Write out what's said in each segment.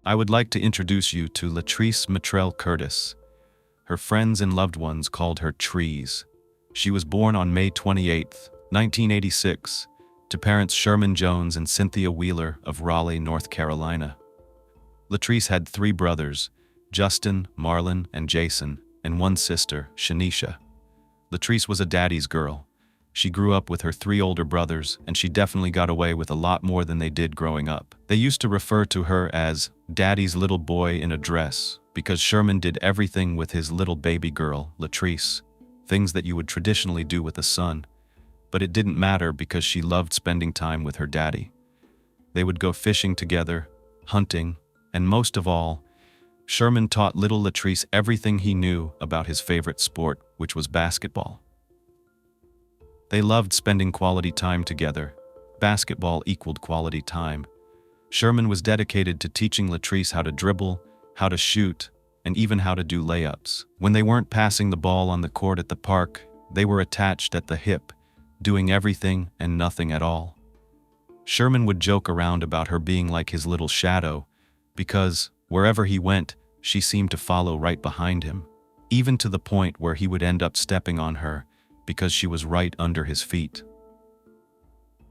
I would like to introduce you to Latrice Curtis. Her friends and loved ones called her Trees. She was born on May 28, 1986, to parents Sherman Jones and Cynthia Wheeler of Raleigh, North Carolina. Latrice had 3 brothers, Justin, Marlon, and Jason, and 1 sister, Shanisha. Latrice was a daddy's girl. She grew up with her 3 older brothers, and she definitely got away with a lot more than they did growing up. They used to refer to her as Daddy's little boy in a dress, because Sherman did everything with his little baby girl, Latrice, things that you would traditionally do with a son. But it didn't matter because she loved spending time with her daddy. They would go fishing together, hunting, and most of all, Sherman taught little Latrice everything he knew about his favorite sport, which was basketball. They loved spending quality time together. Basketball equaled quality time. Sherman was dedicated to teaching Latrice how to dribble, how to shoot, and even how to do layups. When they weren't passing the ball on the court at the park, they were attached at the hip, doing everything and nothing at all. Sherman would joke around about her being like his little shadow, because, wherever he went, she seemed to follow right behind him, even to the point where he would end up stepping on her, because she was right under his feet.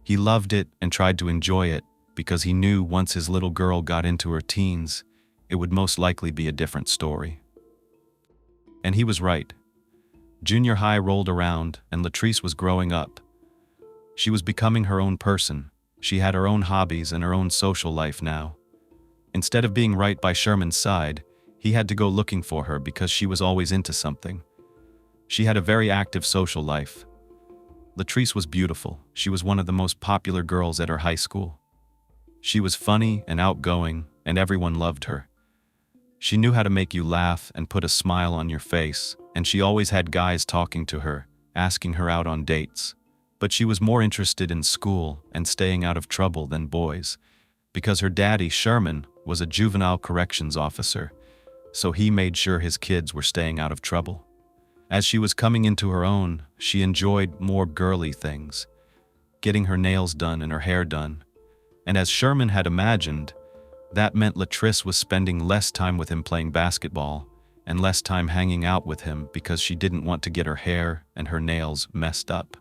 He loved it and tried to enjoy it because he knew once his little girl got into her teens, it would most likely be a different story. And he was right. Junior high rolled around and Latrice was growing up. She was becoming her own person. She had her own hobbies and her own social life now. Instead of being right by Sherman's side, he had to go looking for her because she was always into something. She had a very active social life. Latrice was beautiful. She was one of the most popular girls at her high school. She was funny and outgoing, and everyone loved her. She knew how to make you laugh and put a smile on your face, and she always had guys talking to her, asking her out on dates. But she was more interested in school and staying out of trouble than boys, because her daddy, Sherman, was a juvenile corrections officer, so he made sure his kids were staying out of trouble. As she was coming into her own, she enjoyed more girly things, getting her nails done and her hair done. And as Sherman had imagined, that meant Latrice was spending less time with him playing basketball and less time hanging out with him because she didn't want to get her hair and her nails messed up.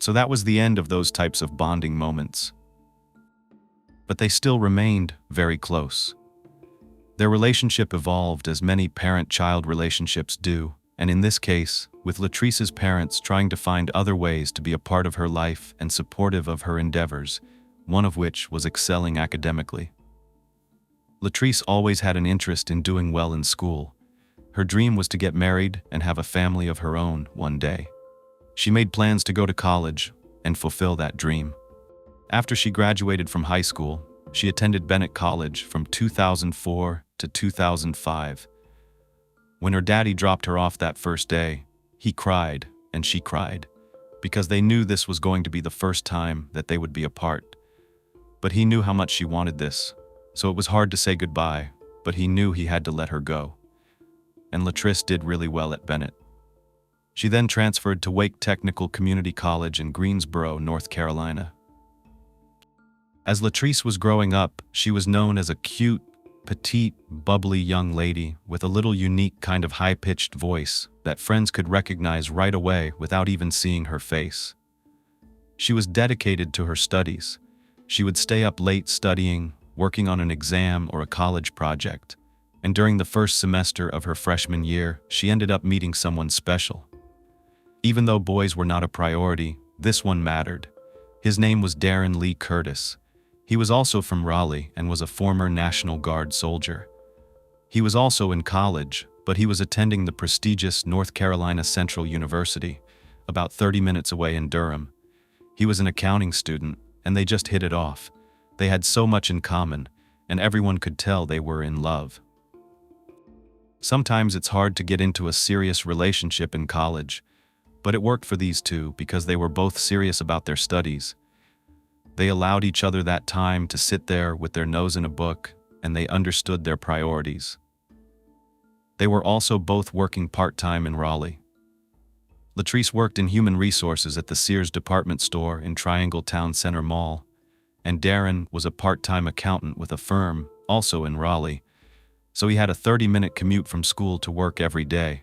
So that was the end of those types of bonding moments. But they still remained very close. Their relationship evolved as many parent-child relationships do, and in this case, with Latrice's parents trying to find other ways to be a part of her life and supportive of her endeavors, one of which was excelling academically. Latrice always had an interest in doing well in school. Her dream was to get married and have a family of her own one day. She made plans to go to college and fulfill that dream. After she graduated from high school, she attended Bennett College from 2004 to 2005. When her daddy dropped her off that first day, he cried and she cried, because they knew this was going to be the first time that they would be apart. But he knew how much she wanted this, so it was hard to say goodbye, but he knew he had to let her go. And Latrice did really well at Bennett. She then transferred to Wake Technical Community College in Greensboro, North Carolina. As Latrice was growing up, she was known as a cute, petite, bubbly young lady with a little unique kind of high-pitched voice that friends could recognize right away without even seeing her face. She was dedicated to her studies. She would stay up late studying, working on an exam or a college project, and during the first semester of her freshman year, she ended up meeting someone special. Even though boys were not a priority, this one mattered. His name was Darren Curtis. He was also from Raleigh and was a former National Guard soldier. He was also in college, but he was attending the prestigious North Carolina Central University, about 30 minutes away in Durham. He was an accounting student, and they just hit it off. They had so much in common, and everyone could tell they were in love. Sometimes it's hard to get into a serious relationship in college, but it worked for these two because they were both serious about their studies. They allowed each other that time to sit there with their nose in a book, and they understood their priorities. They were also both working part-time in Raleigh. Latrice worked in human resources at the Sears department store in Triangle Town Center Mall, and Darren was a part-time accountant with a firm also in Raleigh, so he had a 30-minute commute from school to work every day.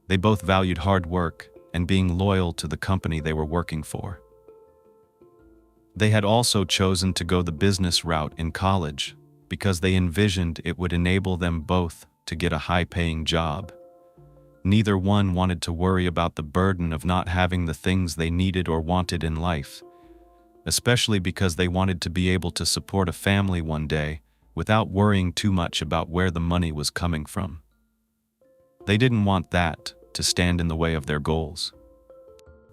They both valued hard work and being loyal to the company they were working for. They had also chosen to go the business route in college because they envisioned it would enable them both to get a high-paying job. Neither one wanted to worry about the burden of not having the things they needed or wanted in life, especially because they wanted to be able to support a family one day without worrying too much about where the money was coming from. They didn't want that to stand in the way of their goals.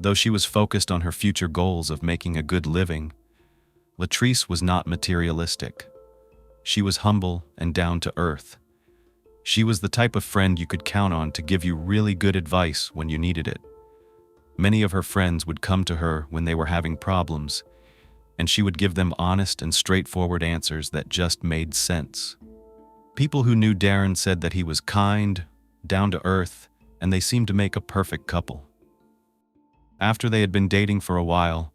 Though she was focused on her future goals of making a good living, Latrice was not materialistic. She was humble and down to earth. She was the type of friend you could count on to give you really good advice when you needed it. Many of her friends would come to her when they were having problems, and she would give them honest and straightforward answers that just made sense. People who knew Darren said that he was kind, down to earth, and they seemed to make a perfect couple. After they had been dating for a while,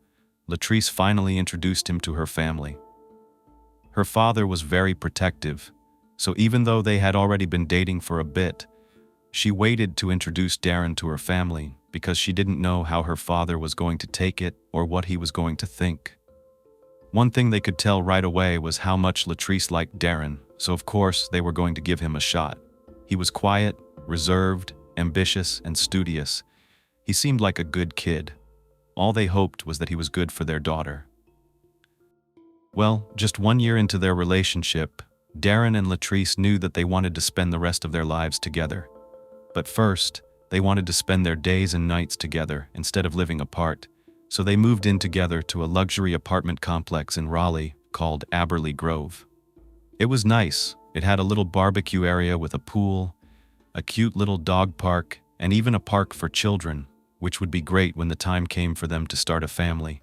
Latrice finally introduced him to her family. Her father was very protective, so even though they had already been dating for a bit, she waited to introduce Darren to her family because she didn't know how her father was going to take it or what he was going to think. One thing they could tell right away was how much Latrice liked Darren, so of course they were going to give him a shot. He was quiet, reserved, ambitious, and studious. He seemed like a good kid. All they hoped was that he was good for their daughter. Well, just 1 year into their relationship, Darren and Latrice knew that they wanted to spend the rest of their lives together. But first, they wanted to spend their days and nights together instead of living apart, so they moved in together to a luxury apartment complex in Raleigh called Aberley Grove. It was nice. It had a little barbecue area with a pool, a cute little dog park, and even a park for children, which would be great when the time came for them to start a family.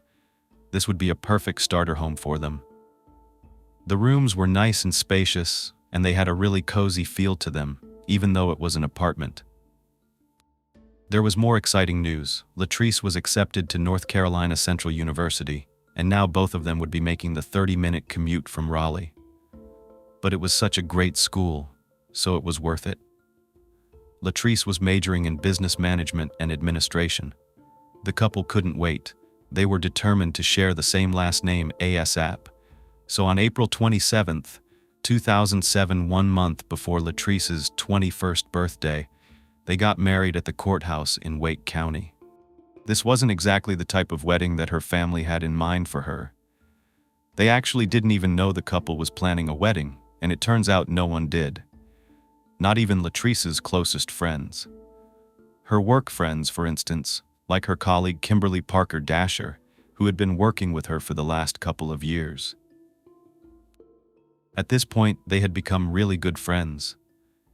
This would be a perfect starter home for them. The rooms were nice and spacious, and they had a really cozy feel to them, even though it was an apartment. There was more exciting news. Latrice was accepted to North Carolina Central University, and now both of them would be making the 30-minute commute from Raleigh. But it was such a great school, so it was worth it. Latrice was majoring in business management and administration. The couple couldn't wait. They were determined to share the same last name ASAP. So on April 27, 2007, 1 month before Latrice's 21st birthday, they got married at the courthouse in Wake County. This wasn't exactly the type of wedding that her family had in mind for her. They actually didn't even know the couple was planning a wedding, and it turns out no one did. Not even Latrice's closest friends. Her work friends, for instance, like her colleague Kimberly Parker Dasher, who had been working with her for the last couple of years. At this point, they had become really good friends.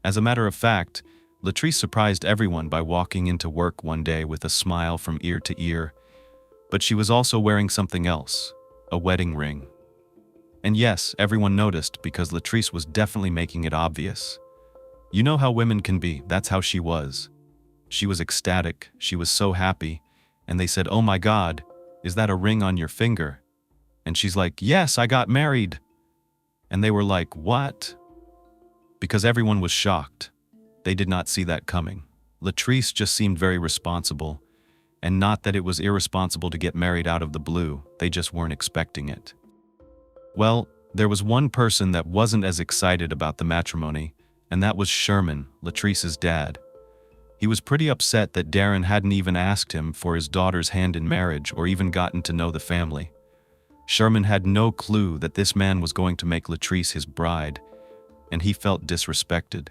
As a matter of fact, Latrice surprised everyone by walking into work one day with a smile from ear to ear, but she was also wearing something else, a wedding ring. And yes, everyone noticed because Latrice was definitely making it obvious. You know how women can be, that's how she was. She was ecstatic, she was so happy, and they said, "Oh my God, is that a ring on your finger?" And she's like, "Yes, I got married." And they were like, "What?" Because everyone was shocked. They did not see that coming. Latrice just seemed very responsible, and not that it was irresponsible to get married out of the blue, they just weren't expecting it. Well, there was one person that wasn't as excited about the matrimony, and that was Sherman, Latrice's dad. He was pretty upset that Darren hadn't even asked him for his daughter's hand in marriage or even gotten to know the family. Sherman had no clue that this man was going to make Latrice his bride, and he felt disrespected.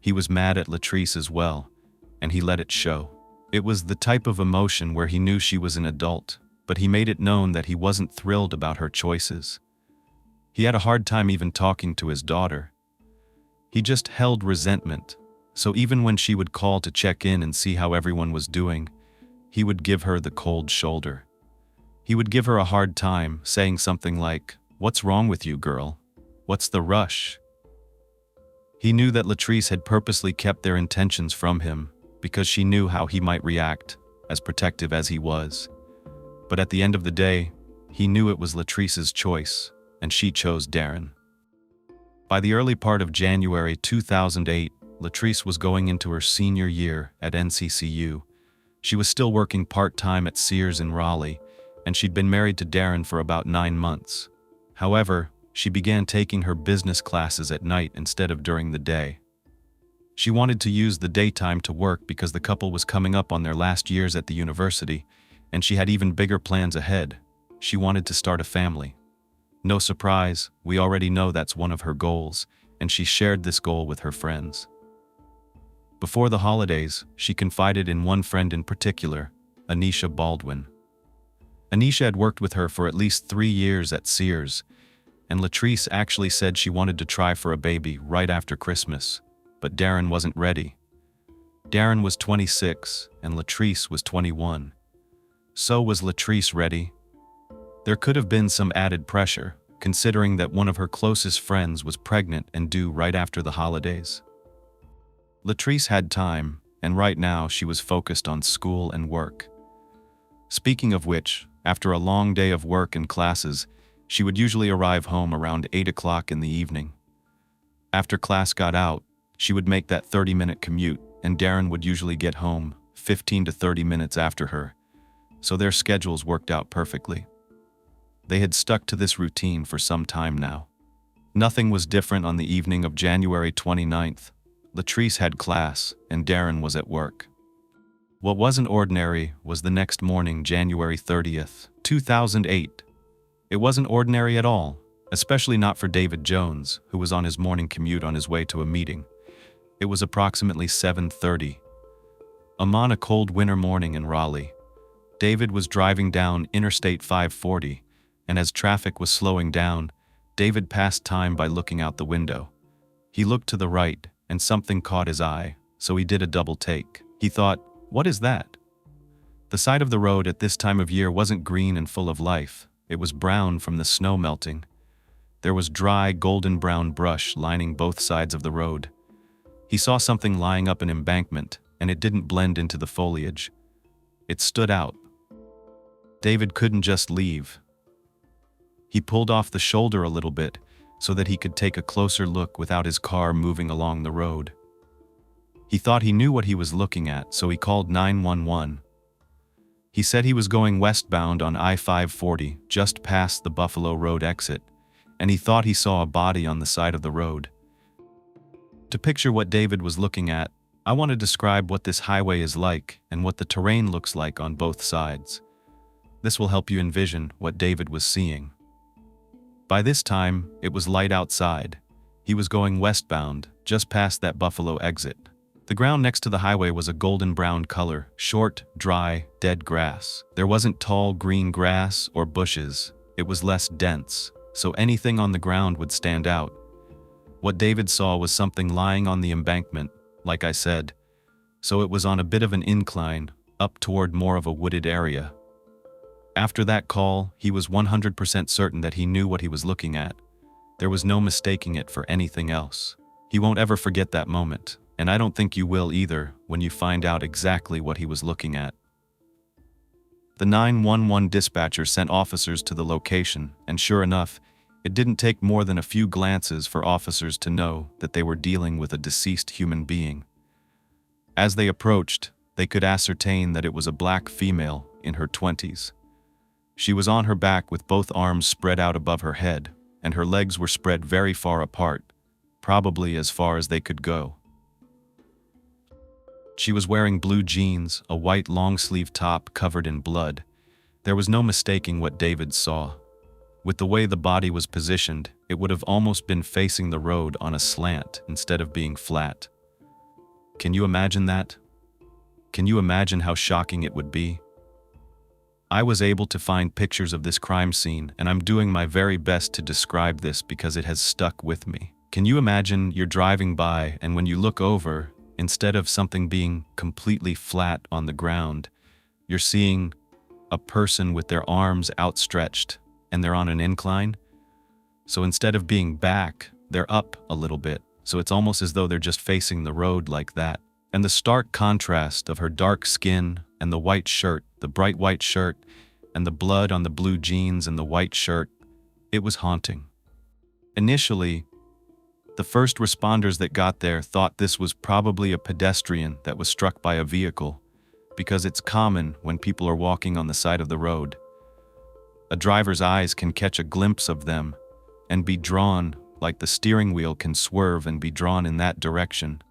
He was mad at Latrice as well, and he let it show. It was the type of emotion where he knew she was an adult, but he made it known that he wasn't thrilled about her choices. He had a hard time even talking to his daughter. He just held resentment, so even when she would call to check in and see how everyone was doing, he would give her the cold shoulder. He would give her a hard time, saying something like, "What's wrong with you, girl? What's the rush?" He knew that Latrice had purposely kept their intentions from him because she knew how he might react, as protective as he was. But at the end of the day, he knew it was Latrice's choice, and she chose Darren. By the early part of January 2008, Latrice was going into her senior year at NCCU. She was still working part-time at Sears in Raleigh, and she'd been married to Darren for about 9 months. However, she began taking her business classes at night instead of during the day. She wanted to use the daytime to work because the couple was coming up on their last years at the university, and she had even bigger plans ahead. She wanted to start a family. No surprise, we already know that's one of her goals, and she shared this goal with her friends. Before the holidays, she confided in one friend in particular, Anisha Baldwin. Anisha had worked with her for at least 3 years at Sears, and Latrice actually said she wanted to try for a baby right after Christmas, but Darren wasn't ready. Darren was 26 and Latrice was 21. So was Latrice ready? There could have been some added pressure, considering that one of her closest friends was pregnant and due right after the holidays. Latrice had time, and right now she was focused on school and work. Speaking of which, after a long day of work and classes, she would usually arrive home around 8 o'clock in the evening. After class got out, she would make that 30-minute commute, and Darren would usually get home 15 to 30 minutes after her, so their schedules worked out perfectly. They had stuck to this routine for some time now. Nothing was different on the evening of January 29th. Latrice had class, and Darren was at work. What wasn't ordinary was the next morning, January 30th, 2008. It wasn't ordinary at all, especially not for David Jones, who was on his morning commute on his way to a meeting. It was approximately 7:30. On a cold winter morning in Raleigh, David was driving down Interstate 540, and as traffic was slowing down, David passed time by looking out the window. He looked to the right, and something caught his eye, so he did a double take. He thought, "What is that?" The side of the road at this time of year wasn't green and full of life. It was brown from the snow melting. There was dry, golden brown brush lining both sides of the road. He saw something lying up an embankment, and it didn't blend into the foliage. It stood out. David couldn't just leave. He pulled off the shoulder a little bit so that he could take a closer look without his car moving along the road. He thought he knew what he was looking at, so he called 911. He said he was going westbound on I-540, just past the Buffalo Road exit, and he thought he saw a body on the side of the road. To picture what David was looking at, I want to describe what this highway is like and what the terrain looks like on both sides. This will help you envision what David was seeing. By this time, it was light outside. He was going westbound, just past that Buffalo exit. The ground next to the highway was a golden brown color, short, dry, dead grass. There wasn't tall green grass or bushes. It was less dense, so anything on the ground would stand out. What David saw was something lying on the embankment, like I said, so it was on a bit of an incline, up toward more of a wooded area. After that call, he was 100% certain that he knew what he was looking at. There was no mistaking it for anything else. He won't ever forget that moment, and I don't think you will either when you find out exactly what he was looking at. The 911 dispatcher sent officers to the location, and sure enough, it didn't take more than a few glances for officers to know that they were dealing with a deceased human being. As they approached, they could ascertain that it was a black female in her 20s. She was on her back with both arms spread out above her head, and her legs were spread very far apart, probably as far as they could go. She was wearing blue jeans, a white long-sleeve top covered in blood. There was no mistaking what David saw. With the way the body was positioned, it would have almost been facing the road on a slant instead of being flat. Can you imagine that? Can you imagine how shocking it would be? I was able to find pictures of this crime scene, and I'm doing my very best to describe this because it has stuck with me. Can you imagine you're driving by, and when you look over, instead of something being completely flat on the ground, you're seeing a person with their arms outstretched, and they're on an incline? So instead of being back, they're up a little bit, so it's almost as though they're just facing the road like that. And the stark contrast of her dark skin and the white shirt, the bright white shirt, and the blood on the blue jeans and the white shirt, it was haunting. Initially, The first responders that got there thought this was probably a pedestrian that was struck by a vehicle, because it's common when people are walking on the side of the road. A driver's eyes can catch a glimpse of them and be drawn, like the steering wheel can swerve and be drawn in that direction.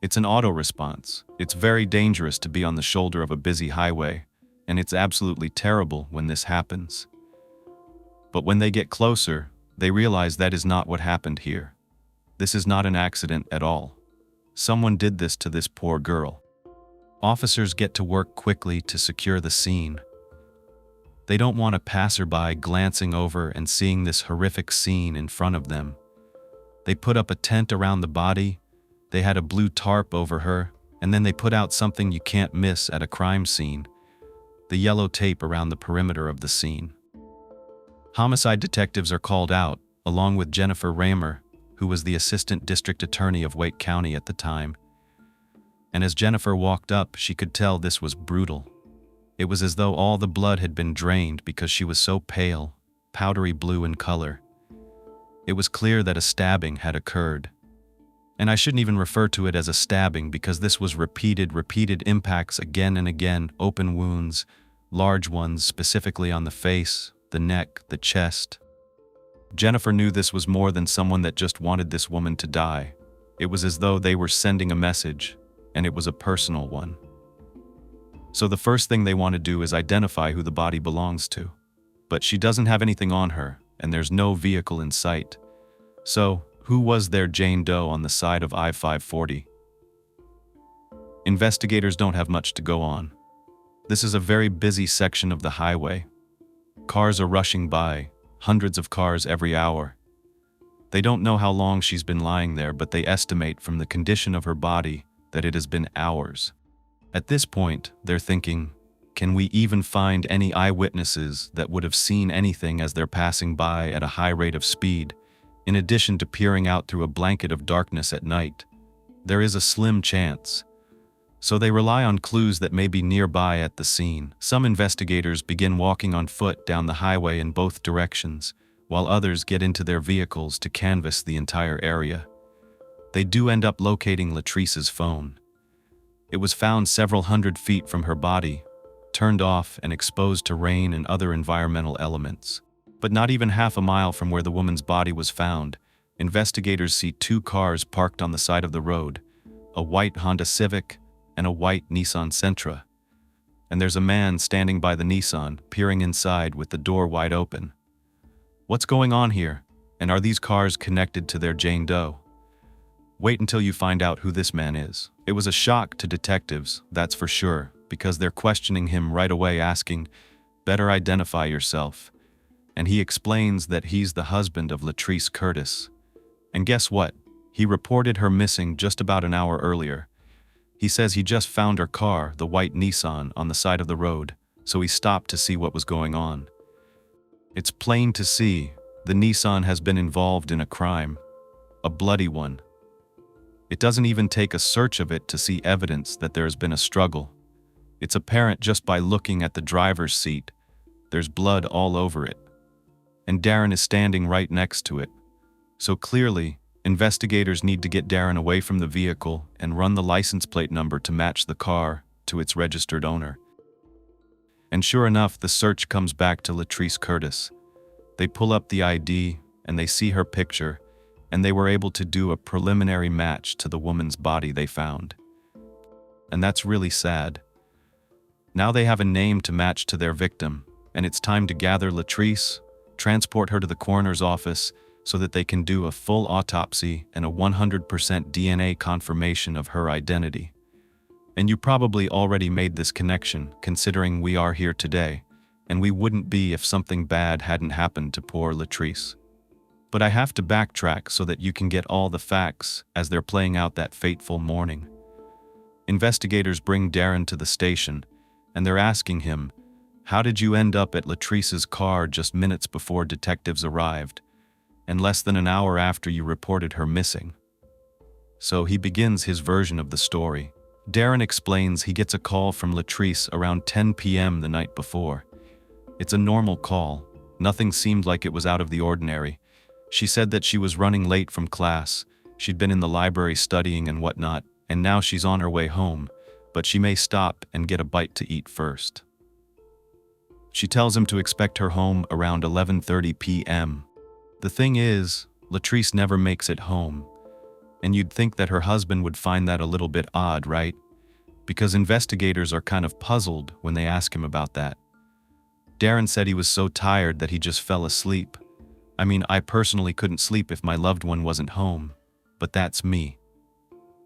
It's an auto response. It's very dangerous to be on the shoulder of a busy highway, and it's absolutely terrible when this happens. But when they get closer, they realize that is not what happened here. This is not an accident at all. Someone did this to this poor girl. Officers get to work quickly to secure the scene. They don't want a passerby glancing over and seeing this horrific scene in front of them. They put up a tent around the body, they had a blue tarp over her, and then they put out something you can't miss at a crime scene: the yellow tape around the perimeter of the scene. Homicide detectives are called out, along with Jennifer Raymer, who was the assistant district attorney of Wake County at the time. And as Jennifer walked up, she could tell this was brutal. It was as though all the blood had been drained because she was so pale, powdery blue in color. It was clear that a stabbing had occurred. And I shouldn't even refer to it as a stabbing because this was repeated impacts again and again, open wounds, large ones specifically on the face, the neck, the chest. Jennifer knew this was more than someone that just wanted this woman to die. It was as though they were sending a message, and it was a personal one. So the first thing they want to do is identify who the body belongs to. But she doesn't have anything on her, and there's no vehicle in sight. So, who was their Jane Doe on the side of I-540? Investigators don't have much to go on. This is a very busy section of the highway. Cars are rushing by, hundreds of cars every hour. They don't know how long she's been lying there, but they estimate from the condition of her body that it has been hours. At this point, they're thinking, can we even find any eyewitnesses that would have seen anything as they're passing by at a high rate of speed, in addition to peering out through a blanket of darkness at night? There is a slim chance. So they rely on clues that may be nearby at the scene. Some investigators begin walking on foot down the highway in both directions, while others get into their vehicles to canvass the entire area. They do end up locating Latrice's phone. It was found several hundred feet from her body, turned off and exposed to rain and other environmental elements. But not even half a mile from where the woman's body was found, investigators see two cars parked on the side of the road, a white Honda Civic and a white Nissan Sentra. And there's a man standing by the Nissan, peering inside with the door wide open. What's going on here? And are these cars connected to their Jane Doe? Wait until you find out who this man is. It was a shock to detectives, that's for sure, because they're questioning him right away, asking, "Better identify yourself." And he explains that he's the husband of Latrice Curtis. And guess what? He reported her missing just about an hour earlier. He says he just found her car, the white Nissan, on the side of the road, so he stopped to see what was going on. It's plain to see the Nissan has been involved in a crime, a bloody one. It doesn't even take a search of it to see evidence that there has been a struggle. It's apparent just by looking at the driver's seat. There's blood all over it. And Darren is standing right next to it. So clearly, investigators need to get Darren away from the vehicle and run the license plate number to match the car to its registered owner. And sure enough, the search comes back to Latrice Curtis. They pull up the ID and they see her picture, and they were able to do a preliminary match to the woman's body they found. And that's really sad. Now they have a name to match to their victim, and it's time to gather Latrice, transport her to the coroner's office so that they can do a full autopsy and a 100% DNA confirmation of her identity. And you probably already made this connection, considering we are here today, and we wouldn't be if something bad hadn't happened to poor Latrice. But I have to backtrack so that you can get all the facts as they're playing out that fateful morning. Investigators bring Darren to the station, and they're asking him, "How did you end up at Latrice's car just minutes before detectives arrived, and less than an hour after you reported her missing?" So he begins his version of the story. Darren explains he gets a call from Latrice around 10 p.m. the night before. It's a normal call. Nothing seemed like it was out of the ordinary. She said that she was running late from class, She'd been in the library studying and whatnot, and now she's on her way home, but she may stop and get a bite to eat first. She tells him to expect her home around 11:30 p.m. The thing is, Latrice never makes it home. And you'd think that her husband would find that a little bit odd, right? Because investigators are kind of puzzled when they ask him about that. Darren said he was so tired that he just fell asleep. I mean, I personally couldn't sleep if my loved one wasn't home, but that's me.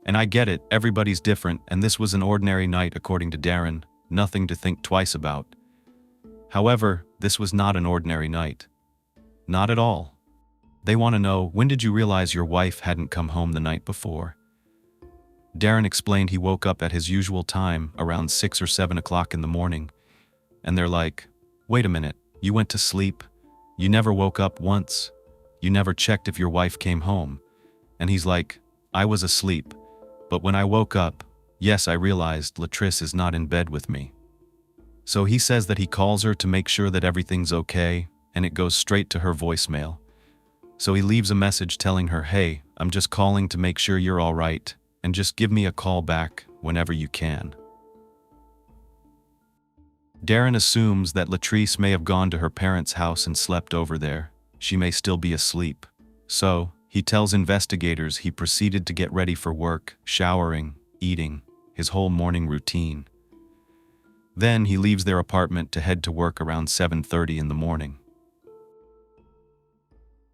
And I get it, everybody's different, and this was an ordinary night according to Darren, nothing to think twice about. However, this was not an ordinary night. Not at all. They want to know, when did you realize your wife hadn't come home the night before? Darren explained he woke up at his usual time, around 6 or 7 o'clock in the morning. And they're like, wait a minute, you went to sleep? You never woke up once? You never checked if your wife came home? And he's like, I was asleep. But when I woke up, yes, I realized Latrice is not in bed with me. So he says that he calls her to make sure that everything's okay, and it goes straight to her voicemail. So he leaves a message telling her, hey, I'm just calling to make sure you're all right, and just give me a call back whenever you can. Darren assumes that Latrice may have gone to her parents' house and slept over there. She may still be asleep. So, he tells investigators he proceeded to get ready for work, showering, eating, his whole morning routine. Then he leaves their apartment to head to work around 7:30 in the morning.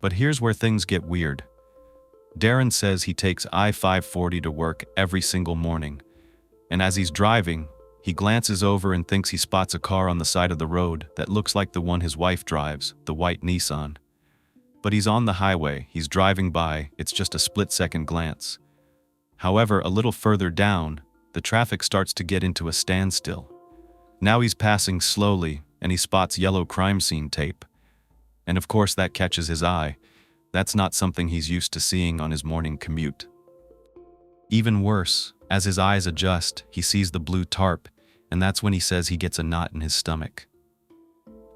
But here's where things get weird. Darren says he takes I-540 to work every single morning, and as he's driving, he glances over and thinks he spots a car on the side of the road that looks like the one his wife drives, the white Nissan. But he's on the highway, he's driving by, it's just a split-second glance. However, a little further down, the traffic starts to get into a standstill. Now he's passing slowly, and he spots yellow crime scene tape. And of course that catches his eye. That's not something he's used to seeing on his morning commute. Even worse, as his eyes adjust, he sees the blue tarp, and that's when he says he gets a knot in his stomach.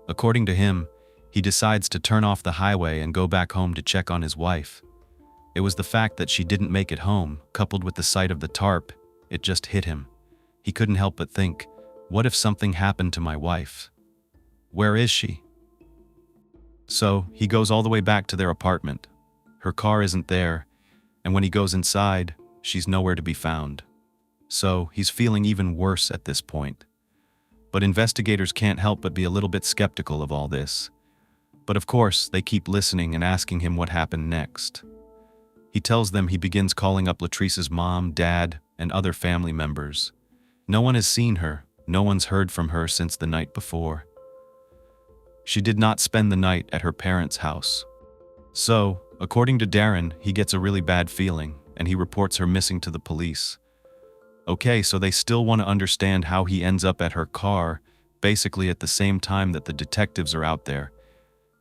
According to him, he decides to turn off the highway and go back home to check on his wife. It was the fact that she didn't make it home, coupled with the sight of the tarp, it just hit him. He couldn't help but think, what if something happened to my wife? Where is she? So, he goes all the way back to their apartment. Her car isn't there, and when he goes inside, she's nowhere to be found. So, he's feeling even worse at this point. But investigators can't help but be a little bit skeptical of all this. But of course, they keep listening and asking him what happened next. He tells them he begins calling up Latrice's mom, dad, and other family members. No one has seen her, no one's heard from her since the night before. She did not spend the night at her parents' house. So, according to Darren, he gets a really bad feeling, and he reports her missing to the police. Okay, so they still want to understand how he ends up at her car, basically at the same time that the detectives are out there.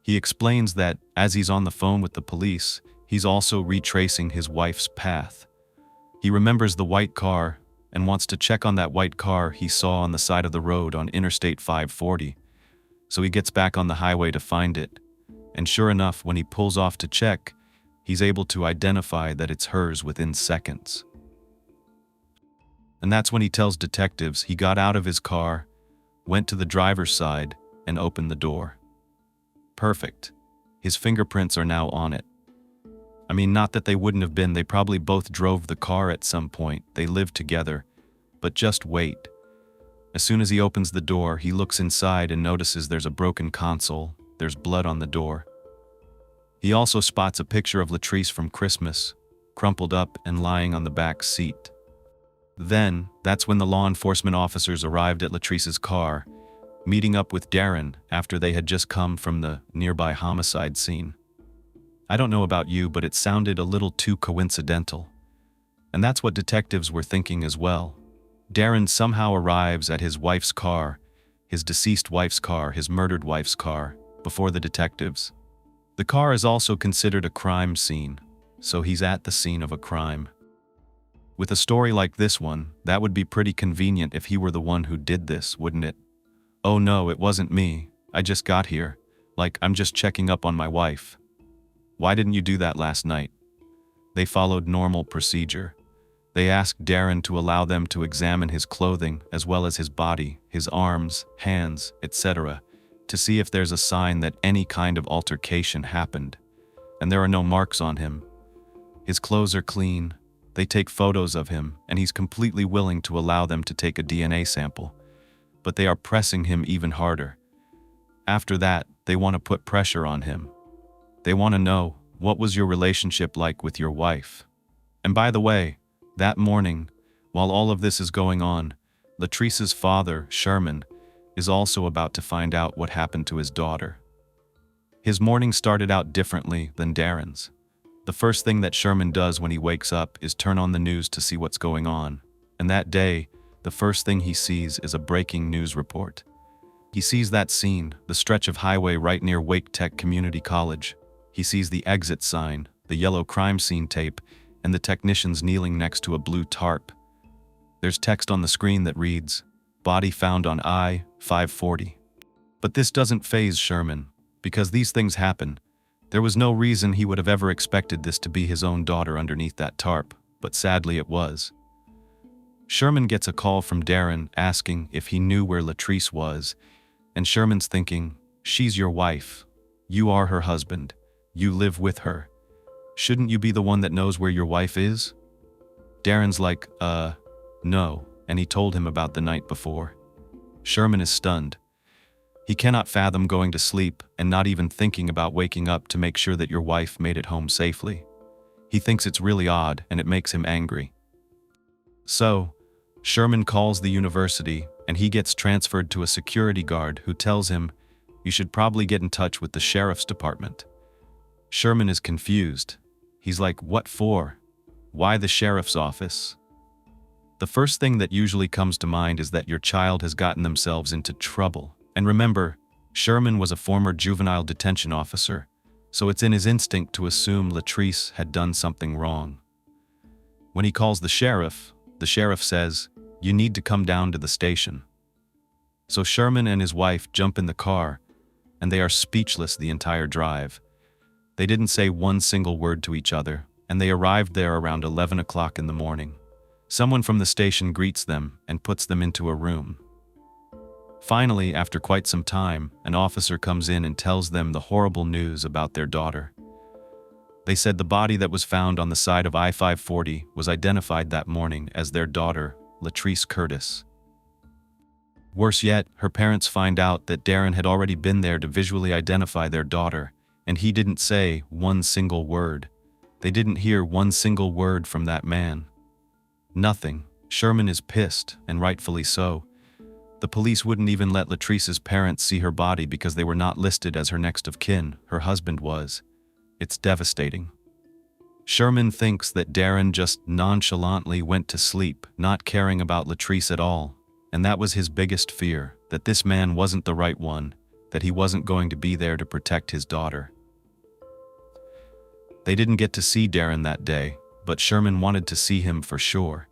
He explains that, as he's on the phone with the police, he's also retracing his wife's path. He remembers the white car, and wants to check on that white car he saw on the side of the road on Interstate 540. So he gets back on the highway to find it, and sure enough, when he pulls off to check, he's able to identify that it's hers within seconds. And that's when he tells detectives he got out of his car, went to the driver's side, and opened the door. Perfect. His fingerprints are now on it. I mean, not that they wouldn't have been, they probably both drove the car at some point, they lived together, but just wait. As soon as he opens the door, he looks inside and notices there's a broken console, there's blood on the door. He also spots a picture of Latrice from Christmas, crumpled up and lying on the back seat. Then, that's when the law enforcement officers arrived at Latrice's car, meeting up with Darren after they had just come from the nearby homicide scene. I don't know about you, but it sounded a little too coincidental. And that's what detectives were thinking as well. Darren somehow arrives at his wife's car, his deceased wife's car, his murdered wife's car, before the detectives. The car is also considered a crime scene, so he's at the scene of a crime. With a story like this one, that would be pretty convenient if he were the one who did this, wouldn't it? Oh no, it wasn't me. I just got here. Like, I'm just checking up on my wife. Why didn't you do that last night? They followed normal procedure. They asked Darren to allow them to examine his clothing as well as his body, his arms, hands, etc., to see if there's a sign that any kind of altercation happened. And there are no marks on him. His clothes are clean. They take photos of him, and he's completely willing to allow them to take a DNA sample. But they are pressing him even harder. After that, they want to put pressure on him. They want to know, what was your relationship like with your wife? And by the way, that morning, while all of this is going on, Latrice's father, Sherman, is also about to find out what happened to his daughter. His morning started out differently than Darren's. The first thing that Sherman does when he wakes up is turn on the news to see what's going on. And that day, the first thing he sees is a breaking news report. He sees that scene, the stretch of highway right near Wake Tech Community College. He sees the exit sign, the yellow crime scene tape, and the technicians kneeling next to a blue tarp. There's text on the screen that reads, "Body found on I-540. But this doesn't faze Sherman, because these things happen. There was no reason he would have ever expected this to be his own daughter underneath that tarp, but sadly it was. Sherman gets a call from Darren asking if he knew where Latrice was, and Sherman's thinking, she's your wife. You are her husband. You live with her. Shouldn't you be the one that knows where your wife is? Darren's like, no, and he told him about the night before. Sherman is stunned. He cannot fathom going to sleep and not even thinking about waking up to make sure that your wife made it home safely. He thinks it's really odd and it makes him angry. So, Sherman calls the university and he gets transferred to a security guard who tells him, you should probably get in touch with the sheriff's department. Sherman is confused. He's like, what for? Why the sheriff's office? The first thing that usually comes to mind is that your child has gotten themselves into trouble. And remember, Sherman was a former juvenile detention officer, so it's in his instinct to assume Latrice had done something wrong. When he calls the sheriff says, you need to come down to the station. So Sherman and his wife jump in the car, and they are speechless the entire drive. They didn't say one single word to each other, and they arrived there around 11 o'clock in the morning. Someone from the station greets them and puts them into a room. Finally, after quite some time, an officer comes in and tells them the horrible news about their daughter. They said the body that was found on the side of I-540 was identified that morning as their daughter, Latrice Curtis. Worse yet, her parents find out that Darren had already been there to visually identify their daughter, and he didn't say one single word. They didn't hear one single word from that man. Nothing. Sherman is pissed, and rightfully so. The police wouldn't even let Latrice's parents see her body because they were not listed as her next of kin. Her husband was. It's devastating. Sherman thinks that Darren just nonchalantly went to sleep, not caring about Latrice at all. And that was his biggest fear, that this man wasn't the right one, that he wasn't going to be there to protect his daughter. They didn't get to see Darren that day, but Sherman wanted to see him for sure.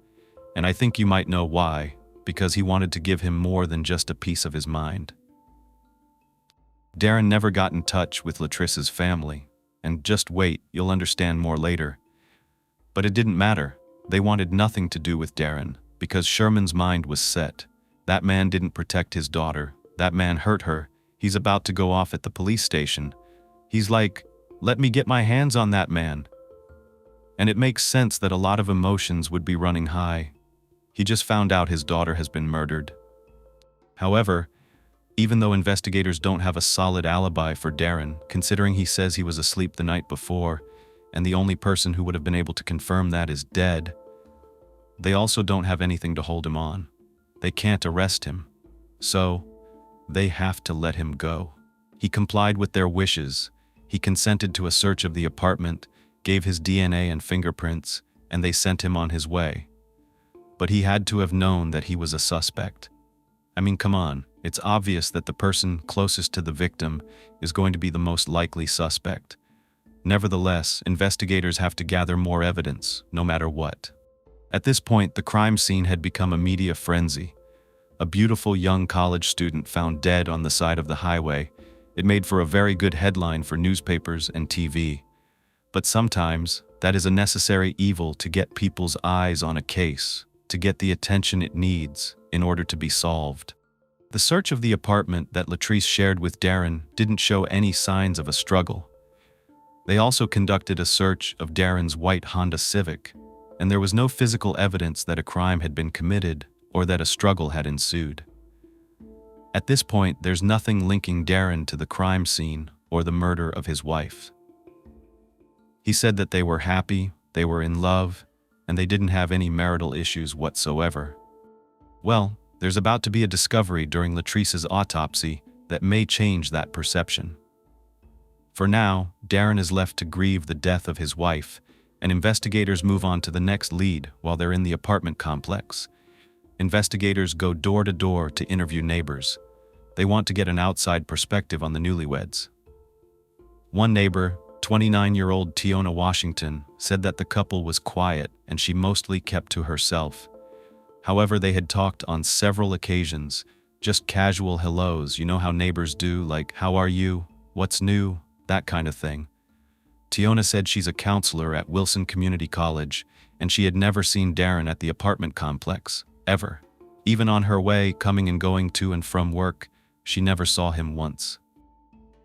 And I think you might know why, because he wanted to give him more than just a piece of his mind. Darren never got in touch with Latrice's family, and just wait, you'll understand more later. But it didn't matter. They wanted nothing to do with Darren, because Sherman's mind was set. That man didn't protect his daughter. That man hurt her. He's about to go off at the police station. He's like, let me get my hands on that man. And it makes sense that a lot of emotions would be running high. He just found out his daughter has been murdered. However, even though investigators don't have a solid alibi for Darren, considering he says he was asleep the night before, and the only person who would have been able to confirm that is dead, they also don't have anything to hold him on. They can't arrest him. So, they have to let him go. He complied with their wishes. He consented to a search of the apartment, gave his DNA and fingerprints, and they sent him on his way. But he had to have known that he was a suspect. I mean, come on, it's obvious that the person closest to the victim is going to be the most likely suspect. Nevertheless, investigators have to gather more evidence, no matter what. At this point, the crime scene had become a media frenzy. A beautiful young college student found dead on the side of the highway. It made for a very good headline for newspapers and TV. But sometimes, That is a necessary evil to get people's eyes on a case, to get the attention it needs in order to be solved. The search of the apartment that Latrice shared with Darren didn't show any signs of a struggle. They also conducted a search of Darren's white Honda Civic, and there was no physical evidence that a crime had been committed or that a struggle had ensued. At this point, there's nothing linking Darren to the crime scene or the murder of his wife. He said that they were happy, they were in love, and they didn't have any marital issues whatsoever. Well, there's about to be a discovery during Latrice's autopsy that may change that perception. For now, Darren is left to grieve the death of his wife, and investigators move on to the next lead while they're in the apartment complex. Investigators go door to door to interview neighbors. They want to get an outside perspective on the newlyweds. One neighbor, 29-year-old Jonna Washington, said that the couple was quiet and she mostly kept to herself. However, they had talked on several occasions, just casual hellos, you know how neighbors do, like, "How are you? What's new?" That kind of thing. Jonna said she's a counselor at Wilson Community College, and she had never seen Darren at the apartment complex, ever. Even on her way, coming and going to and from work, she never saw him once.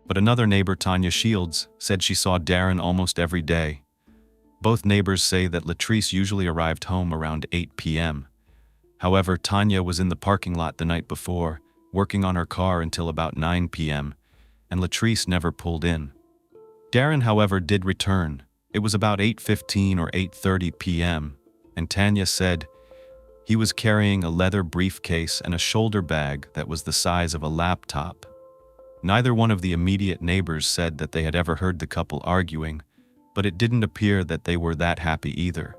But another neighbor, Tanya Shields, said she saw Darren almost every day. Both neighbors say that Latrice usually arrived home around 8 p.m. However, Tanya was in the parking lot the night before, working on her car until about 9 p.m., and Latrice never pulled in. Darren, however, did return. It was about 8:15 or 8:30 p.m., and Tanya said he was carrying a leather briefcase and a shoulder bag that was the size of a laptop. Neither one of the immediate neighbors said that they had ever heard the couple arguing, but it didn't appear that they were that happy either.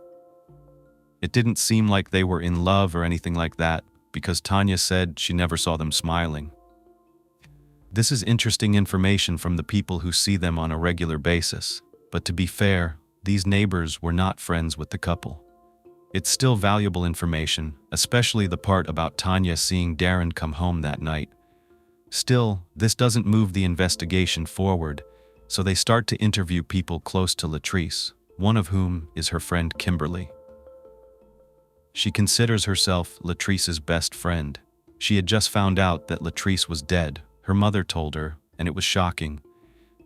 It didn't seem like they were in love or anything like that, because Tanya said she never saw them smiling. This is interesting information from the people who see them on a regular basis, but to be fair, these neighbors were not friends with the couple. It's still valuable information, especially the part about Tanya seeing Darren come home that night. Still, this doesn't move the investigation forward, so they start to interview people close to Latrice, one of whom is her friend Kimberly. She considers herself Latrice's best friend. She had just found out that Latrice was dead, her mother told her, and it was shocking.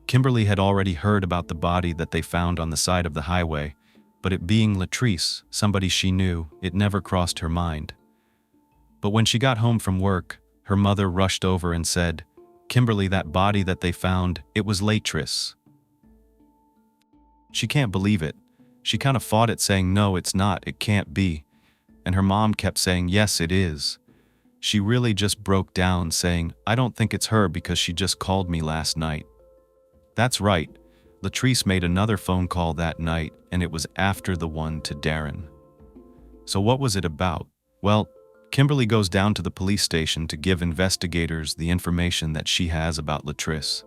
Kimberly had already heard about the body that they found on the side of the highway, but it being Latrice, somebody she knew, it never crossed her mind. But when she got home from work, her mother rushed over and said, "Kimberly, that body that they found, it was Latrice." She can't believe it. She kind of fought it, saying, "No, it's not, it can't be." And her mom kept saying, "Yes, it is." She really just broke down, saying, "I don't think it's her because she just called me last night." That's right. Latrice made another phone call that night, and it was after the one to Darren. So what was it about? Well, Kimberly goes down to the police station to give investigators the information that she has about Latrice.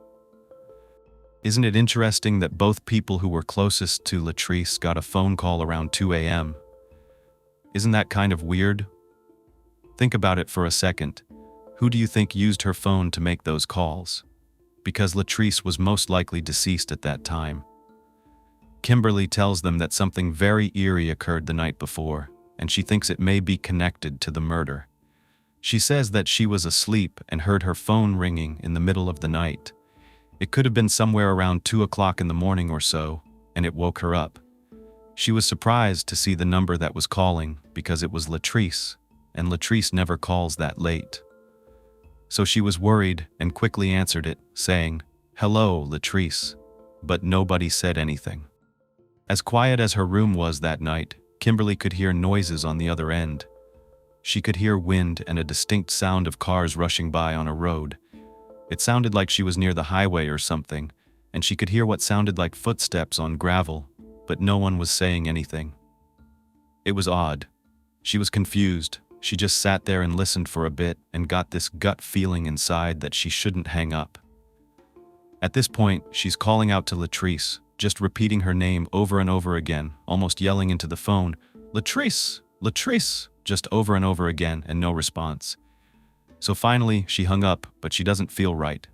Isn't it interesting that both people who were closest to Latrice got a phone call around 2 a.m.? Isn't that kind of weird? Think about it for a second. Who do you think used her phone to make those calls? Because Latrice was most likely deceased at that time. Kimberly tells them that something very eerie occurred the night before, and she thinks it may be connected to the murder. She says that she was asleep and heard her phone ringing in the middle of the night. It could have been somewhere around 2 o'clock in the morning or so, and it woke her up. She was surprised to see the number that was calling because it was Latrice, and Latrice never calls that late. So she was worried and quickly answered it, saying, "Hello, Latrice," but nobody said anything. As quiet as her room was that night, Kimberly could hear noises on the other end. She could hear wind and a distinct sound of cars rushing by on a road. It sounded like she was near the highway or something, and she could hear what sounded like footsteps on gravel, but no one was saying anything. It was odd. She was confused. She just sat there and listened for a bit and got this gut feeling inside that she shouldn't hang up. At this point, she's calling out to Latrice, just repeating her name over and over again, almost yelling into the phone, "Latrice! Latrice!" just over and over again, and no response. So finally, she hung up, but she doesn't feel right.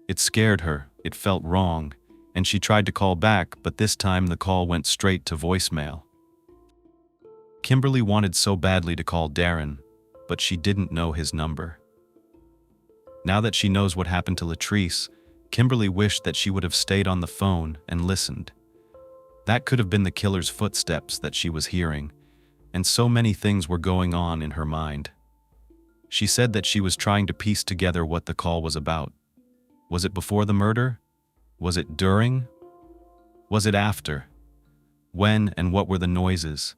It scared her. It felt wrong. and she tried to call back, but this time the call went straight to voicemail. Kimberly wanted so badly to call Darren, but she didn't know his number. Now that she knows what happened to Latrice, Kimberly wished that she would have stayed on the phone and listened. That could have been the killer's footsteps that she was hearing, and so many things were going on in her mind. She said that she was trying to piece together what the call was about. Was it before the murder? Was it during? Was it after? When and what were the noises?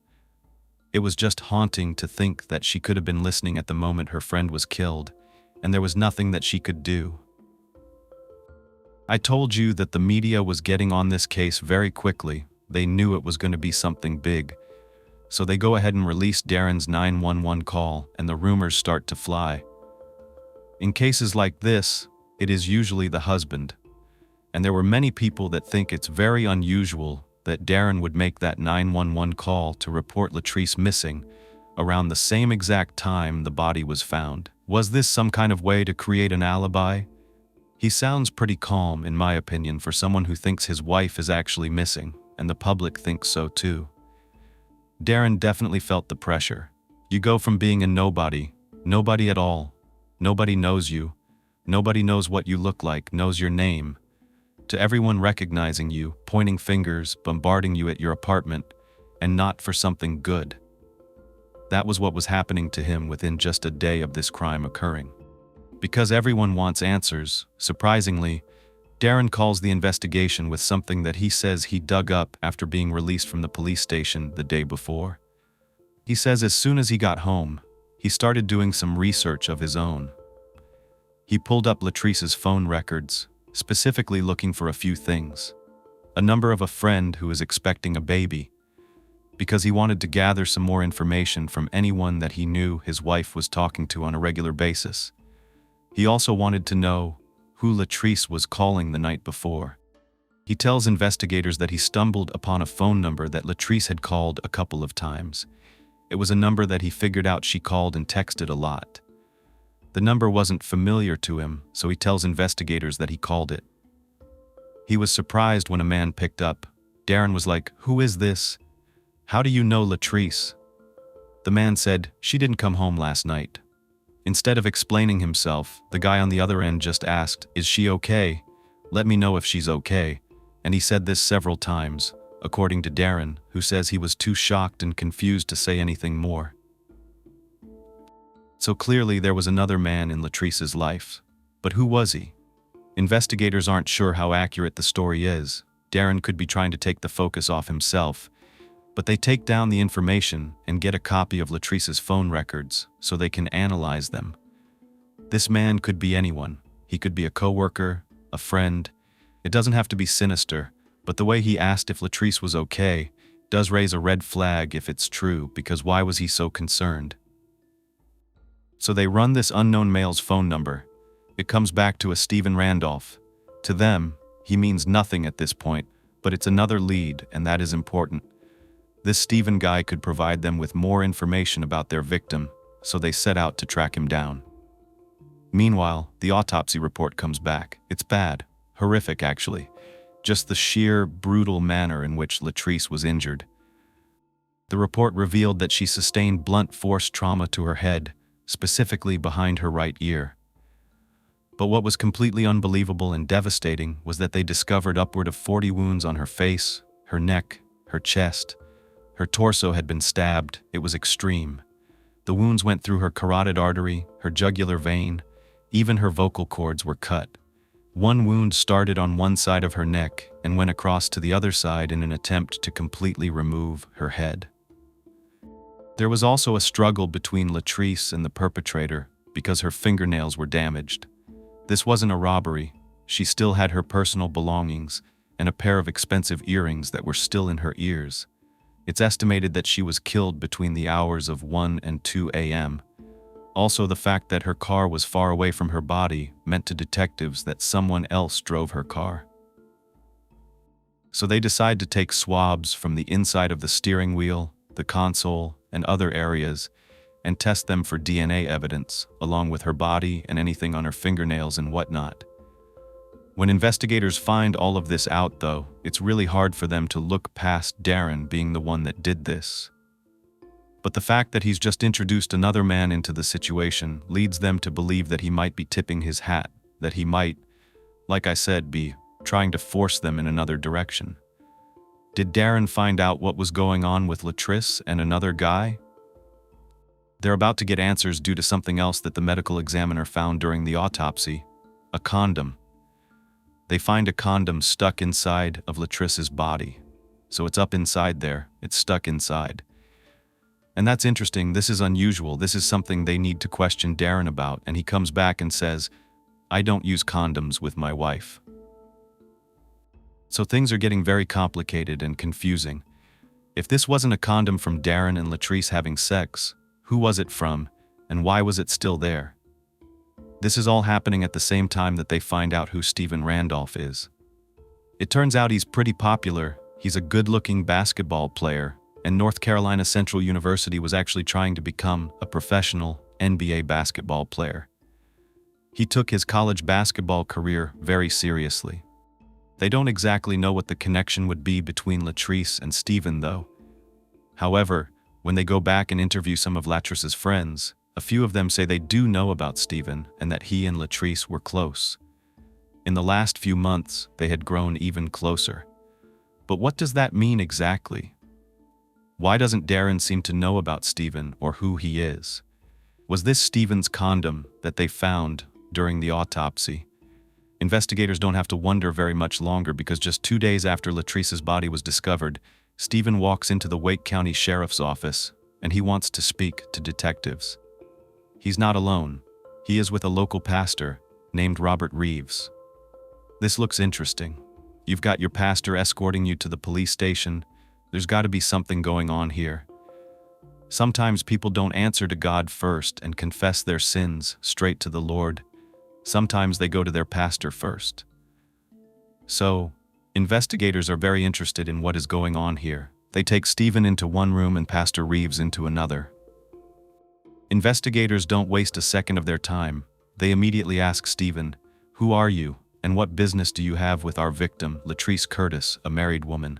It was just haunting to think that she could have been listening at the moment her friend was killed, and there was nothing that she could do. I told you that the media was getting on this case very quickly. They knew it was going to be something big. So they go ahead and release Darren's 911 call, and the rumors start to fly. In cases like this, it is usually the husband. And there were many people that think it's very unusual that Darren would make that 911 call to report Latrice missing around the same exact time the body was found. Was this some kind of way to create an alibi? He sounds pretty calm, in my opinion, for someone who thinks his wife is actually missing, and the public thinks so too. Darren definitely felt the pressure. You go from being a nobody at all, nobody knows you, nobody knows what you look like, knows your name, to everyone recognizing you, pointing fingers, bombarding you at your apartment, and not for something good. That was what was happening to him within just a day of this crime occurring. Because everyone wants answers, surprisingly, Darren calls the investigation with something that he says he dug up after being released from the police station the day before. He says as soon as he got home, he started doing some research of his own. He pulled up Latrice's phone records, specifically looking for a few things. A number of a friend who is expecting a baby, because he wanted to gather some more information from anyone that he knew his wife was talking to on a regular basis. He also wanted to know who Latrice was calling the night before. He tells investigators that he stumbled upon a phone number that Latrice had called a couple of times. It was a number that he figured out she called and texted a lot. The number wasn't familiar to him, so he tells investigators that he called it. He was surprised when a man picked up. Darren was like, "Who is this? How do you know Latrice?" The man said, "She didn't come home last night." Instead of explaining himself, the guy on the other end just asked, "Is she okay? Let me know if she's okay." And he said this several times, according to Darren, who says he was too shocked and confused to say anything more. So clearly there was another man in Latrice's life. But who was he? Investigators aren't sure how accurate the story is. Darren could be trying to take the focus off himself, but they take down the information and get a copy of Latrice's phone records so they can analyze them. This man could be anyone. He could be a coworker, a friend. It doesn't have to be sinister, but the way he asked if Latrice was okay does raise a red flag if it's true, because why was he so concerned? So they run this unknown male's phone number. It comes back to a Stephen Randolph. To them, he means nothing at this point, but it's another lead, and that is important. This Stephen guy could provide them with more information about their victim, so they set out to track him down. Meanwhile, the autopsy report comes back. It's bad, horrific actually, just the sheer, brutal manner in which Latrice was injured. The report revealed that she sustained blunt force trauma to her head, specifically behind her right ear. But what was completely unbelievable and devastating was that they discovered upward of 40 wounds on her face, her neck, her chest. Her torso had been stabbed. It was extreme. The wounds went through her carotid artery, her jugular vein, even her vocal cords were cut. One wound started on one side of her neck and went across to the other side in an attempt to completely remove her head. There was also a struggle between Latrice and the perpetrator because her fingernails were damaged. This wasn't a robbery. She still had her personal belongings and a pair of expensive earrings that were still in her ears. It's estimated that she was killed between the hours of 1 and 2 a.m. Also, the fact that her car was far away from her body meant to detectives that someone else drove her car. So they decide to take swabs from the inside of the steering wheel, the console, and other areas, and test them for DNA evidence, along with her body and anything on her fingernails and whatnot. When investigators find all of this out, though, it's really hard for them to look past Darren being the one that did this. But the fact that he's just introduced another man into the situation leads them to believe that he might be tipping his hat, that he might, like I said, be trying to force them in another direction. Did Darren find out what was going on with Latrice and another guy? They're about to get answers due to something else that the medical examiner found during the autopsy: a condom. They find a condom stuck inside of Latrice's body. So it's up inside there, it's stuck inside. And that's interesting, this is unusual, this is something they need to question Darren about, and he comes back and says, "I don't use condoms with my wife." So things are getting very complicated and confusing. If this wasn't a condom from Darren and Latrice having sex, who was it from, and why was it still there? This is all happening at the same time that they find out who Stephen Randolph is. It turns out he's pretty popular, he's a good-looking basketball player, and North Carolina Central University was actually trying to become a professional NBA basketball player. He took his college basketball career very seriously. They don't exactly know what the connection would be between Latrice and Stephen, though. However, when they go back and interview some of Latrice's friends, a few of them say they do know about Stephen and that he and Latrice were close. In the last few months, they had grown even closer. But what does that mean exactly? Why doesn't Darren seem to know about Stephen or who he is? Was this Stephen's condom that they found during the autopsy? Investigators don't have to wonder very much longer, because just 2 days after Latrice's body was discovered, Stephen walks into the Wake County Sheriff's Office and he wants to speak to detectives. He's not alone. He is with a local pastor named Robert Reeves. This looks interesting. You've got your pastor escorting you to the police station. There's got to be something going on here. Sometimes people don't answer to God first and confess their sins straight to the Lord. Sometimes they go to their pastor first. So, investigators are very interested in what is going on here. They take Stephen into one room and Pastor Reeves into another. Investigators don't waste a second of their time. They immediately ask Stephen, "Who are you, and what business do you have with our victim, Latrice Curtis, a married woman?"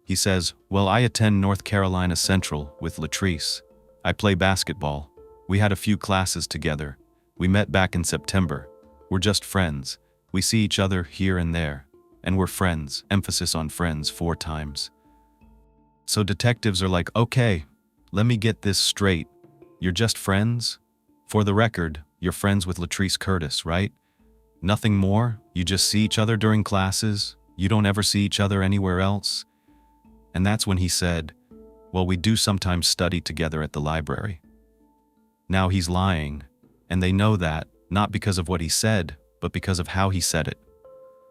He says, "Well, I attend North Carolina Central with Latrice. I play basketball. We had a few classes together. We met back in September. We're just friends. We see each other here and there. And we're friends, emphasis on friends 4 times. So detectives are like, "Okay, let me get this straight. You're just friends? For the record, you're friends with Latrice Curtis, right? Nothing more? You just see each other during classes? You don't ever see each other anywhere else?" And that's when he said, "Well, we do sometimes study together at the library." Now he's lying, and they know that, not because of what he said, but because of how he said it.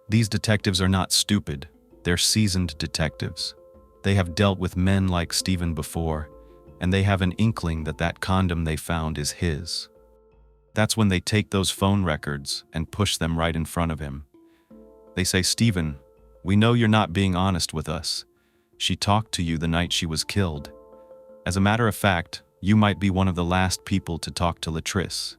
These detectives are not stupid, they're seasoned detectives. They have dealt with men like Stephen before, and they have an inkling that that condom they found is his. That's when they take those phone records and push them right in front of him. They say, "Stephen, we know you're not being honest with us. She talked to you the night she was killed. As a matter of fact, you might be one of the last people to talk to Latrice."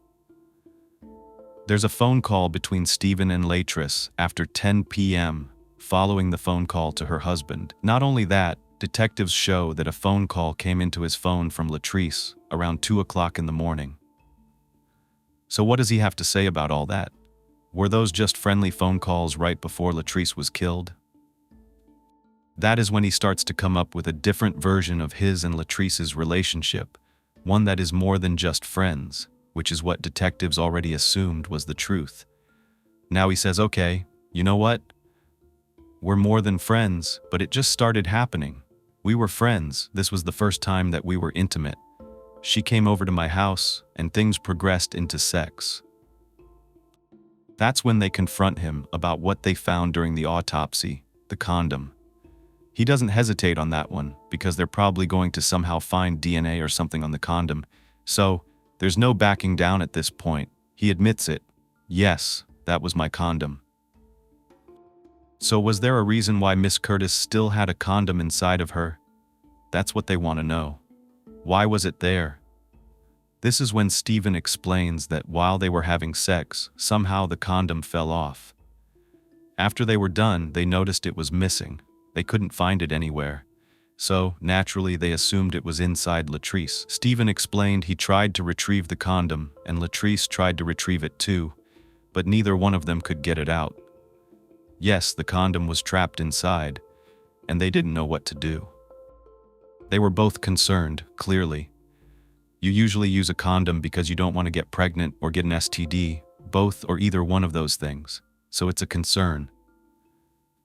There's a phone call between Stephen and Latrice after 10 p.m. following the phone call to her husband. Not only that, detectives show that a phone call came into his phone from Latrice around 2 o'clock in the morning. So what does he have to say about all that? Were those just friendly phone calls right before Latrice was killed? That is when he starts to come up with a different version of his and Latrice's relationship, one that is more than just friends, which is what detectives already assumed was the truth. Now he says, "Okay, you know what? We're more than friends, but it just started happening. We were friends. This was the first time that we were intimate. She came over to my house, and things progressed into sex." That's when they confront him about what they found during the autopsy, the condom. He doesn't hesitate on that one, because they're probably going to somehow find DNA or something on the condom. So, there's no backing down at this point. He admits it. "Yes, that was my condom." So was there a reason why Miss Curtis still had a condom inside of her? That's what they want to know. Why was it there? This is when Stephen explains that while they were having sex, somehow the condom fell off. After they were done, they noticed it was missing. They couldn't find it anywhere. So, naturally, they assumed it was inside Latrice. Stephen explained he tried to retrieve the condom, and Latrice tried to retrieve it too, but neither one of them could get it out. Yes, the condom was trapped inside, and they didn't know what to do. They were both concerned, clearly. You usually use a condom because you don't want to get pregnant or get an STD, both or either one of those things, so it's a concern.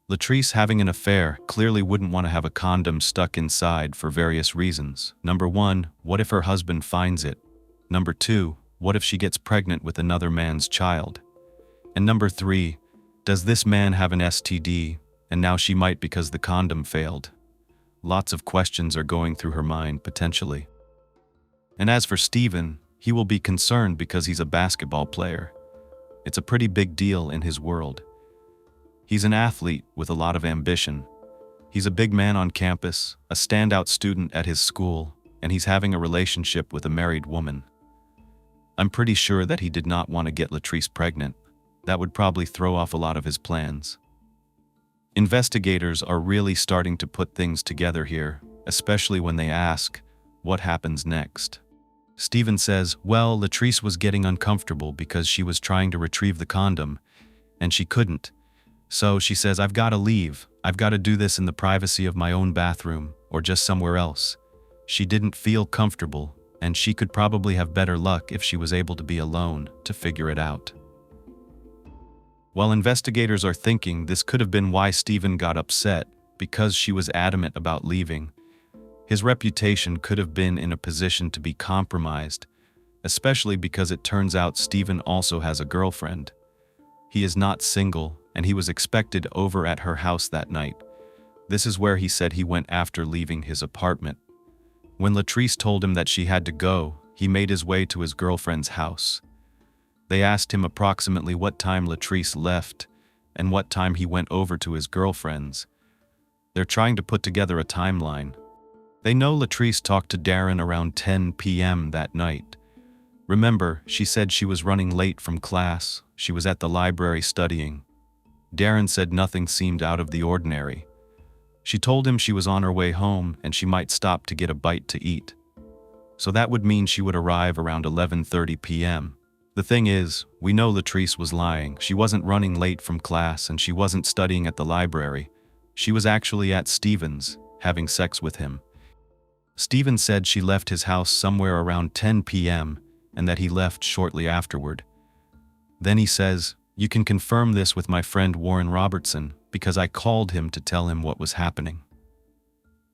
Latrice, having an affair, clearly wouldn't want to have a condom stuck inside for various reasons. Number 1, what if her husband finds it? Number 2, what if she gets pregnant with another man's child? And number 3, does this man have an STD, and now she might because the condom failed? Lots of questions are going through her mind, potentially. And as for Stephen, he will be concerned because he's a basketball player. It's a pretty big deal in his world. He's an athlete with a lot of ambition. He's a big man on campus, a standout student at his school, and he's having a relationship with a married woman. I'm pretty sure that he did not want to get Latrice pregnant. That would probably throw off a lot of his plans. Investigators are really starting to put things together here, especially when they ask, what happens next? Stephen says, well, Latrice was getting uncomfortable because she was trying to retrieve the condom, and she couldn't. So she says, I've got to leave. I've got to do this in the privacy of my own bathroom, or just somewhere else. She didn't feel comfortable, and she could probably have better luck if she was able to be alone to figure it out. While investigators are thinking this could have been why Stephen got upset, because she was adamant about leaving, his reputation could have been in a position to be compromised, especially because it turns out Stephen also has a girlfriend. He is not single, and he was expected over at her house that night. This is where he said he went after leaving his apartment. When Latrice told him that she had to go, he made his way to his girlfriend's house. They asked him approximately what time Latrice left and what time he went over to his girlfriend's. They're trying to put together a timeline. They know Latrice talked to Darren around 10 p.m. that night. Remember, she said she was running late from class. She was at the library studying. Darren said nothing seemed out of the ordinary. She told him she was on her way home and she might stop to get a bite to eat. So that would mean she would arrive around 11:30 p.m. The thing is, we know Latrice was lying. She wasn't running late from class and she wasn't studying at the library. She was actually at Stephen's, having sex with him. Stephen said she left his house somewhere around 10 p.m. and that he left shortly afterward. Then he says, you can confirm this with my friend Warren Robertson because I called him to tell him what was happening.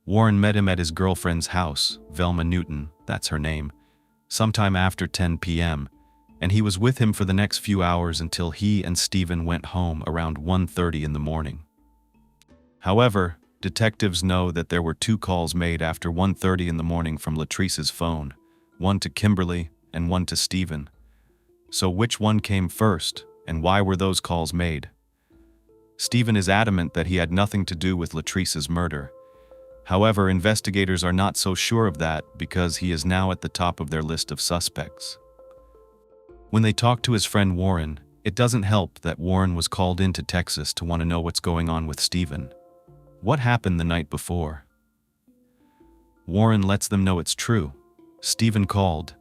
Warren met him at his girlfriend's house, Velma Newton, that's her name, sometime after 10 p.m., and he was with him for the next few hours until he and Stephen went home around 1:30 in the morning. However, detectives know that there were 2 calls made after 1:30 in the morning from Latrice's phone, one to Kimberly and one to Stephen. So which one came first, and why were those calls made? Stephen is adamant that he had nothing to do with Latrice's murder. However, investigators are not so sure of that because he is now at the top of their list of suspects. When they talk to his friend Warren, it doesn't help that Warren was called into Texas to want to know what's going on with Stephen. What happened the night before? Warren lets them know it's true. Stephen called,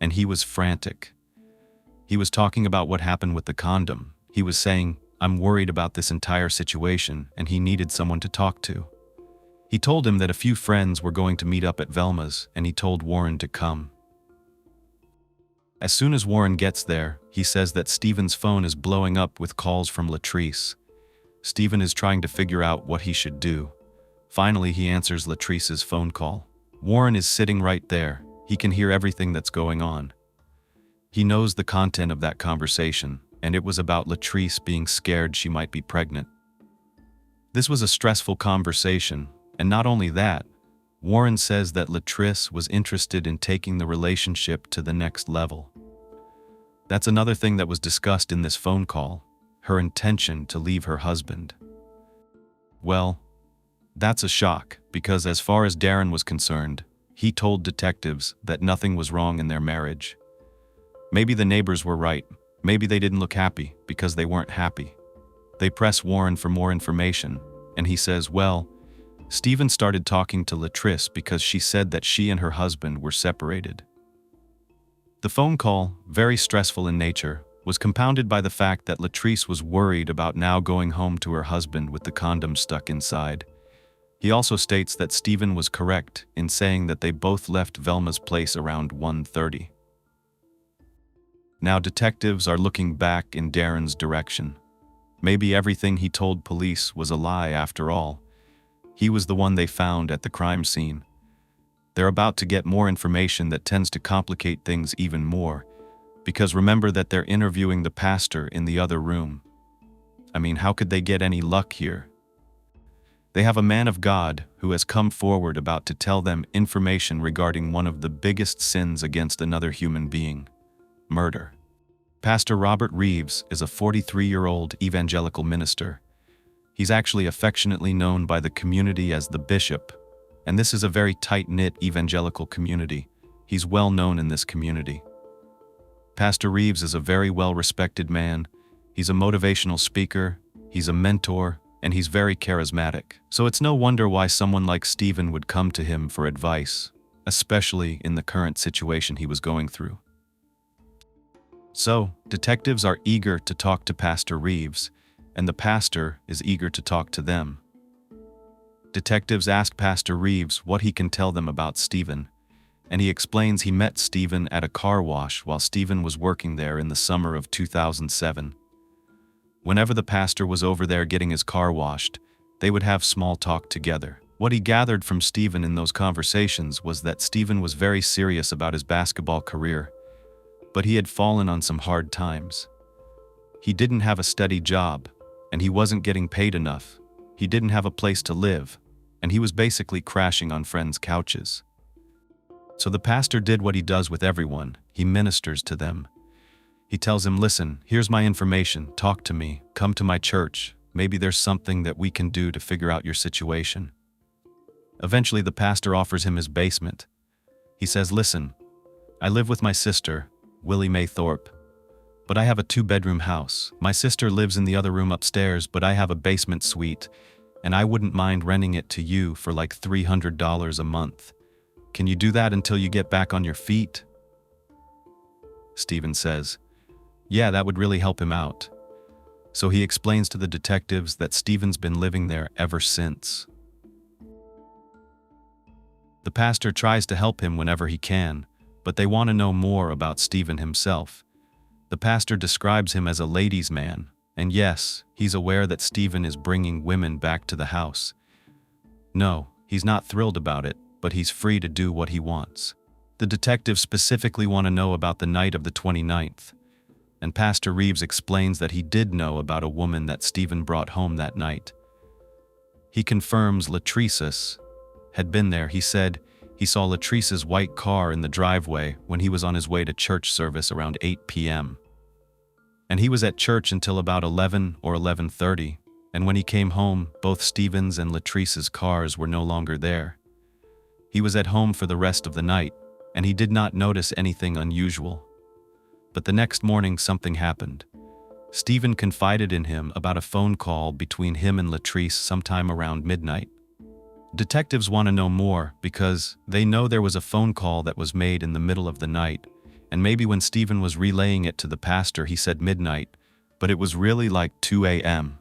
and he was frantic. He was talking about what happened with the condom. He was saying, I'm worried about this entire situation, and he needed someone to talk to. He told him that a few friends were going to meet up at Velma's, and he told Warren to come. As soon as Warren gets there, he says that Stephen's phone is blowing up with calls from Latrice. Stephen is trying to figure out what he should do. Finally, he answers Latrice's phone call. Warren is sitting right there. He can hear everything that's going on. He knows the content of that conversation, and it was about Latrice being scared she might be pregnant. This was a stressful conversation, and not only that, Warren says that Latrice was interested in taking the relationship to the next level. That's another thing that was discussed in this phone call, her intention to leave her husband. Well, that's a shock, because as far as Darren was concerned, he told detectives that nothing was wrong in their marriage. Maybe the neighbors were right. Maybe they didn't look happy because they weren't happy. They press Warren for more information, and he says, well, Stephen started talking to Latrice because she said that she and her husband were separated. The phone call, very stressful in nature, was compounded by the fact that Latrice was worried about now going home to her husband with the condom stuck inside. He also states that Stephen was correct in saying that they both left Velma's place around 1:30. Now detectives are looking back in Darren's direction. Maybe everything he told police was a lie after all. He was the one they found at the crime scene. They're about to get more information that tends to complicate things even more, because remember that they're interviewing the pastor in the other room. I mean, how could they get any luck here? They have a man of God who has come forward about to tell them information regarding one of the biggest sins against another human being: murder. Pastor Robert Reeves is a 43-year-old evangelical minister. He's actually affectionately known by the community as the Bishop, and this is a very tight-knit evangelical community. He's well known in this community. Pastor Reeves is a very well-respected man. He's a motivational speaker, he's a mentor, and he's very charismatic. So it's no wonder why someone like Stephen would come to him for advice, especially in the current situation he was going through. So, detectives are eager to talk to Pastor Reeves, and the pastor is eager to talk to them. Detectives ask Pastor Reeves what he can tell them about Stephen, and he explains he met Stephen at a car wash while Stephen was working there in the summer of 2007. Whenever the pastor was over there getting his car washed, they would have small talk together. What he gathered from Stephen in those conversations was that Stephen was very serious about his basketball career, but he had fallen on some hard times. He didn't have a steady job, and he wasn't getting paid enough. He didn't have a place to live, and he was basically crashing on friends' couches. So the pastor did what he does with everyone. He ministers to them. He tells him, listen, here's my information, talk to me, come to my church, maybe there's something that we can do to figure out your situation. Eventually the pastor offers him his basement. He says, listen, I live with my sister, Willie Mae Thorpe, but I have a 2-bedroom house. My sister lives in the other room upstairs, but I have a basement suite, and I wouldn't mind renting it to you for like $300 a month. Can you do that until you get back on your feet? Stephen says, yeah, that would really help him out. So he explains to the detectives that Stephen's been living there ever since. The pastor tries to help him whenever he can, but they want to know more about Stephen himself. The pastor describes him as a ladies' man, and yes, he's aware that Stephen is bringing women back to the house. No, he's not thrilled about it, but he's free to do what he wants. The detectives specifically want to know about the night of the 29th, and Pastor Reeves explains that he did know about a woman that Stephen brought home that night. He confirms Latrice had been there. He said he saw Latrice's white car in the driveway when he was on his way to church service around 8 p.m. And he was at church until about 11 or 11:30, and when he came home, both Stephen's and Latrice's cars were no longer there. He was at home for the rest of the night, and he did not notice anything unusual. But the next morning something happened. Stephen confided in him about a phone call between him and Latrice sometime around midnight. Detectives want to know more because they know there was a phone call that was made in the middle of the night, and maybe when Stephen was relaying it to the pastor he said midnight, but it was really like 2 a.m.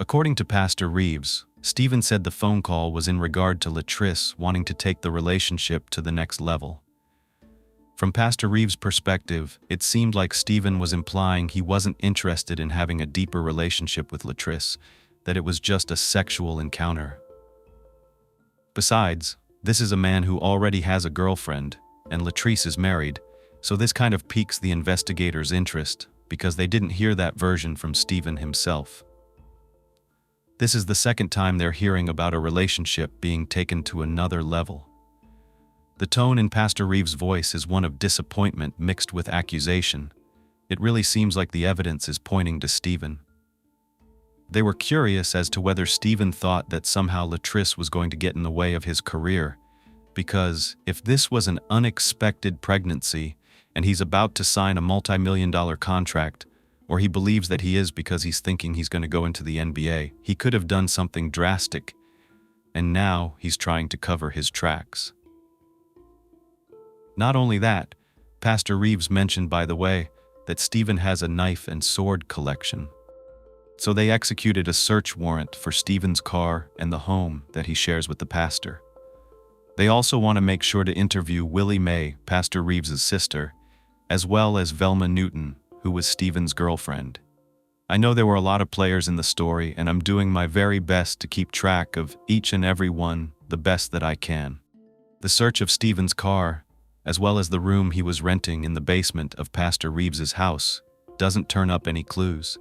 According to Pastor Reeves, Stephen said the phone call was in regard to Latrice wanting to take the relationship to the next level. From Pastor Reeves' perspective, it seemed like Stephen was implying he wasn't interested in having a deeper relationship with Latrice, that it was just a sexual encounter. Besides, this is a man who already has a girlfriend, and Latrice is married, so this kind of piques the investigators' interest, because they didn't hear that version from Stephen himself. This is the second time they're hearing about a relationship being taken to another level. The tone in Pastor Reeves' voice is one of disappointment mixed with accusation. It really seems like the evidence is pointing to Stephen. They were curious as to whether Stephen thought that somehow Latrice was going to get in the way of his career, because if this was an unexpected pregnancy and he's about to sign a multi-million-dollar contract, Or he believes that he is because he's thinking he's going to go into the NBA. He could have done something drastic, and now he's trying to cover his tracks. Not only that, Pastor Reeves mentioned, by the way, that Stephen has a knife and sword collection. So they executed a search warrant for Stephen's car and the home that he shares with the pastor. They also want to make sure to interview Willie Mae, Pastor Reeves' sister, as well as Velma Newton, who was Stephen's girlfriend. I know there were a lot of players in the story, and I'm doing my very best to keep track of each and every one the best that I can. The search of Stephen's car, as well as the room he was renting in the basement of Pastor Reeves' house, doesn't turn up any clues.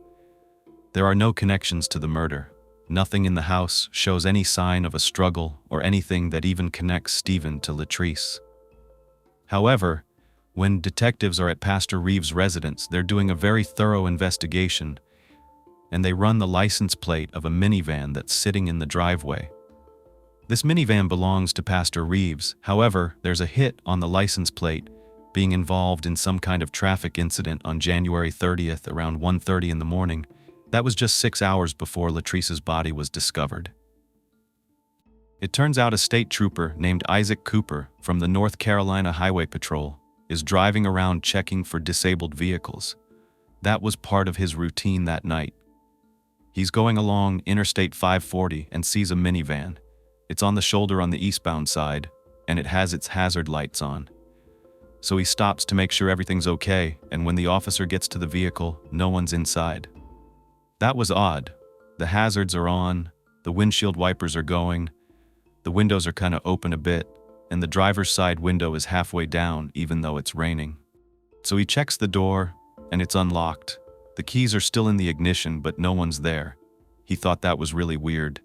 There are no connections to the murder. Nothing in the house shows any sign of a struggle or anything that even connects Stephen to Latrice. However, when detectives are at Pastor Reeves' residence, they're doing a very thorough investigation, and they run the license plate of a minivan that's sitting in the driveway. This minivan belongs to Pastor Reeves. However, there's a hit on the license plate, being involved in some kind of traffic incident on January 30th around 1:30 in the morning. That was just 6 hours before Latrice's body was discovered. It turns out a state trooper named Isaac Cooper from the North Carolina Highway Patrol is driving around checking for disabled vehicles. That was part of his routine that night. He's going along Interstate 540 and sees a minivan. It's on the shoulder on the eastbound side, and it has its hazard lights on. So he stops to make sure everything's okay, and when the officer gets to the vehicle, no one's inside. That was odd. The hazards are on, the windshield wipers are going, the windows are kind of open a bit, and the driver's side window is halfway down even though it's raining. So he checks the door, and it's unlocked. The keys are still in the ignition, but no one's there. He thought that was really weird.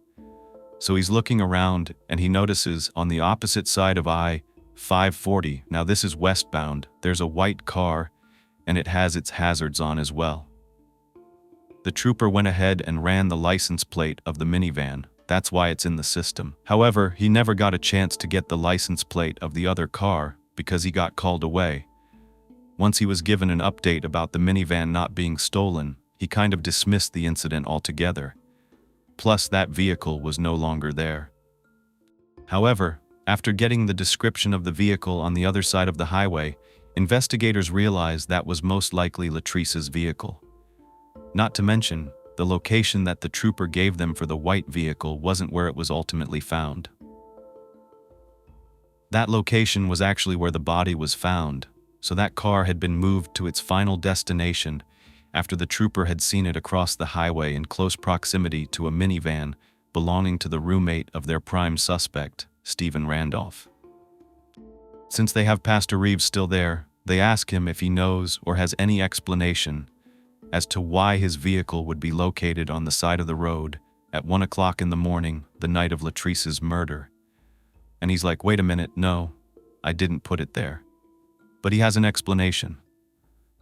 So he's looking around, and he notices on the opposite side of I-540, now this is westbound, there's a white car, and it has its hazards on as well. The trooper went ahead and ran the license plate of the minivan. That's why it's in the system. However, he never got a chance to get the license plate of the other car because he got called away. Once he was given an update about the minivan not being stolen, he kind of dismissed the incident altogether. Plus, that vehicle was no longer there. However, after getting the description of the vehicle on the other side of the highway, investigators realized that was most likely Latrice's vehicle. Not to mention, the location that the trooper gave them for the white vehicle wasn't where it was ultimately found. That location was actually where the body was found, so that car had been moved to its final destination after the trooper had seen it across the highway in close proximity to a minivan belonging to the roommate of their prime suspect, Stephen Randolph. Since they have Pastor Reeves still there, they ask him if he knows or has any explanation as to why his vehicle would be located on the side of the road at 1 o'clock in the morning, the night of Latrice's murder. And he's like, wait a minute, no, I didn't put it there. But he has an explanation.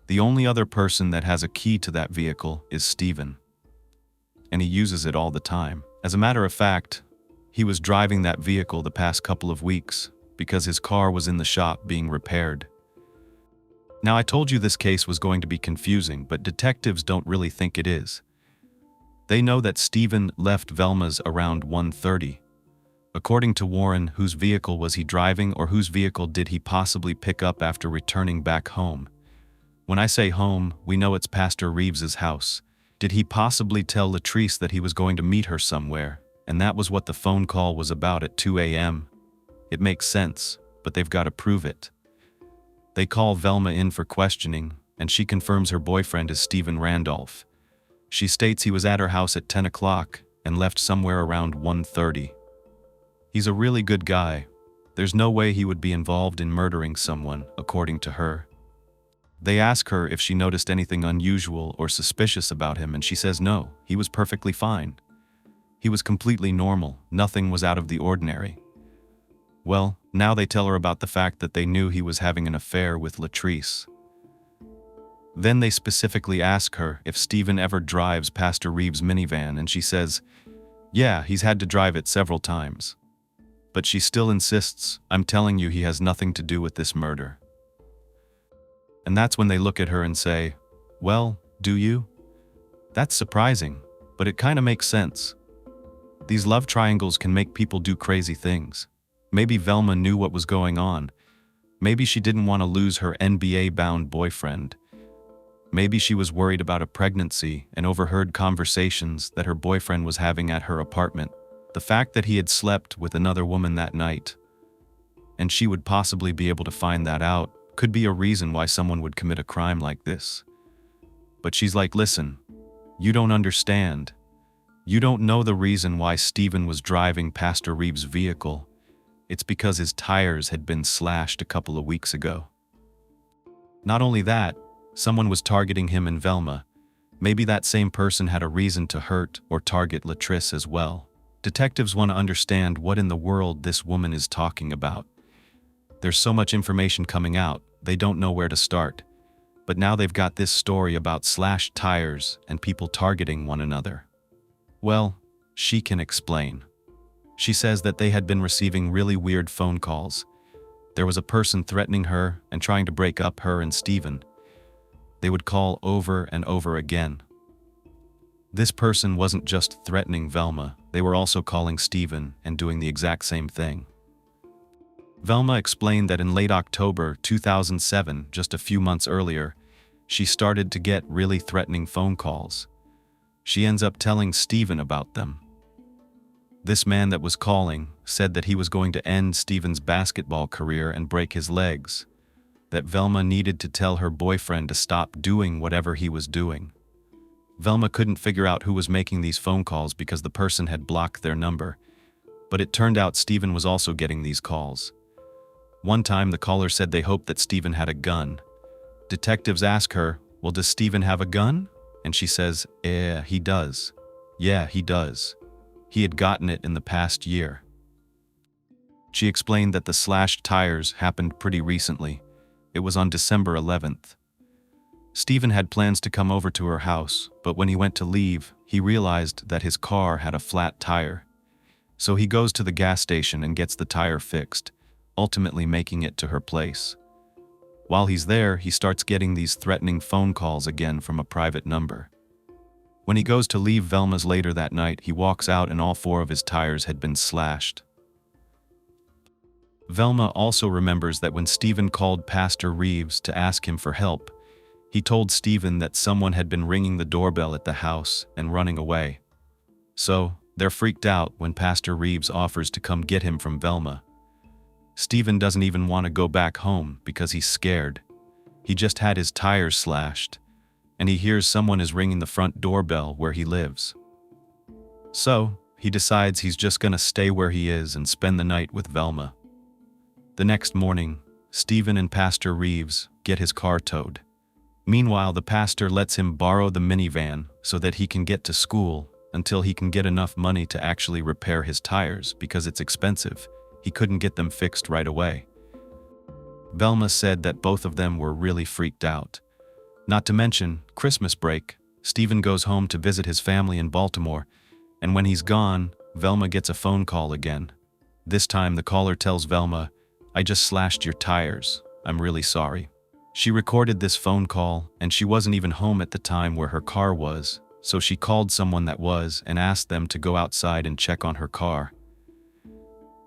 The only other person that has a key to that vehicle is Stephen, and he uses it all the time. As a matter of fact, he was driving that vehicle the past couple of weeks because his car was in the shop being repaired. Now, I told you this case was going to be confusing, but detectives don't really think it is. They know that Stephen left Velma's around 1:30. According to Warren, whose vehicle was he driving, or whose vehicle did he possibly pick up after returning back home? When I say home, we know it's Pastor Reeves' house. Did he possibly tell Latrice that he was going to meet her somewhere, and that was what the phone call was about at 2 a.m.? It makes sense, but they've got to prove it. They call Velma in for questioning, and she confirms her boyfriend is Stephen Randolph. She states he was at her house at 10 o'clock and left somewhere around 1:30. He's a really good guy. There's no way he would be involved in murdering someone, according to her. They ask her if she noticed anything unusual or suspicious about him, and she says no, he was perfectly fine. He was completely normal, nothing was out of the ordinary. Well, now they tell her about the fact that they knew he was having an affair with Latrice. Then they specifically ask her if Stephen ever drives Pastor Reeves' minivan, and she says, yeah, he's had to drive it several times. But she still insists, I'm telling you, he has nothing to do with this murder. And that's when they look at her and say, well, Do you? That's surprising, but it kinda makes sense. These love triangles can make people do crazy things. Maybe Velma knew what was going on. Maybe she didn't want to lose her NBA-bound boyfriend. Maybe she was worried about a pregnancy and overheard conversations that her boyfriend was having at her apartment. The fact that he had slept with another woman that night, and she would possibly be able to find that out, could be a reason why someone would commit a crime like this. But she's like, listen, you don't understand. You don't know the reason why Stephen was driving Pastor Reeves' vehicle. It's because his tires had been slashed a couple of weeks ago. Not only that, someone was targeting him and Velma. Maybe that same person had a reason to hurt or target Latrice as well. Detectives want to understand what in the world this woman is talking about. There's so much information coming out, they don't know where to start. But now they've got this story about slashed tires and people targeting one another. Well, she can explain. She says that they had been receiving really weird phone calls. There was a person threatening her and trying to break up her and Stephen. They would call over and over again. This person wasn't just threatening Velma, they were also calling Stephen and doing the exact same thing. Velma explained that in late October 2007, just a few months earlier, she started to get really threatening phone calls. She ends up telling Stephen about them. This man that was calling said that he was going to end Stephen's basketball career and break his legs, that Velma needed to tell her boyfriend to stop doing whatever he was doing. Velma couldn't figure out who was making these phone calls because the person had blocked their number, but it turned out Stephen was also getting these calls. One time the caller said they hoped that Stephen had a gun. Detectives ask her, well, does Stephen have a gun? And she says, he does. Yeah, he does. He had gotten it in the past year. She explained that the slashed tires happened pretty recently. It was on December 11th. Stephen had plans to come over to her house, but when he went to leave, he realized that his car had a flat tire. So he goes to the gas station and gets the tire fixed, ultimately making it to her place. While he's there, he starts getting these threatening phone calls again from a private number. When he goes to leave Velma's later that night, he walks out and all 4 of his tires had been slashed. Velma also remembers that when Stephen called Pastor Reeves to ask him for help, he told Stephen that someone had been ringing the doorbell at the house and running away. So, they're freaked out when Pastor Reeves offers to come get him from Velma. Stephen doesn't even want to go back home because he's scared. He just had his tires slashed, and he hears someone is ringing the front doorbell where he lives. So, he decides he's just gonna stay where he is and spend the night with Velma. The next morning, Stephen and Pastor Reeves get his car towed. Meanwhile, the pastor lets him borrow the minivan so that he can get to school until he can get enough money to actually repair his tires because it's expensive. He couldn't get them fixed right away. Velma said that both of them were really freaked out. Not to mention, Christmas break, Stephen goes home to visit his family in Baltimore, and when he's gone, Velma gets a phone call again. This time the caller tells Velma, "I just slashed your tires. I'm really sorry." She recorded this phone call, and she wasn't even home at the time where her car was, so she called someone that was and asked them to go outside and check on her car.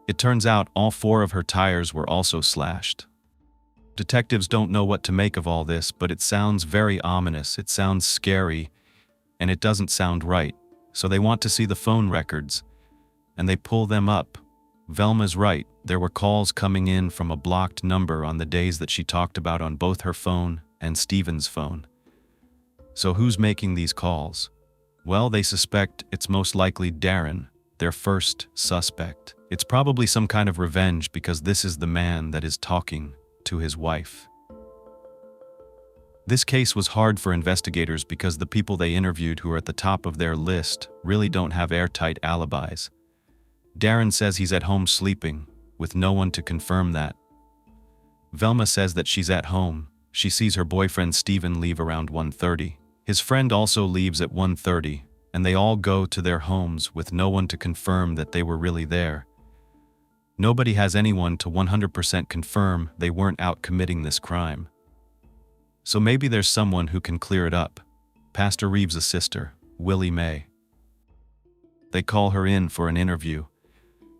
It turns out all 4 of her tires were also slashed. Detectives don't know what to make of all this, but it sounds very ominous, it sounds scary, and it doesn't sound right, so they want to see the phone records, and they pull them up. Velma's right, there were calls coming in from a blocked number on the days that she talked about on both her phone and Stephen's phone. So who's making these calls? Well, they suspect it's most likely Darren, their first suspect. It's probably some kind of revenge because this is the man that is talking to his wife. This case was hard for investigators because the people they interviewed who are at the top of their list really don't have airtight alibis. Darren says he's at home sleeping, with no one to confirm that. Velma says that she's at home. She sees her boyfriend Stephen leave around 1:30. His friend also leaves at 1:30, and they all go to their homes with no one to confirm that they were really there. Nobody has anyone to 100% confirm they weren't out committing this crime. So maybe there's someone who can clear it up. Pastor Reeves' sister, Willie Mae. They call her in for an interview.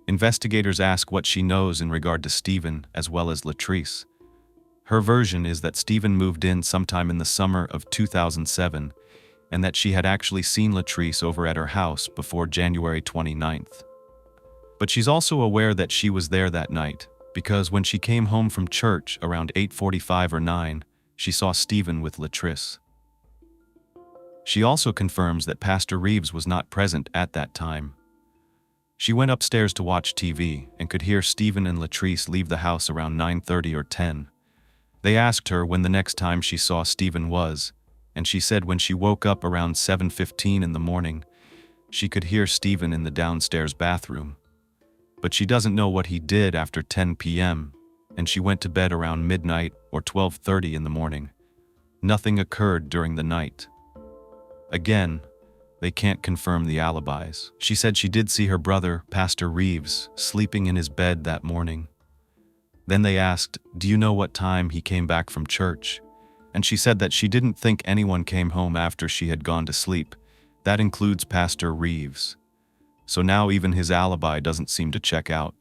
Investigators ask what she knows in regard to Stephen as well as Latrice. Her version is that Stephen moved in sometime in the summer of 2007 and that she had actually seen Latrice over at her house before January 29th. But she's also aware that she was there that night because when she came home from church around 8:45 or 9, she saw Stephen with Latrice. She also confirms that Pastor Reeves was not present at that time. She went upstairs to watch TV and could hear Stephen and Latrice leave the house around 9:30 or 10. They asked her when the next time she saw Stephen was, and she said when she woke up around 7:15 in the morning, she could hear Stephen in the downstairs bathroom. But she doesn't know what he did after 10 p.m., and she went to bed around midnight or 12:30 in the morning. Nothing occurred during the night. Again, they can't confirm the alibis. She said she did see her brother, Pastor Reeves, sleeping in his bed that morning. Then they asked, "Do you know what time he came back from church?" And she said that she didn't think anyone came home after she had gone to sleep. That includes Pastor Reeves. So now even his alibi doesn't seem to check out.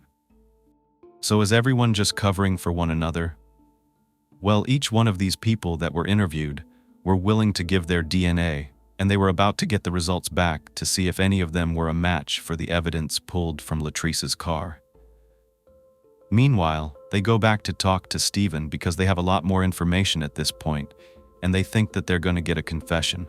So is everyone just covering for one another? Well, each one of these people that were interviewed were willing to give their DNA, and they were about to get the results back to see if any of them were a match for the evidence pulled from Latrice's car. Meanwhile, they go back to talk to Stephen because they have a lot more information at this point, and they think that they're going to get a confession.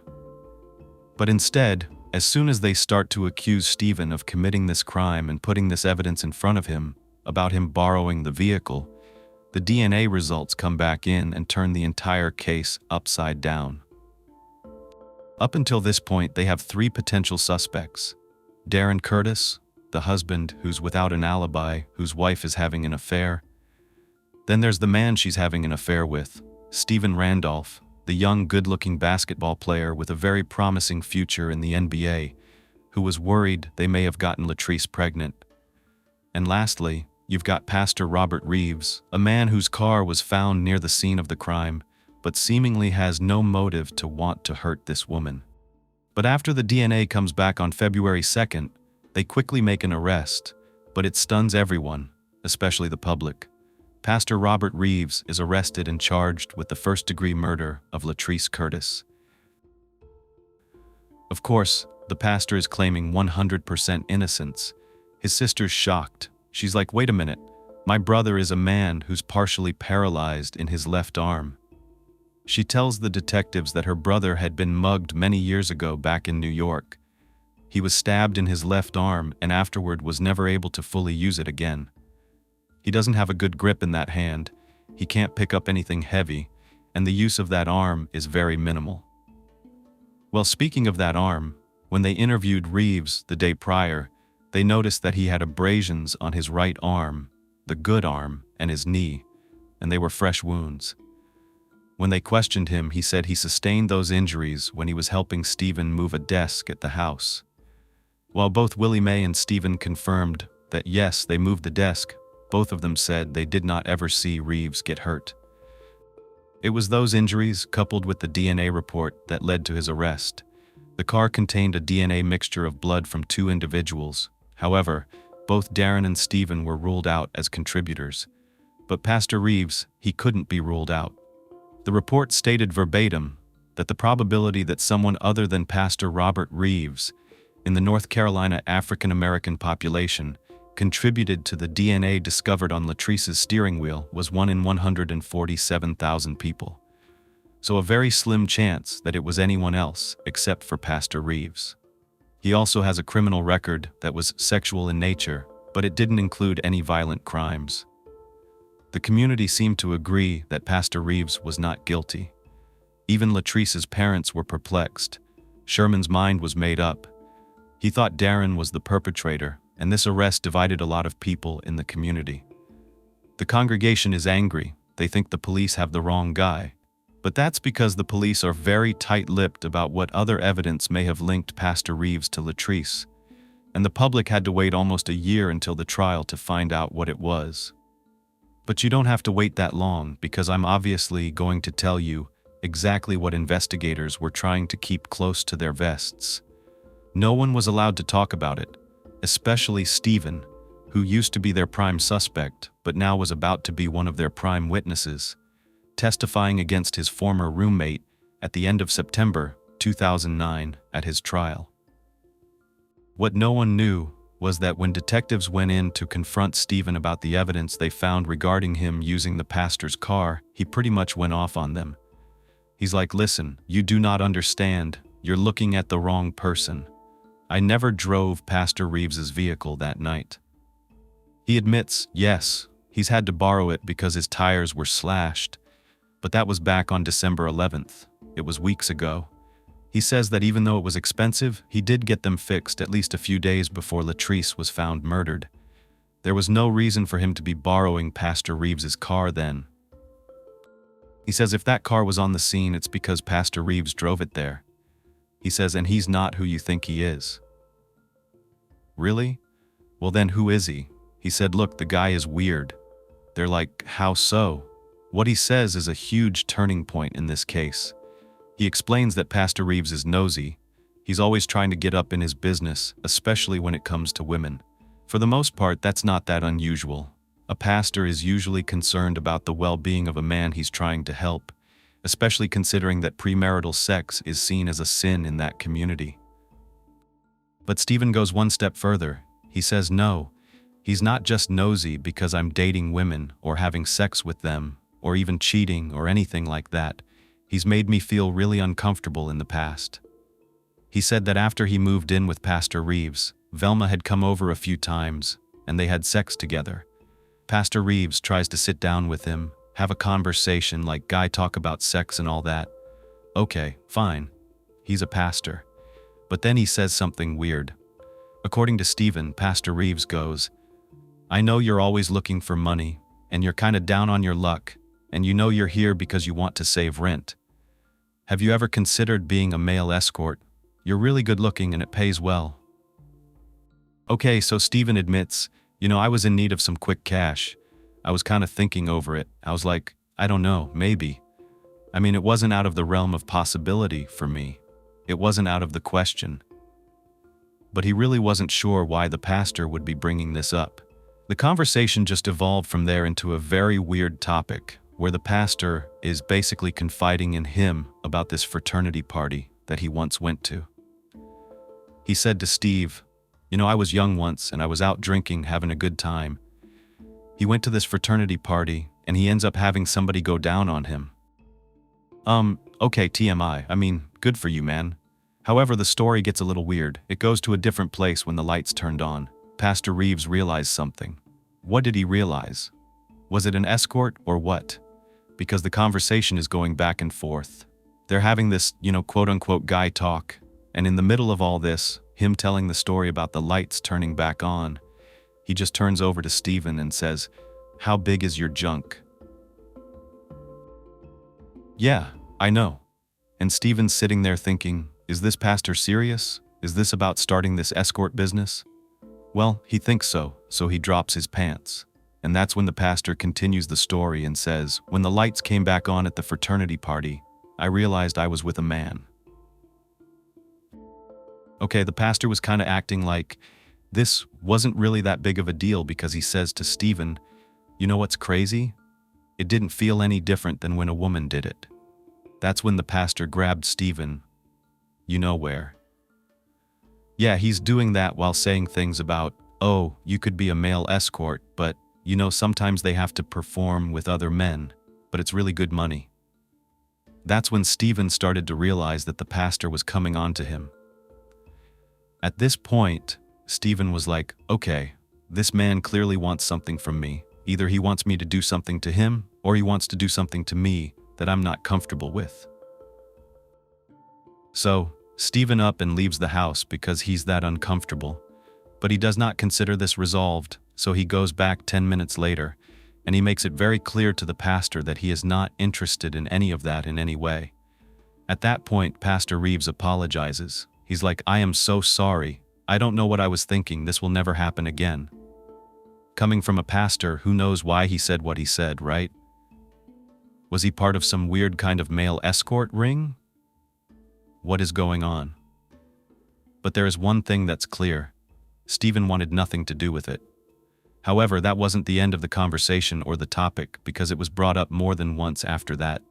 But instead, as soon as they start to accuse Stephen of committing this crime and putting this evidence in front of him about him borrowing the vehicle, the DNA results come back in and turn the entire case upside down. Up until this point, they have 3 potential suspects: Darin Curtis, the husband who's without an alibi, whose wife is having an affair. Then there's the man she's having an affair with, Stephen Randolph, the young, good-looking basketball player with a very promising future in the NBA, who was worried they may have gotten Latrice pregnant. And lastly, you've got Pastor Robert Reeves, a man whose car was found near the scene of the crime, but seemingly has no motive to want to hurt this woman. But after the DNA comes back on February 2nd, they quickly make an arrest, but it stuns everyone, especially the public. Pastor Robert Reeves is arrested and charged with the first-degree murder of Latrice Curtis. Of course, the pastor is claiming 100% innocence. His sister's shocked. She's like, "Wait a minute, my brother is a man who's partially paralyzed in his left arm." She tells the detectives that her brother had been mugged many years ago back in New York. He was stabbed in his left arm and afterward was never able to fully use it again. He doesn't have a good grip in that hand, he can't pick up anything heavy, and the use of that arm is very minimal. Well, speaking of that arm, when they interviewed Reeves the day prior, they noticed that he had abrasions on his right arm, the good arm, and his knee, and they were fresh wounds. When they questioned him, he said he sustained those injuries when he was helping Stephen move a desk at the house. While both Willie Mae and Stephen confirmed that yes, they moved the desk, both of them said they did not ever see Reeves get hurt. It was those injuries, coupled with the DNA report, that led to his arrest. The car contained a DNA mixture of blood from 2 individuals. However, both Darren and Stephen were ruled out as contributors. But Pastor Reeves, he couldn't be ruled out. The report stated verbatim that the probability that someone other than Pastor Robert Reeves in the North Carolina African American population contributed to the DNA discovered on Latrice's steering wheel was 1 in 147,000 people. So a very slim chance that it was anyone else except for Pastor Reeves. He also has a criminal record that was sexual in nature, but it didn't include any violent crimes. The community seemed to agree that Pastor Reeves was not guilty. Even Latrice's parents were perplexed. Sherman's mind was made up. He thought Darren was the perpetrator, and this arrest divided a lot of people in the community. The congregation is angry. They think the police have the wrong guy. But that's because the police are very tight-lipped about what other evidence may have linked Pastor Reeves to Latrice, and the public had to wait almost a year until the trial to find out what it was. But you don't have to wait that long, because I'm obviously going to tell you exactly what investigators were trying to keep close to their vests. No one was allowed to talk about it, especially Stephen, who used to be their prime suspect but now was about to be one of their prime witnesses, testifying against his former roommate at the end of September 2009 at his trial. What no one knew was that when detectives went in to confront Stephen about the evidence they found regarding him using the pastor's car, he pretty much went off on them. He's like, "Listen, you do not understand. You're looking at the wrong person. I never drove Pastor Reeves's vehicle that night." He admits, yes, he's had to borrow it because his tires were slashed, but that was back on December 11th. It was weeks ago. He says that even though it was expensive, he did get them fixed at least a few days before Latrice was found murdered. There was no reason for him to be borrowing Pastor Reeves's car then. He says if that car was on the scene, it's because Pastor Reeves drove it there. He says, and he's not who you think he is. Really? Well then who is he? He said, look, the guy is weird. They're like, how so? What he says is a huge turning point in this case. He explains that Pastor Reeves is nosy. He's always trying to get up in his business, especially when it comes to women. For the most part, that's not that unusual. A pastor is usually concerned about the well-being of a man he's trying to help, especially considering that premarital sex is seen as a sin in that community. But Stephen goes one step further. He says no, he's not just nosy because I'm dating women or having sex with them, or even cheating or anything like that. He's made me feel really uncomfortable in the past. He said that after he moved in with Pastor Reeves, Velma had come over a few times, and they had sex together. Pastor Reeves tries to sit down with him, have a conversation like guy talk about sex and all that. Okay, fine. He's a pastor. But then he says something weird. According to Stephen, Pastor Reeves goes, I know you're always looking for money, and you're kinda down on your luck, and you know you're here because you want to save rent. Have you ever considered being a male escort? You're really good looking and it pays well. Okay, so Stephen admits, I was in need of some quick cash. I was kind of thinking over it. I was like, I don't know, maybe. I mean, it wasn't out of the realm of possibility for me. It wasn't out of the question. But he really wasn't sure why the pastor would be bringing this up. The conversation just evolved from there into a very weird topic, where the pastor is basically confiding in him about this fraternity party that he once went to. He said to Steve, I was young once and I was out drinking, having a good time. He went to this fraternity party and he ends up having somebody go down on him. Okay, TMI, I mean, good for you, man. However, the story gets a little weird. It goes to a different place when the lights turned on. Pastor Reeves realized something. What did he realize? Was it an escort or what? Because the conversation is going back and forth. They're having this, quote-unquote guy talk, and in the middle of all this, him telling the story about the lights turning back on, he just turns over to Stephen and says, how big is your junk? Yeah, I know. And Stephen's sitting there thinking, is this pastor serious? Is this about starting this escort business? Well, he thinks so he drops his pants. And that's when the pastor continues the story and says, when the lights came back on at the fraternity party, I realized I was with a man. Okay, the pastor was kind of acting like this wasn't really that big of a deal because he says to Stephen, you know what's crazy? It didn't feel any different than when a woman did it. That's when the pastor grabbed Stephen. You know where. Yeah, he's doing that while saying things about, oh, you could be a male escort, but sometimes they have to perform with other men, but it's really good money. That's when Stephen started to realize that the pastor was coming on to him. At this point, Stephen was like, okay, this man clearly wants something from me. Either he wants me to do something to him, or he wants to do something to me that I'm not comfortable with. So, Stephen up and leaves the house because he's that uncomfortable. But he does not consider this resolved, so he goes back 10 minutes later, and he makes it very clear to the pastor that he is not interested in any of that in any way. At that point, Pastor Reeves apologizes. He's like, I am so sorry. I don't know what I was thinking. This will never happen again. Coming from a pastor who knows why he said what he said, right? Was he part of some weird kind of male escort ring? What is going on? But there is one thing that's clear. Stephen wanted nothing to do with it. However, that wasn't the end of the conversation or the topic, because it was brought up more than once after that.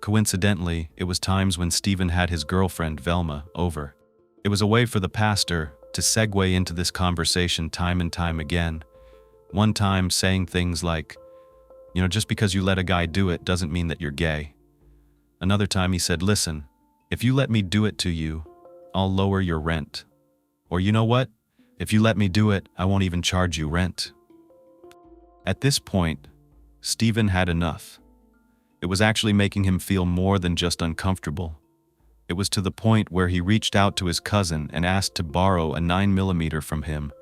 Coincidentally, it was times when Stephen had his girlfriend, Velma, over. It was a way for the pastor to segue into this conversation time and time again. One time saying things like, just because you let a guy do it doesn't mean that you're gay. Another time he said, listen, if you let me do it to you, I'll lower your rent. Or you know what? If you let me do it, I won't even charge you rent. At this point, Stephen had enough. It was actually making him feel more than just uncomfortable. It was to the point where he reached out to his cousin and asked to borrow a 9mm from him,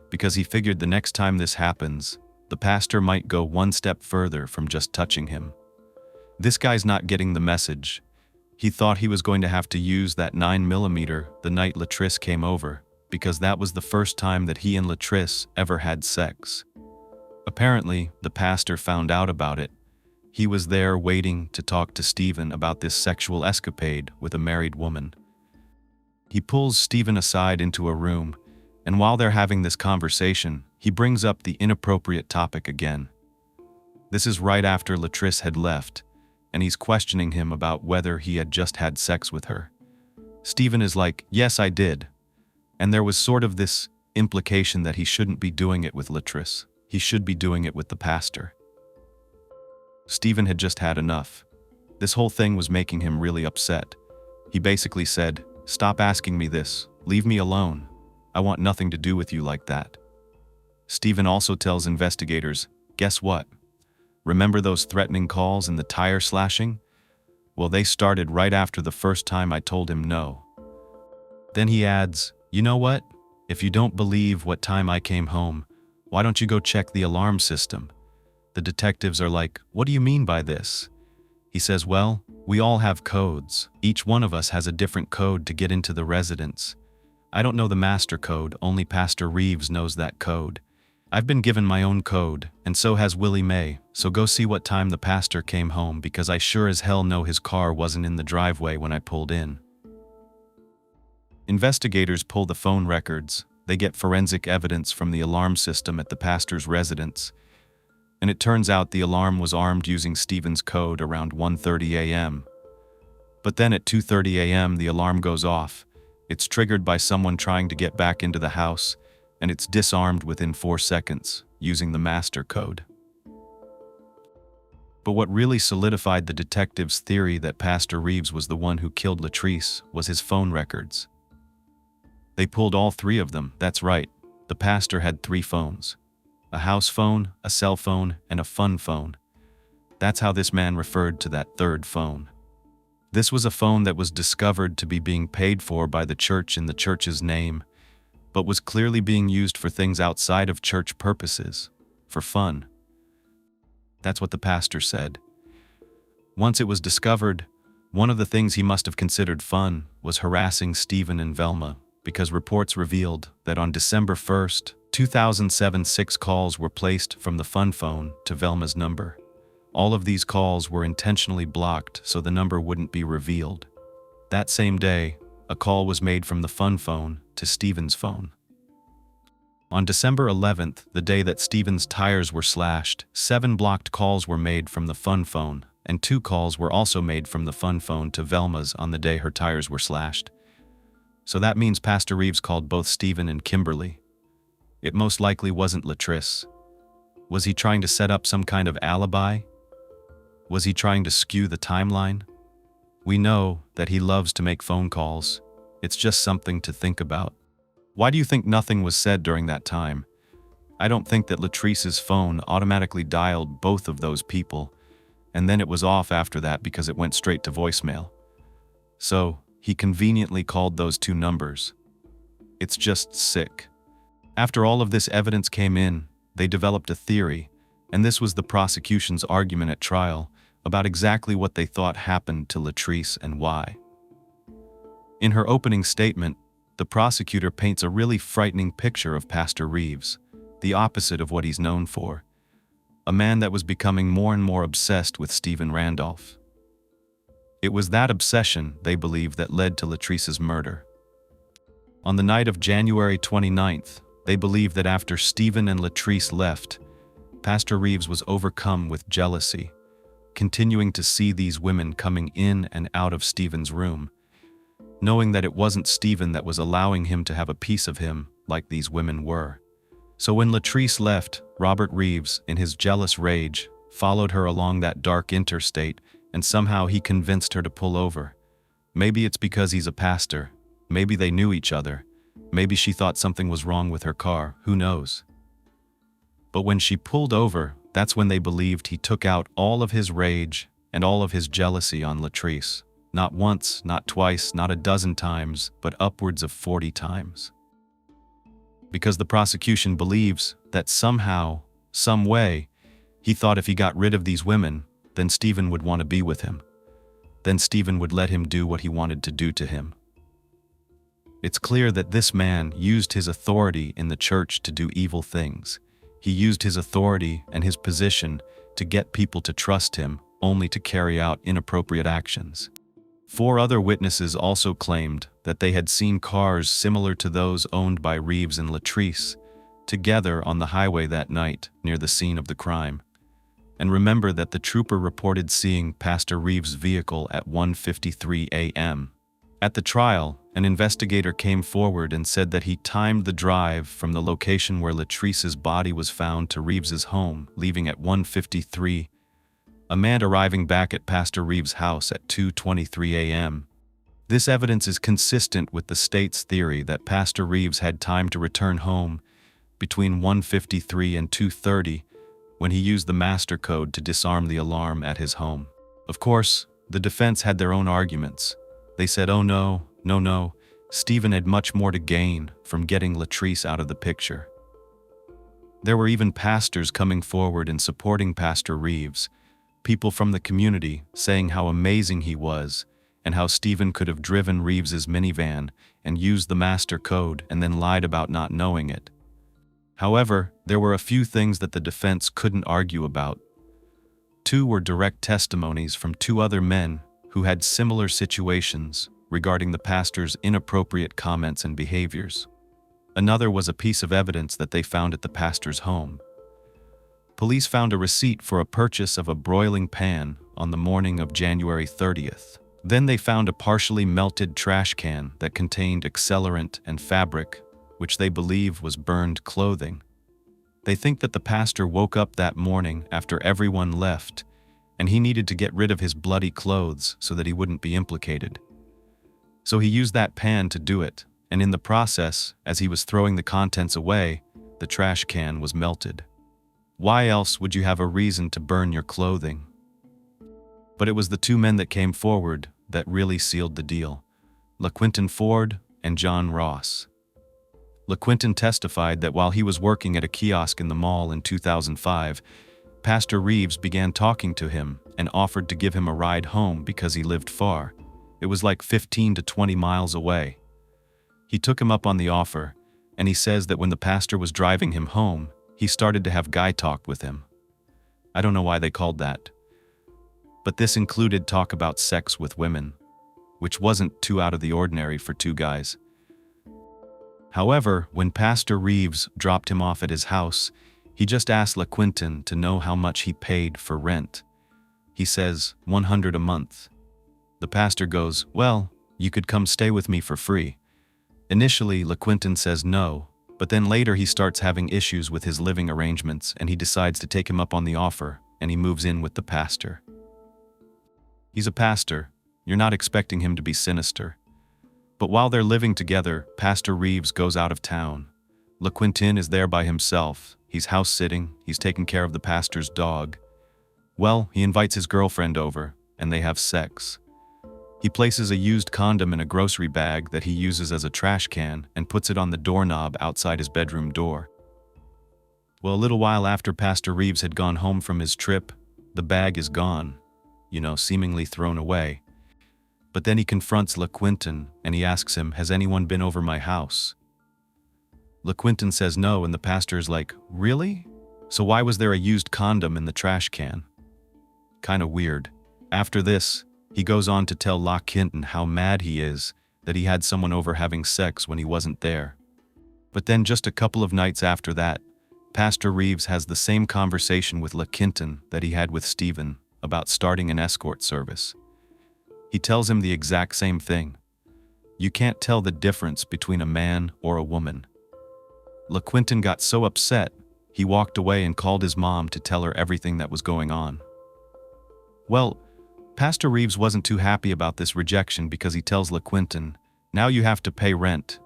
because he figured the next time this happens, the pastor might go one step further from just touching him. This guy's not getting the message. He thought he was going to have to use that 9mm the night Latrice came over, because that was the first time that he and Latrice ever had sex. Apparently, the pastor found out about it. He was there waiting to talk to Stephen about this sexual escapade with a married woman. He pulls Stephen aside into a room, and while they're having this conversation, he brings up the inappropriate topic again. This is right after Latrice had left, and he's questioning him about whether he had just had sex with her. Stephen is like, yes, I did. And there was sort of this implication that he shouldn't be doing it with Latrice. He should be doing it with the pastor. Stephen had just had enough. This whole thing was making him really upset. He basically said, stop asking me this, leave me alone. I want nothing to do with you like that. Stephen also tells investigators, guess what? Remember those threatening calls and the tire slashing? Well, they started right after the first time I told him no. Then he adds, you know what? If you don't believe what time I came home, why don't you go check the alarm system? The detectives are like, what do you mean by this? He says, well, we all have codes. Each one of us has a different code to get into the residence. I don't know the master code, only Pastor Reeves knows that code. I've been given my own code, and so has Willie May, so go see what time the pastor came home, because I sure as hell know his car wasn't in the driveway when I pulled in. Investigators pull the phone records. They get forensic evidence from the alarm system at the pastor's residence, and it turns out the alarm was armed using Stephen's code around 1:30 a.m. But then at 2:30 a.m. the alarm goes off. It's triggered by someone trying to get back into the house, and it's disarmed within 4 seconds, using the master code. But what really solidified the detectives' theory that Pastor Reeves was the one who killed Latrice was his phone records. They pulled all 3 of them, that's right. The pastor had 3 phones. A house phone, a cell phone, and a fun phone. That's how this man referred to that 3rd phone. This was a phone that was discovered to be being paid for by the church in the church's name, but was clearly being used for things outside of church purposes, for fun. That's what the pastor said. Once it was discovered, one of the things he must have considered fun was harassing Stephen and Velma, because reports revealed that on December 1st, 2007, 6 calls were placed from the fun phone to Velma's number. All of these calls were intentionally blocked so the number wouldn't be revealed. That same day, a call was made from the fun phone to Stephen's phone. On December 11th, the day that Stephen's tires were slashed, 7 blocked calls were made from the fun phone, and 2 calls were also made from the fun phone to Velma's on the day her tires were slashed. So that means Pastor Reeves called both Stephen and Kimberly. It most likely wasn't Latrice. Was he trying to set up some kind of alibi? Was he trying to skew the timeline? We know that he loves to make phone calls. It's just something to think about. Why do you think nothing was said during that time? I don't think that Latrice's phone automatically dialed both of those people, and then it was off after that because it went straight to voicemail. So, he conveniently called those 2 numbers. It's just sick. After all of this evidence came in, they developed a theory, and this was the prosecution's argument at trial about exactly what they thought happened to Latrice and why. In her opening statement, the prosecutor paints a really frightening picture of Pastor Reeves, the opposite of what he's known for. a man that was becoming more and more obsessed with Stephen Randolph. It was that obsession, they believe, that led to Latrice's murder. On the night of January 29th, they believe that after Stephen and Latrice left, Pastor Reeves was overcome with jealousy, continuing to see these women coming in and out of Stephen's room, knowing that it wasn't Stephen that was allowing him to have a piece of him like these women were. So when Latrice left, Robert Reeves, in his jealous rage, followed her along that dark interstate, and somehow he convinced her to pull over. Maybe it's because he's a pastor. Maybe they knew each other. Maybe she thought something was wrong with her car, who knows? But when she pulled over, that's when they believed he took out all of his rage and all of his jealousy on Latrice. Not once, not twice, not a dozen times, but upwards of 40 times. Because the prosecution believes that somehow, some way, he thought if he got rid of these women, then Stephen would want to be with him. Then Stephen would let him do what he wanted to do to him. It's clear that this man used his authority in the church to do evil things. He used his authority and his position to get people to trust him, only to carry out inappropriate actions. 4 other witnesses also claimed that they had seen cars similar to those owned by Reeves and Latrice together on the highway that night near the scene of the crime. And remember that the trooper reported seeing Pastor Reeves' vehicle at 1:53 a.m. At the trial, an investigator came forward and said that he timed the drive from the location where Latrice's body was found to Reeves's home, leaving at 1:53, a man arriving back at Pastor Reeves' house at 2:23 a.m. This evidence is consistent with the state's theory that Pastor Reeves had time to return home between 1:53 and 2:30 when he used the master code to disarm the alarm at his home. Of course, the defense had their own arguments. They said, oh no, Stephen had much more to gain from getting Latrice out of the picture. There were even pastors coming forward and supporting Pastor Reeves, people from the community saying how amazing he was and how Stephen could have driven Reeves's minivan and used the master code and then lied about not knowing it. However, there were a few things that the defense couldn't argue about. 2 were direct testimonies from 2 other men who had similar situations regarding the pastor's inappropriate comments and behaviors. Another was a piece of evidence that they found at the pastor's home. Police found a receipt for a purchase of a broiling pan on the morning of January 30th. Then they found a partially melted trash can that contained accelerant and fabric, which they believe was burned clothing. They think that the pastor woke up that morning after everyone left, and he needed to get rid of his bloody clothes so that he wouldn't be implicated. So he used that pan to do it, and in the process, as he was throwing the contents away, the trash can was melted. Why else would you have a reason to burn your clothing? But it was the 2 men that came forward that really sealed the deal, LaQuinton Ford and John Ross. LaQuinton testified that while he was working at a kiosk in the mall in 2005, Pastor Reeves began talking to him and offered to give him a ride home because he lived far. It was like 15 to 20 miles away. He took him up on the offer, and he says that when the pastor was driving him home, he started to have guy talk with him. I don't know why they called that. But this included talk about sex with women, which wasn't too out of the ordinary for 2 guys. However, when Pastor Reeves dropped him off at his house, he just asked LaQuinton to know how much he paid for rent. He says, $100 a month. The pastor goes, well, you could come stay with me for free. Initially, LaQuinton says no, but then later he starts having issues with his living arrangements and he decides to take him up on the offer, and he moves in with the pastor. He's a pastor. You're not expecting him to be sinister. But while they're living together, Pastor Reeves goes out of town. LaQuinton is there by himself. He's house-sitting. He's taking care of the pastor's dog. Well, he invites his girlfriend over, and they have sex. He places a used condom in a grocery bag that he uses as a trash can and puts it on the doorknob outside his bedroom door. Well, a little while after Pastor Reeves had gone home from his trip, the bag is gone, seemingly thrown away. But then he confronts LaQuinton and he asks him, has anyone been over my house? LaQuinton says no, and the pastor's like, really? So why was there a used condom in the trash can? Kinda weird. After this, he goes on to tell La Quinton how mad he is that he had someone over having sex when he wasn't there. But then just a couple of nights after that, Pastor Reeves has the same conversation with La Quinton that he had with Stephen about starting an escort service. He tells him the exact same thing. You can't tell the difference between a man or a woman. La Quinton got so upset, he walked away and called his mom to tell her everything that was going on. Well, Pastor Reeves wasn't too happy about this rejection because he tells La Quinton, now you have to pay rent.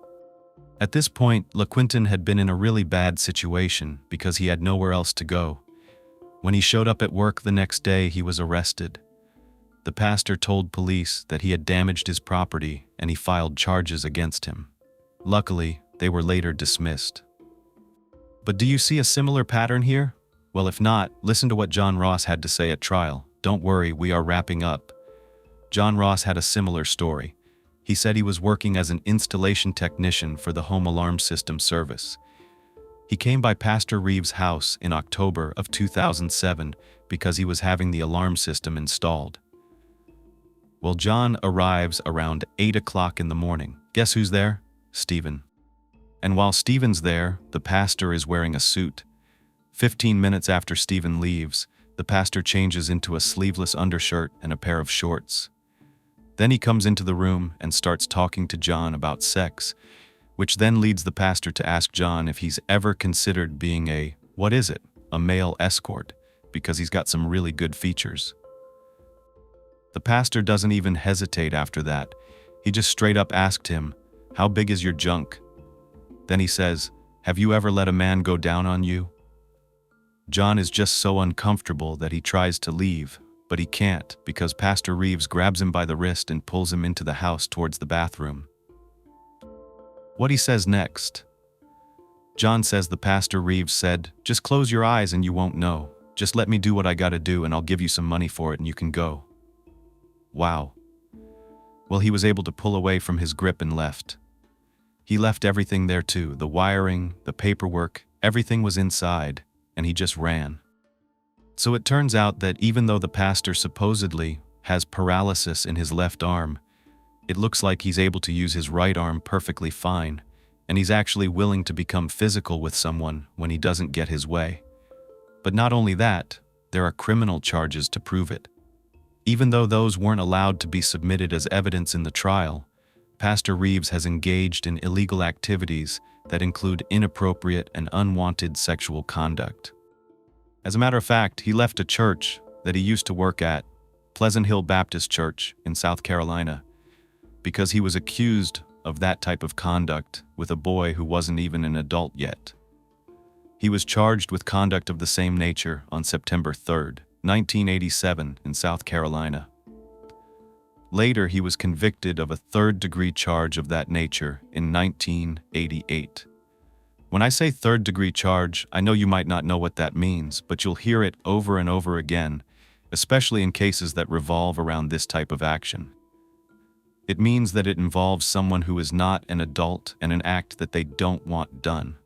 At this point, La Quinton had been in a really bad situation because he had nowhere else to go. When he showed up at work the next day, he was arrested. The pastor told police that he had damaged his property and he filed charges against him. Luckily, they were later dismissed. But do you see a similar pattern here? Well, if not, listen to what John Ross had to say at trial. Don't worry, we are wrapping up. John Ross had a similar story. He said he was working as an installation technician for the home alarm system service. He came by Pastor Reeves' house in October of 2007 because he was having the alarm system installed. Well, John arrives around 8 o'clock in the morning. Guess who's there? Stephen. And while Stephen's there, the pastor is wearing a suit. 15 minutes after Stephen leaves, the pastor changes into a sleeveless undershirt and a pair of shorts. Then he comes into the room and starts talking to John about sex, which then leads the pastor to ask John if he's ever considered being a male escort, because he's got some really good features. The pastor doesn't even hesitate after that. He just straight up asked him, how big is your junk? Then he says, have you ever let a man go down on you? John is just so uncomfortable that he tries to leave, but he can't because Pastor Reeves grabs him by the wrist and pulls him into the house towards the bathroom. What he says next? John says the Pastor Reeves said, just close your eyes and you won't know. Just let me do what I gotta do and I'll give you some money for it and you can go. Wow. Well, he was able to pull away from his grip and left. He left everything there too, the wiring, the paperwork, everything was inside, and he just ran. So it turns out that even though the pastor supposedly has paralysis in his left arm, it looks like he's able to use his right arm perfectly fine, and he's actually willing to become physical with someone when he doesn't get his way. But not only that, there are criminal charges to prove it. Even though those weren't allowed to be submitted as evidence in the trial, Pastor Reeves has engaged in illegal activities that include inappropriate and unwanted sexual conduct. As a matter of fact, he left a church that he used to work at, Pleasant Hill Baptist Church in South Carolina, because he was accused of that type of conduct with a boy who wasn't even an adult yet. He was charged with conduct of the same nature on September 3rd, 1987 in South Carolina. Later, he was convicted of a third-degree charge of that nature in 1988. When I say third-degree charge, I know you might not know what that means, but you'll hear it over and over again, especially in cases that revolve around this type of action. It means that it involves someone who is not an adult and an act that they don't want done.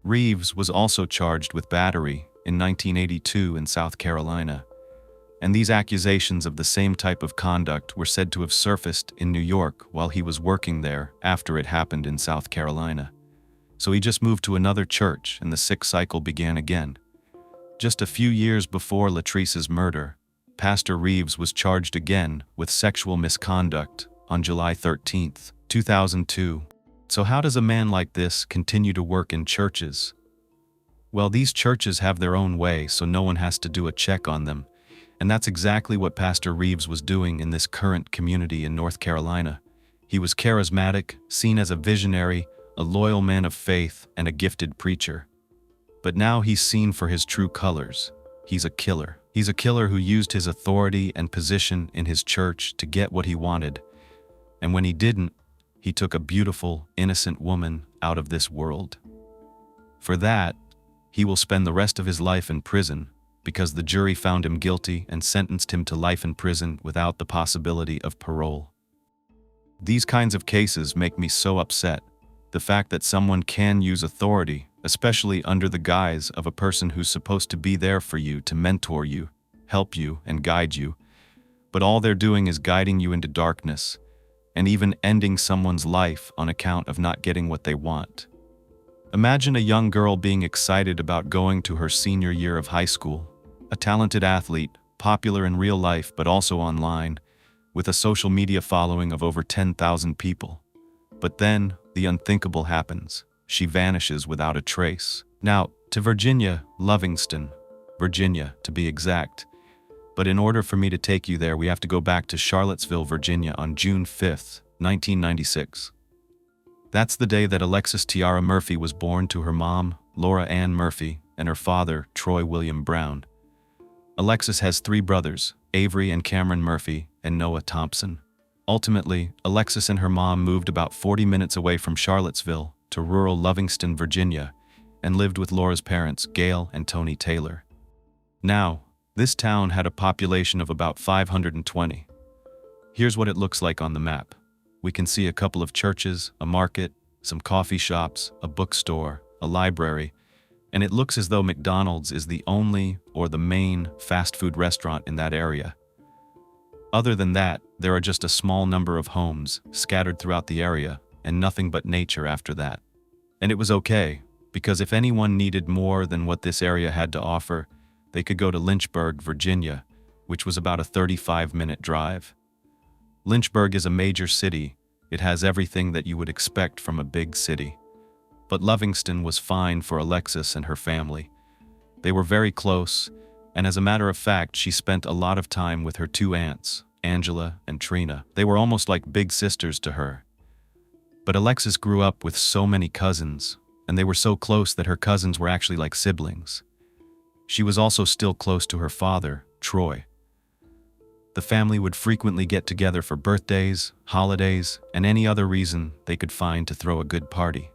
Reeves was also charged with battery in 1982 in South Carolina, and these accusations of the same type of conduct were said to have surfaced in New York while he was working there after it happened in South Carolina. So he just moved to another church and the sick cycle began again. Just a few years before Latrice's murder, Pastor Reeves was charged again with sexual misconduct on July 13, 2002. So how does a man like this continue to work in churches? Well, these churches have their own way, so no one has to do a check on them. And that's exactly what Pastor Reeves was doing in this current community in North Carolina. He was charismatic, seen as a visionary, a loyal man of faith, and a gifted preacher. But now he's seen for his true colors. He's a killer. He's a killer who used his authority and position in his church to get what he wanted. And when he didn't, he took a beautiful, innocent woman out of this world. For that, he will spend the rest of his life in prison because the jury found him guilty and sentenced him to life in prison without the possibility of parole. These kinds of cases make me so upset. The fact that someone can use authority especially under the guise of a person who's supposed to be there for you, to mentor you, help you, and guide you. But all they're doing is guiding you into darkness, and even ending someone's life on account of not getting what they want. Imagine a young girl being excited about going to her senior year of high school, a talented athlete, popular in real life but also online, with a social media following of over 10,000 people. But then, the unthinkable happens. She vanishes without a trace. Now, to Virginia, Lovingston, Virginia, to be exact. But in order for me to take you there, we have to go back to Charlottesville, Virginia on June 5th, 1996. That's the day that Alexis Tiara Murphy was born to her mom, Laura Ann Murphy, and her father, Troy William Brown. Alexis has 3 brothers, Avery and Cameron Murphy, and Noah Thompson. Ultimately, Alexis and her mom moved about 40 minutes away from Charlottesville to rural Lovingston, Virginia, and lived with Laura's parents, Gail and Tony Taylor. Now, this town had a population of about 520. Here's what it looks like on the map. We can see a couple of churches, a market, some coffee shops, a bookstore, a library, and it looks as though McDonald's is the only or the main fast food restaurant in that area. Other than that, there are just a small number of homes scattered throughout the area and nothing but nature after that. And it was okay, because if anyone needed more than what this area had to offer, they could go to Lynchburg, Virginia, which was about a 35-minute drive. Lynchburg is a major city. It has everything that you would expect from a big city. But Lovingston was fine for Alexis and her family. They were very close, and as a matter of fact, she spent a lot of time with her 2 aunts, Angela and Trina. They were almost like big sisters to her. But Alexis grew up with so many cousins, and they were so close that her cousins were actually like siblings. She was also still close to her father, Troy. The family would frequently get together for birthdays, holidays, and any other reason they could find to throw a good party.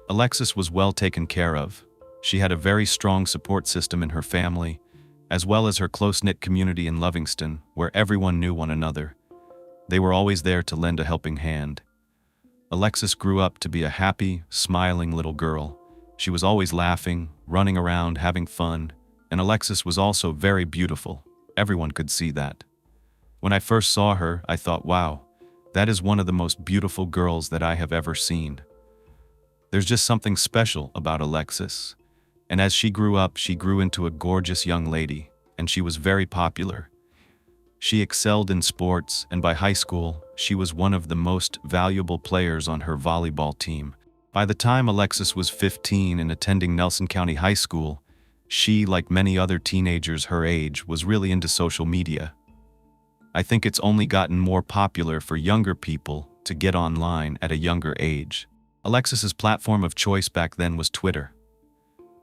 Alexis was well taken care of. She had a very strong support system in her family, as well as her close-knit community in Lovingston, where everyone knew one another. They were always there to lend a helping hand. Alexis grew up to be a happy, smiling little girl. She was always laughing, running around, having fun, and Alexis was also very beautiful. Everyone could see that. When I first saw her, I thought, wow, that is one of the most beautiful girls that I have ever seen. There's just something special about Alexis. And as she grew up, she grew into a gorgeous young lady, and she was very popular. She excelled in sports, and by high school, she was one of the most valuable players on her volleyball team. By the time Alexis was 15 and attending Nelson County High School, she, like many other teenagers her age, was really into social media. I think it's only gotten more popular for younger people to get online at a younger age. Alexis's platform of choice back then was Twitter.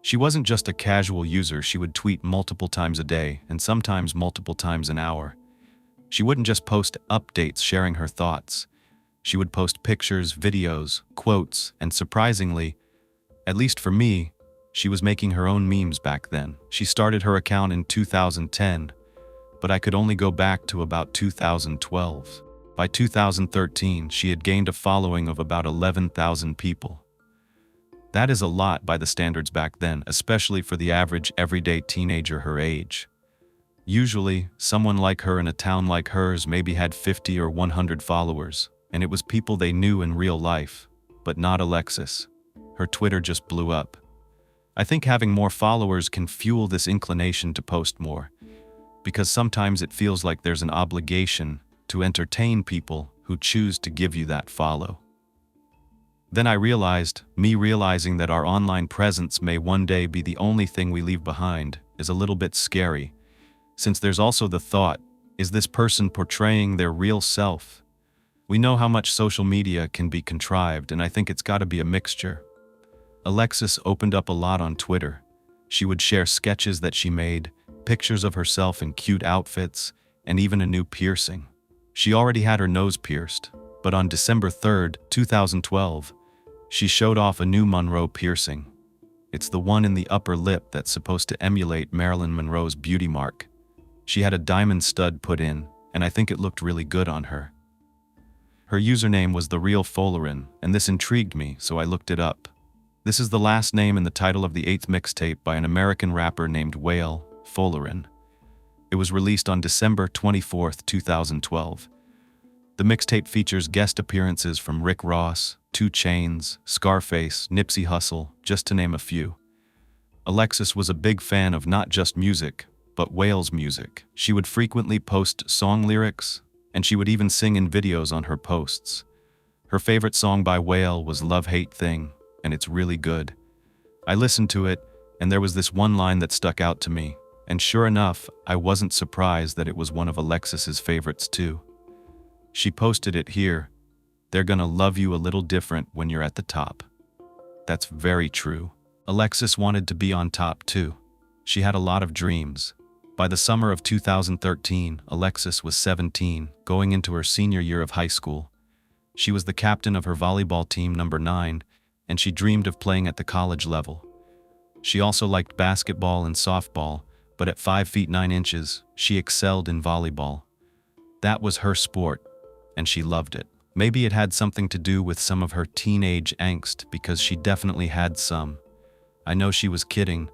She wasn't just a casual user, she would tweet multiple times a day and sometimes multiple times an hour. She wouldn't just post updates sharing her thoughts. She would post pictures, videos, quotes, and surprisingly, at least for me, she was making her own memes back then. She started her account in 2010, but I could only go back to about 2012. By 2013, she had gained a following of about 11,000 people. That is a lot by the standards back then, especially for the average everyday teenager her age. Usually, someone like her in a town like hers maybe had 50 or 100 followers, and it was people they knew in real life, but not Alexis. Her Twitter just blew up. I think having more followers can fuel this inclination to post more, because sometimes it feels like there's an obligation to entertain people who choose to give you that follow. Then I realized, me realizing that our online presence may one day be the only thing we leave behind, is a little bit scary, since there's also the thought, is this person portraying their real self? We know how much social media can be contrived, and I think it's got to be a mixture. Alexis opened up a lot on Twitter. She would share sketches that she made, pictures of herself in cute outfits, and even a new piercing. She already had her nose pierced, but on December 3rd, 2012, she showed off a new Monroe piercing. It's the one in the upper lip that's supposed to emulate Marilyn Monroe's beauty mark. She had a diamond stud put in, and I think it looked really good on her. Her username was The Real Folerin, and this intrigued me, so I looked it up. This is the last name in the title of the 8th mixtape by an American rapper named Whale Folarin. It was released on December 24, 2012. The mixtape features guest appearances from Rick Ross, 2 Chainz, Scarface, Nipsey Hussle, just to name a few. Alexis was a big fan of not just music, but Whale's music. She would frequently post song lyrics, and she would even sing in videos on her posts. Her favorite song by Whale was Love Hate Thing, and it's really good. I listened to it, and there was this one line that stuck out to me, and sure enough, I wasn't surprised that it was one of Alexis's favorites too. She posted it here: "They're gonna love you a little different when you're at the top." That's very true. Alexis wanted to be on top too. She had a lot of dreams. By the summer of 2013, Alexis was 17, going into her senior year of high school. She was the captain of her volleyball team, number 9, and she dreamed of playing at the college level. She also liked basketball and softball, but at 5 feet 9 inches, she excelled in volleyball. That was her sport, and she loved it. Maybe it had something to do with some of her teenage angst, because she definitely had some. I know she was kidding,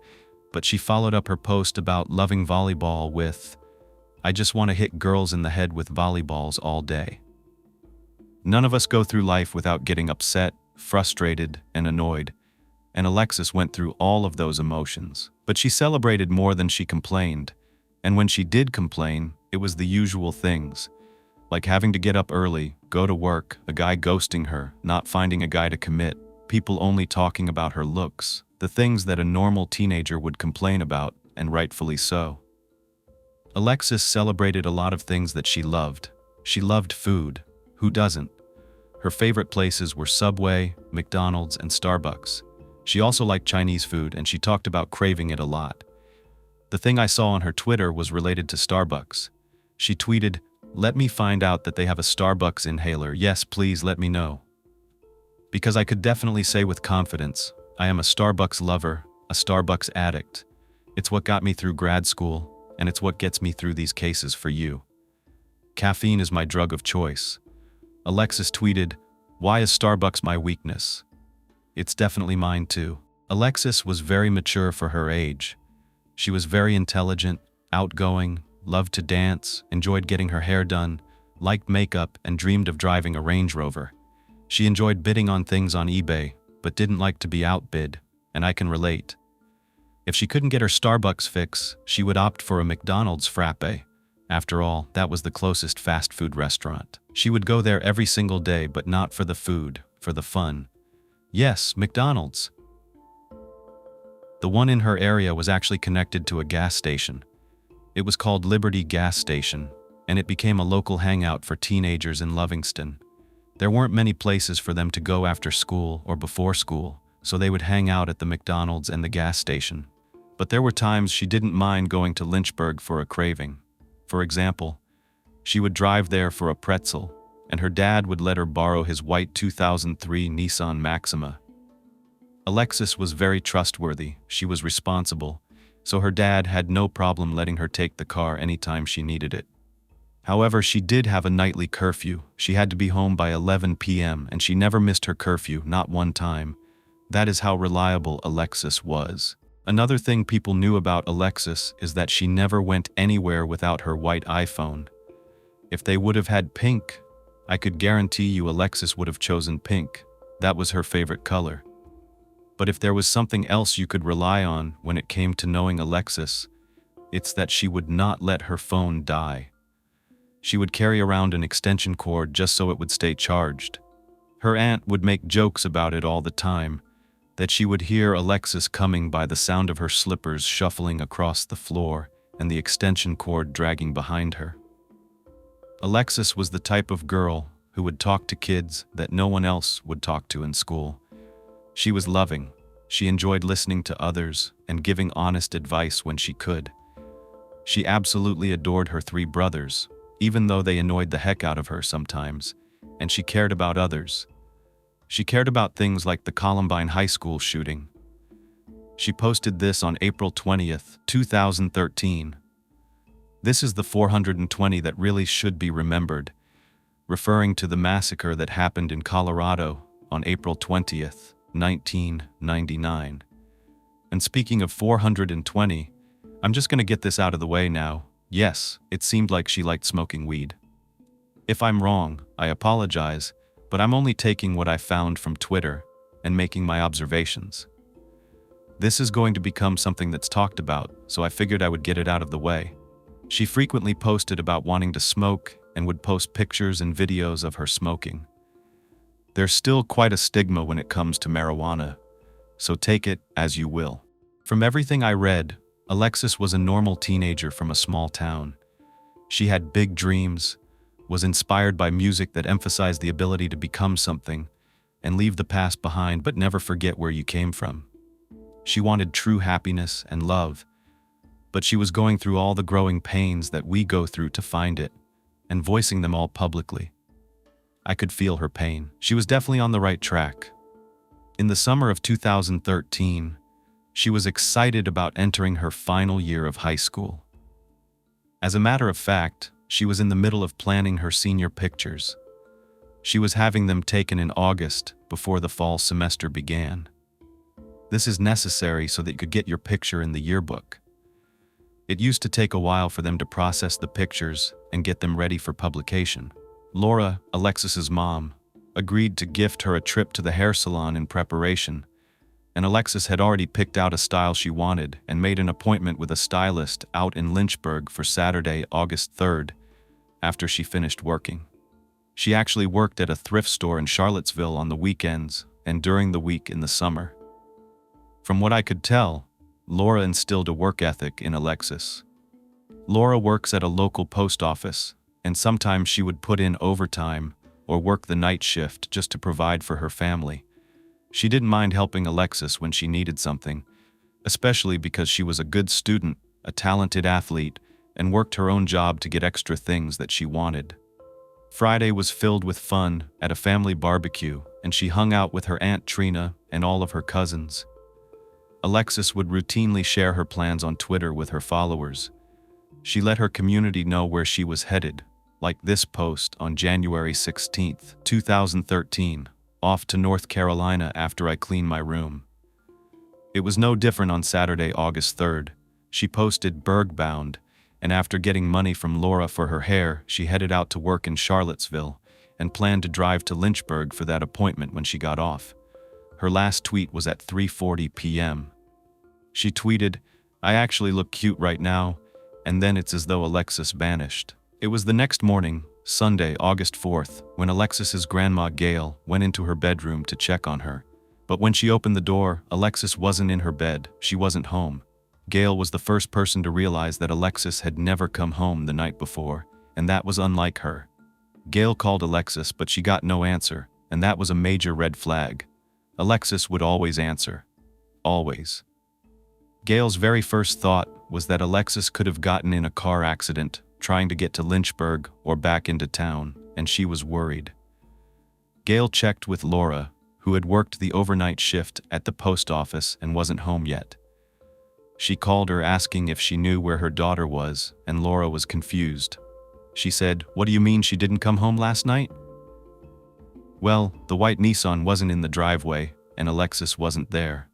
but she followed up her post about loving volleyball with, "I just want to hit girls in the head with volleyballs all day." None of us go through life without getting upset, frustrated, and annoyed, and Alexis went through all of those emotions. But she celebrated more than she complained, and when she did complain, it was the usual things, like having to get up early, go to work, a guy ghosting her, not finding a guy to commit, people only talking about her looks, the things that a normal teenager would complain about, and rightfully so. Alexis celebrated a lot of things that she loved. She loved food. Who doesn't? Her favorite places were Subway, McDonald's, and Starbucks. She also liked Chinese food, and she talked about craving it a lot. The thing I saw on her Twitter was related to Starbucks. She tweeted, "Let me find out that they have a Starbucks inhaler. Yes, please let me know." Because I could definitely say with confidence, I am a Starbucks lover, a Starbucks addict. It's what got me through grad school, and it's what gets me through these cases for you. Caffeine is my drug of choice. Alexis tweeted, "Why is Starbucks my weakness? It's definitely mine too." Alexis was very mature for her age. She was very intelligent, outgoing, loved to dance, enjoyed getting her hair done, liked makeup, and dreamed of driving a Range Rover. She enjoyed bidding on things on eBay, but didn't like to be outbid, and I can relate. If she couldn't get her Starbucks fix, she would opt for a McDonald's frappe. After all, that was the closest fast food restaurant. She would go there every single day, but not for the food, for the fun. Yes, McDonald's. The one in her area was actually connected to a gas station. It was called Liberty Gas Station, and it became a local hangout for teenagers in Lovingston. There weren't many places for them to go after school or before school, so they would hang out at the McDonald's and the gas station. But there were times she didn't mind going to Lynchburg for a craving. For example, she would drive there for a pretzel, and her dad would let her borrow his white 2003 Nissan Maxima. Alexis was very trustworthy, she was responsible, so her dad had no problem letting her take the car anytime she needed it. However, she did have a nightly curfew. She had to be home by 11 p.m., and she never missed her curfew, not one time. That is how reliable Alexis was. Another thing people knew about Alexis is that she never went anywhere without her white iPhone. If they would have had pink, I could guarantee you Alexis would have chosen pink. That was her favorite color. But if there was something else you could rely on when it came to knowing Alexis, it's that she would not let her phone die. She would carry around an extension cord just so it would stay charged. Her aunt would make jokes about it all the time, that she would hear Alexis coming by the sound of her slippers shuffling across the floor and the extension cord dragging behind her. Alexis was the type of girl who would talk to kids that no one else would talk to in school. She was loving. She enjoyed listening to others and giving honest advice when she could. She absolutely adored her 3 brothers, even though they annoyed the heck out of her sometimes, and she cared about others. She cared about things like the Columbine High School shooting. She posted this on April 20th, 2013. "This is the 420 that really should be remembered," referring to the massacre that happened in Colorado on April 20th, 1999. And speaking of 420, I'm just gonna get this out of the way now. Yes, it seemed like she liked smoking weed. If I'm wrong, I apologize, but I'm only taking what I found from Twitter and making my observations. This is going to become something that's talked about, so I figured I would get it out of the way. She frequently posted about wanting to smoke and would post pictures and videos of her smoking. There's still quite a stigma when it comes to marijuana, so take it as you will. From everything I read, Alexis was a normal teenager from a small town. She had big dreams, was inspired by music that emphasized the ability to become something and leave the past behind but never forget where you came from. She wanted true happiness and love, but she was going through all the growing pains that we go through to find it, and voicing them all publicly. I could feel her pain. She was definitely on the right track. In the summer of 2013, she was excited about entering her final year of high school. As a matter of fact, she was in the middle of planning her senior pictures. She was having them taken in August before the fall semester began. This is necessary so that you could get your picture in the yearbook. It used to take a while for them to process the pictures and get them ready for publication. Laura, Alexis's mom, agreed to gift her a trip to the hair salon in preparation, and Alexis had already picked out a style she wanted and made an appointment with a stylist out in Lynchburg for Saturday, August 3rd, after she finished working. She actually worked at a thrift store in Charlottesville on the weekends and during the week in the summer. From what I could tell, Laura instilled a work ethic in Alexis. Laura works at a local post office, and sometimes she would put in overtime or work the night shift just to provide for her family. She didn't mind helping Alexis when she needed something, especially because she was a good student, a talented athlete, and worked her own job to get extra things that she wanted. Friday was filled with fun at a family barbecue, and she hung out with her Aunt Trina and all of her cousins. Alexis would routinely share her plans on Twitter with her followers. She let her community know where she was headed, like this post on January 16, 2013, "Off to North Carolina after I clean my room." It was no different on Saturday, August 3rd. She posted "Bergbound," and after getting money from Laura for her hair, she headed out to work in Charlottesville and planned to drive to Lynchburg for that appointment when she got off. Her last tweet was at 3:40 p.m. She tweeted, "I actually look cute right now," and then it's as though Alexis vanished. It was the next morning, Sunday, August 4th, when Alexis's grandma Gail went into her bedroom to check on her. But when she opened the door, Alexis wasn't in her bed. She wasn't home. Gail was the first person to realize that Alexis had never come home the night before, and that was unlike her. Gail called Alexis, but she got no answer, and that was a major red flag. Alexis would always answer. Always. Gail's very first thought was that Alexis could have gotten in a car accident trying to get to Lynchburg or back into town, and she was worried. Gail checked with Laura, who had worked the overnight shift at the post office and wasn't home yet. She called her asking if she knew where her daughter was, and Laura was confused. She said, "What do you mean she didn't come home last night?" Well, the white Nissan wasn't in the driveway, and Alexis wasn't there.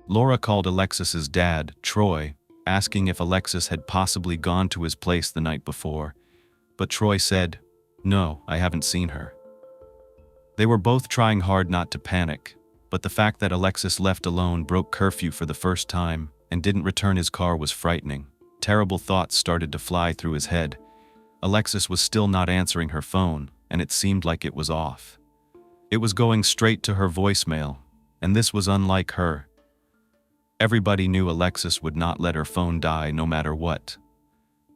Laura called Alexis's dad, Troy, asking if Alexis had possibly gone to his place the night before, but Troy said, "No, I haven't seen her." They were both trying hard not to panic, but the fact that Alexis left alone, broke curfew for the first time, and didn't return his car was frightening. Terrible thoughts started to fly through his head. Alexis was still not answering her phone, and it seemed like it was off. It was going straight to her voicemail, and this was unlike her. Everybody knew Alexis would not let her phone die no matter what.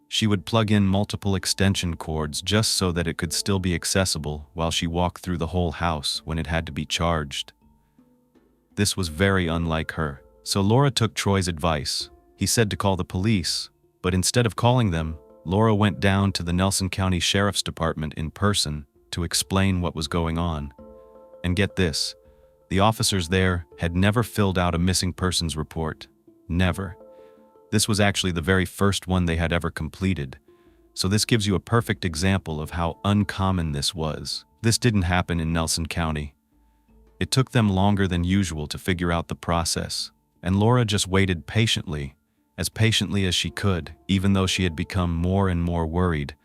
She would plug in multiple extension cords just so that it could still be accessible while she walked through the whole house when it had to be charged. This was very unlike her, so Laura took Troy's advice. He said to call the police, but instead of calling them, Laura went down to the Nelson County Sheriff's Department in person to explain what was going on. And get this, the officers there had never filled out a missing persons report. Never. This was actually the very first one they had ever completed. So this gives you a perfect example of how uncommon this was. This didn't happen in Nelson County. It took them longer than usual to figure out the process, and Laura just waited patiently as she could, even though she had become more and more worried,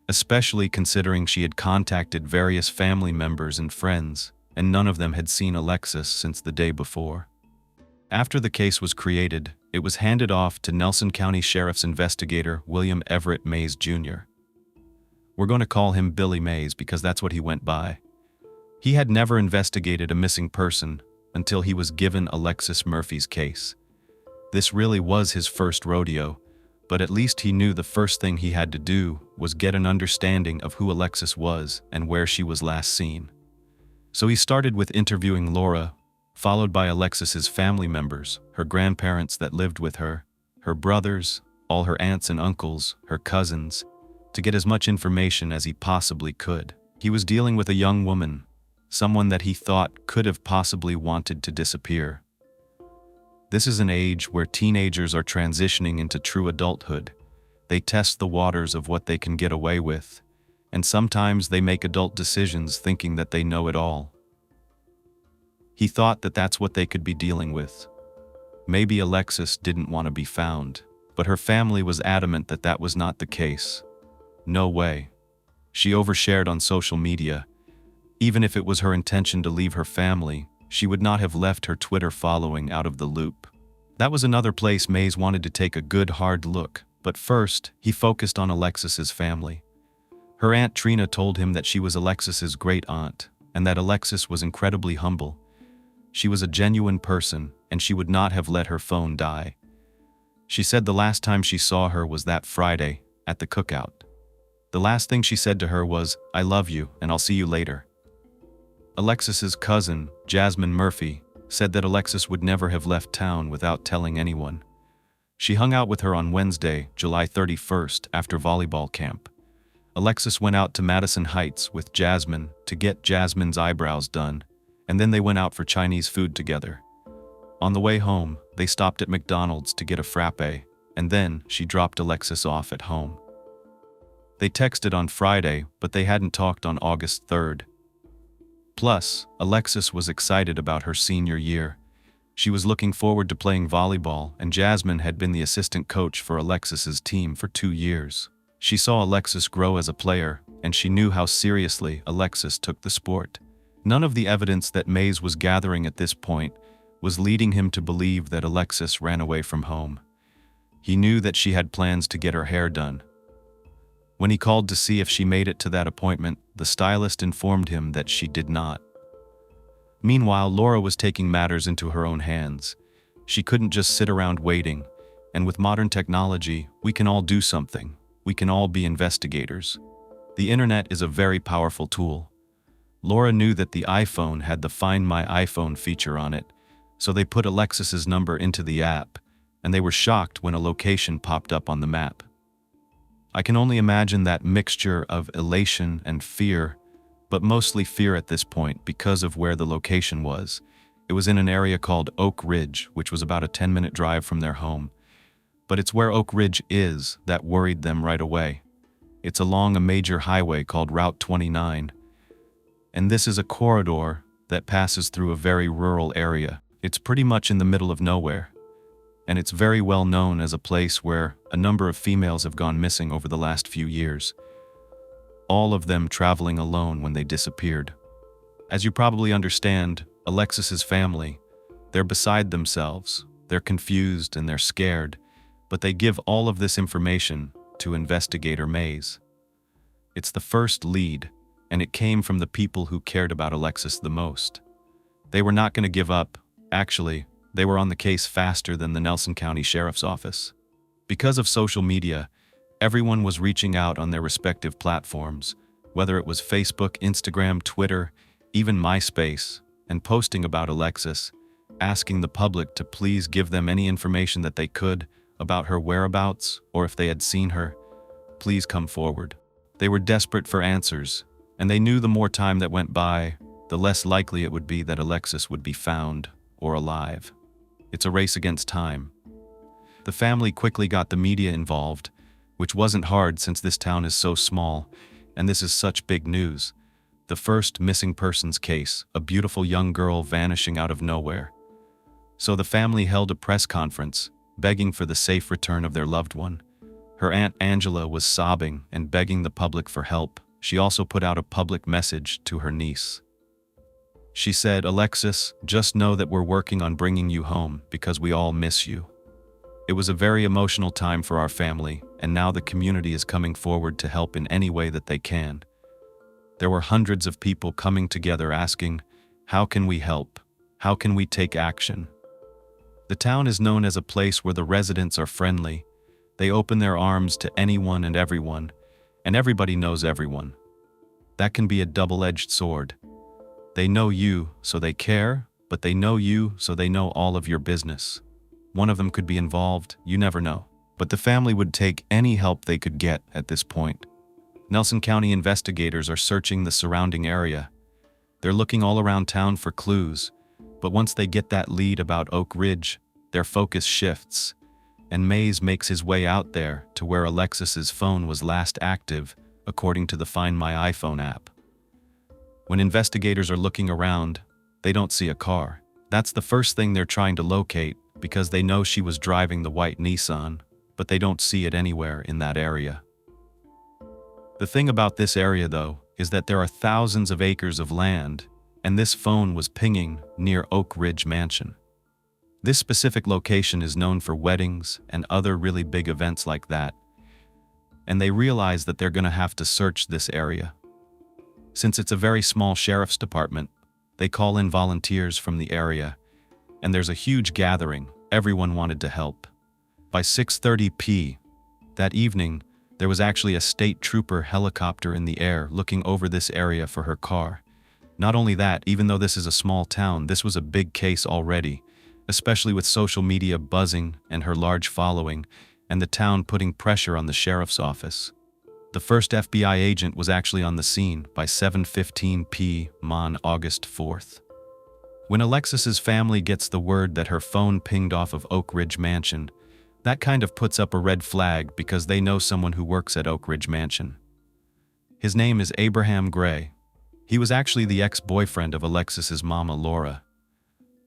especially considering she had contacted various family members and friends, and none of them had seen Alexis since the day before. After the case was created, it was handed off to Nelson County Sheriff's investigator William Everett Mays Jr. We're going to call him Billy Mays because that's what he went by. He had never investigated a missing person until he was given Alexis Murphy's case. This really was his first rodeo, but at least he knew the first thing he had to do was get an understanding of who Alexis was and where she was last seen. So he started with interviewing Laura, followed by Alexis's family members, her grandparents that lived with her, her brothers, all her aunts and uncles, her cousins, to get as much information as he possibly could. He was dealing with a young woman, someone that he thought could have possibly wanted to disappear. This is an age where teenagers are transitioning into true adulthood. They test the waters of what they can get away with, and sometimes they make adult decisions thinking that they know it all. He thought that that's what they could be dealing with. Maybe Alexis didn't want to be found, but her family was adamant that that was not the case. No way. She overshared on social media. Even if it was her intention to leave her family, she would not have left her Twitter following out of the loop. That was another place Mays wanted to take a good hard look, but first, he focused on Alexis's family. Her Aunt Trina told him that she was Alexis's great aunt, and that Alexis was incredibly humble. She was a genuine person, and she would not have let her phone die. She said the last time she saw her was that Friday, at the cookout. The last thing she said to her was, "I love you, and I'll see you later." Alexis's cousin, Jasmine Murphy, said that Alexis would never have left town without telling anyone. She hung out with her on Wednesday, July 31st, after volleyball camp. Alexis went out to Madison Heights with Jasmine to get Jasmine's eyebrows done, and then they went out for Chinese food together. On the way home, they stopped at McDonald's to get a frappe, and then she dropped Alexis off at home. They texted on Friday, but they hadn't talked on August 3rd. Plus, Alexis was excited about her senior year. She was looking forward to playing volleyball, and Jasmine had been the assistant coach for Alexis's team for 2 years. She saw Alexis grow as a player, and she knew how seriously Alexis took the sport. None of the evidence that Mays was gathering at this point was leading him to believe that Alexis ran away from home. He knew that she had plans to get her hair done. When he called to see if she made it to that appointment, the stylist informed him that she did not. Meanwhile, Laura was taking matters into her own hands. She couldn't just sit around waiting, and with modern technology, we can all do something. We can all be investigators. The internet is a very powerful tool. Laura knew that the iPhone had the Find My iPhone feature on it, so they put Alexis's number into the app, and they were shocked when a location popped up on the map. I can only imagine that mixture of elation and fear, but mostly fear at this point because of where the location was. It was in an area called Oak Ridge, which was about a 10-minute drive from their home. But it's where Oak Ridge is that worried them right away. It's along a major highway called Route 29, and this is a corridor that passes through a very rural area. It's pretty much in the middle of nowhere, and it's very well known as a place where a number of females have gone missing over the last few years, all of them traveling alone when they disappeared. As you probably understand, Alexis's family, they're beside themselves, they're confused and they're scared, but they give all of this information to investigator Mays. It's the first lead, and it came from the people who cared about Alexis the most. They were not going to give up. Actually, they were on the case faster than the Nelson County Sheriff's Office. Because of social media, everyone was reaching out on their respective platforms, whether it was Facebook, Instagram, Twitter, even MySpace, and posting about Alexis, asking the public to please give them any information that they could about her whereabouts, or if they had seen her, please come forward. They were desperate for answers, and they knew the more time that went by, the less likely it would be that Alexis would be found or alive. It's a race against time. The family quickly got the media involved, which wasn't hard since this town is so small, and this is such big news. The first missing persons case, a beautiful young girl vanishing out of nowhere. So the family held a press conference, begging for the safe return of their loved one. Her Aunt Angela was sobbing and begging the public for help. She also put out a public message to her niece. She said, "Alexis, just know that we're working on bringing you home because we all miss you." It was a very emotional time for our family, and now the community is coming forward to help in any way that they can. There were hundreds of people coming together asking, "How can we help? How can we take action?" The town is known as a place where the residents are friendly. They open their arms to anyone and everybody knows everyone. That can be a double-edged sword. They know you, so they care, but they know you, so they know all of your business. One of them could be involved, you never know. But the family would take any help they could get at this point. Nelson County investigators are searching the surrounding area. They're looking all around town for clues, but once they get that lead about Oak Ridge, their focus shifts, and Mays makes his way out there to where Alexis's phone was last active, according to the Find My iPhone app. When investigators are looking around, they don't see a car. That's the first thing they're trying to locate because they know she was driving the white Nissan, but they don't see it anywhere in that area. The thing about this area, though, is that there are thousands of acres of land, and this phone was pinging near Oak Ridge Mansion. This specific location is known for weddings and other really big events like that, and they realize that they're going to have to search this area. Since it's a very small sheriff's department, they call in volunteers from the area, and there's a huge gathering. Everyone wanted to help. By 6:30 p.m. that evening, there was actually a state trooper helicopter in the air looking over this area for her car. Not only that, even though this is a small town, this was a big case already, especially with social media buzzing and her large following, and the town putting pressure on the sheriff's office. The first FBI agent was actually on the scene by 7:15 p.m. on August 4th. When Alexis's family gets the word that her phone pinged off of Oak Ridge Mansion, that kind of puts up a red flag because they know someone who works at Oak Ridge Mansion. His name is Abraham Gray. He was actually the ex-boyfriend of Alexis's mama, Laura.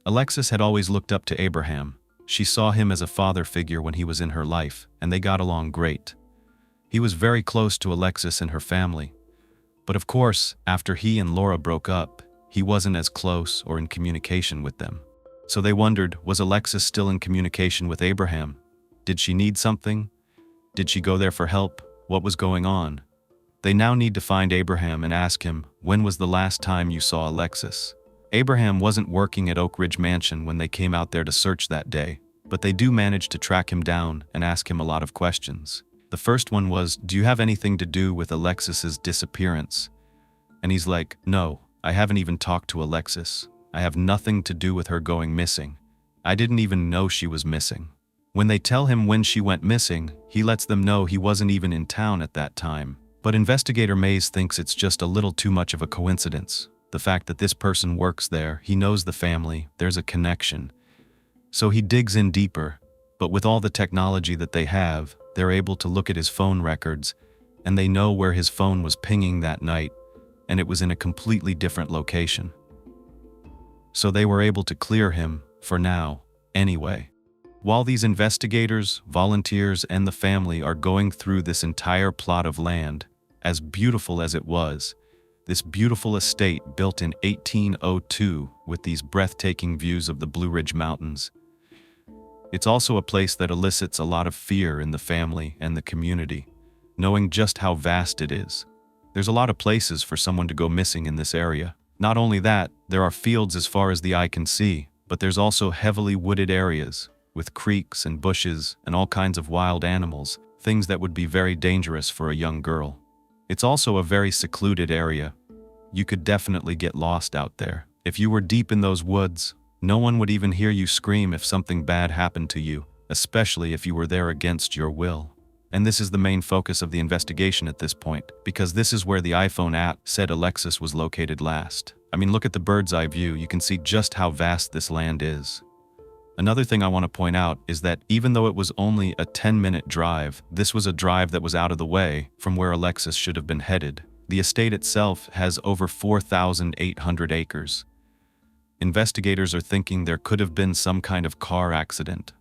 Alexis had always looked up to Abraham. She saw him as a father figure when he was in her life, and they got along great. He was very close to Alexis and her family. But of course, after he and Laura broke up, he wasn't as close or in communication with them. So they wondered, was Alexis still in communication with Abraham? Did she need something? Did she go there for help? What was going on? They now need to find Abraham and ask him, when was the last time you saw Alexis? Abraham wasn't working at Oak Ridge Mansion when they came out there to search that day, but they do manage to track him down and ask him a lot of questions. The first one was, do you have anything to do with Alexis's disappearance? And he's like, no, I haven't even talked to Alexis. I have nothing to do with her going missing. I didn't even know she was missing. When they tell him when she went missing, he lets them know he wasn't even in town at that time. But investigator Mays thinks it's just a little too much of a coincidence. The fact that this person works there, he knows the family, there's a connection. So he digs in deeper, but with all the technology that they have, they're able to look at his phone records, and they know where his phone was pinging that night, and it was in a completely different location. So they were able to clear him, for now, anyway. While these investigators, volunteers, and the family are going through this entire plot of land, as beautiful as it was, this beautiful estate built in 1802 with these breathtaking views of the Blue Ridge Mountains, it's also a place that elicits a lot of fear in the family and the community, knowing just how vast it is. There's a lot of places for someone to go missing in this area. Not only that, there are fields as far as the eye can see, but there's also heavily wooded areas with creeks and bushes and all kinds of wild animals, things that would be very dangerous for a young girl. It's also a very secluded area. You could definitely get lost out there. If you were deep in those woods, no one would even hear you scream if something bad happened to you, especially if you were there against your will. And this is the main focus of the investigation at this point, because this is where the iPhone app said Alexis was located last. I mean, look at the bird's eye view, you can see just how vast this land is. Another thing I want to point out is that even though it was only a 10-minute drive, this was a drive that was out of the way from where Alexis should have been headed. The estate itself has over 4,800 acres. Investigators are thinking there could have been some kind of car accident.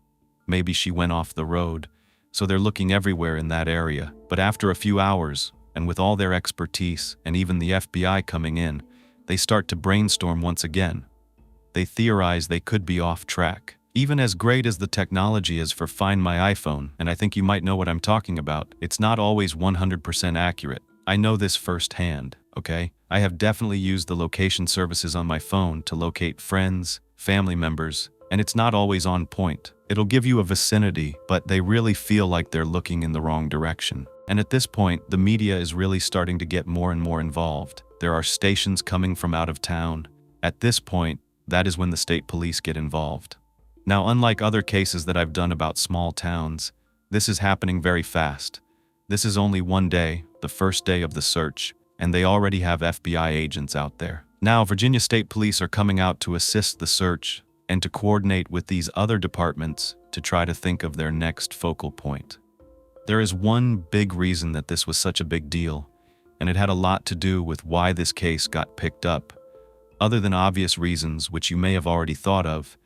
Maybe she went off the road, so they're looking everywhere in that area. But after a few hours, and with all their expertise and even the FBI coming in, they start to brainstorm once again. They theorize they could be off track. Even as great as the technology is for Find My iPhone, and I think you might know what I'm talking about, it's not always 100% accurate. I know this firsthand, okay? I have definitely used the location services on my phone to locate friends, family members, and it's not always on point. It'll give you a vicinity, but they really feel like they're looking in the wrong direction. And at this point, the media is really starting to get more and more involved. There are stations coming from out of town. At this point, that is when the state police get involved. Now, unlike other cases that I've done about small towns, this is happening very fast. This is only one day, the first day of the search, and they already have FBI agents out there. Now, Virginia State Police are coming out to assist the search and to coordinate with these other departments to try to think of their next focal point. There is one big reason that this was such a big deal, and it had a lot to do with why this case got picked up, other than obvious reasons which you may have already thought of,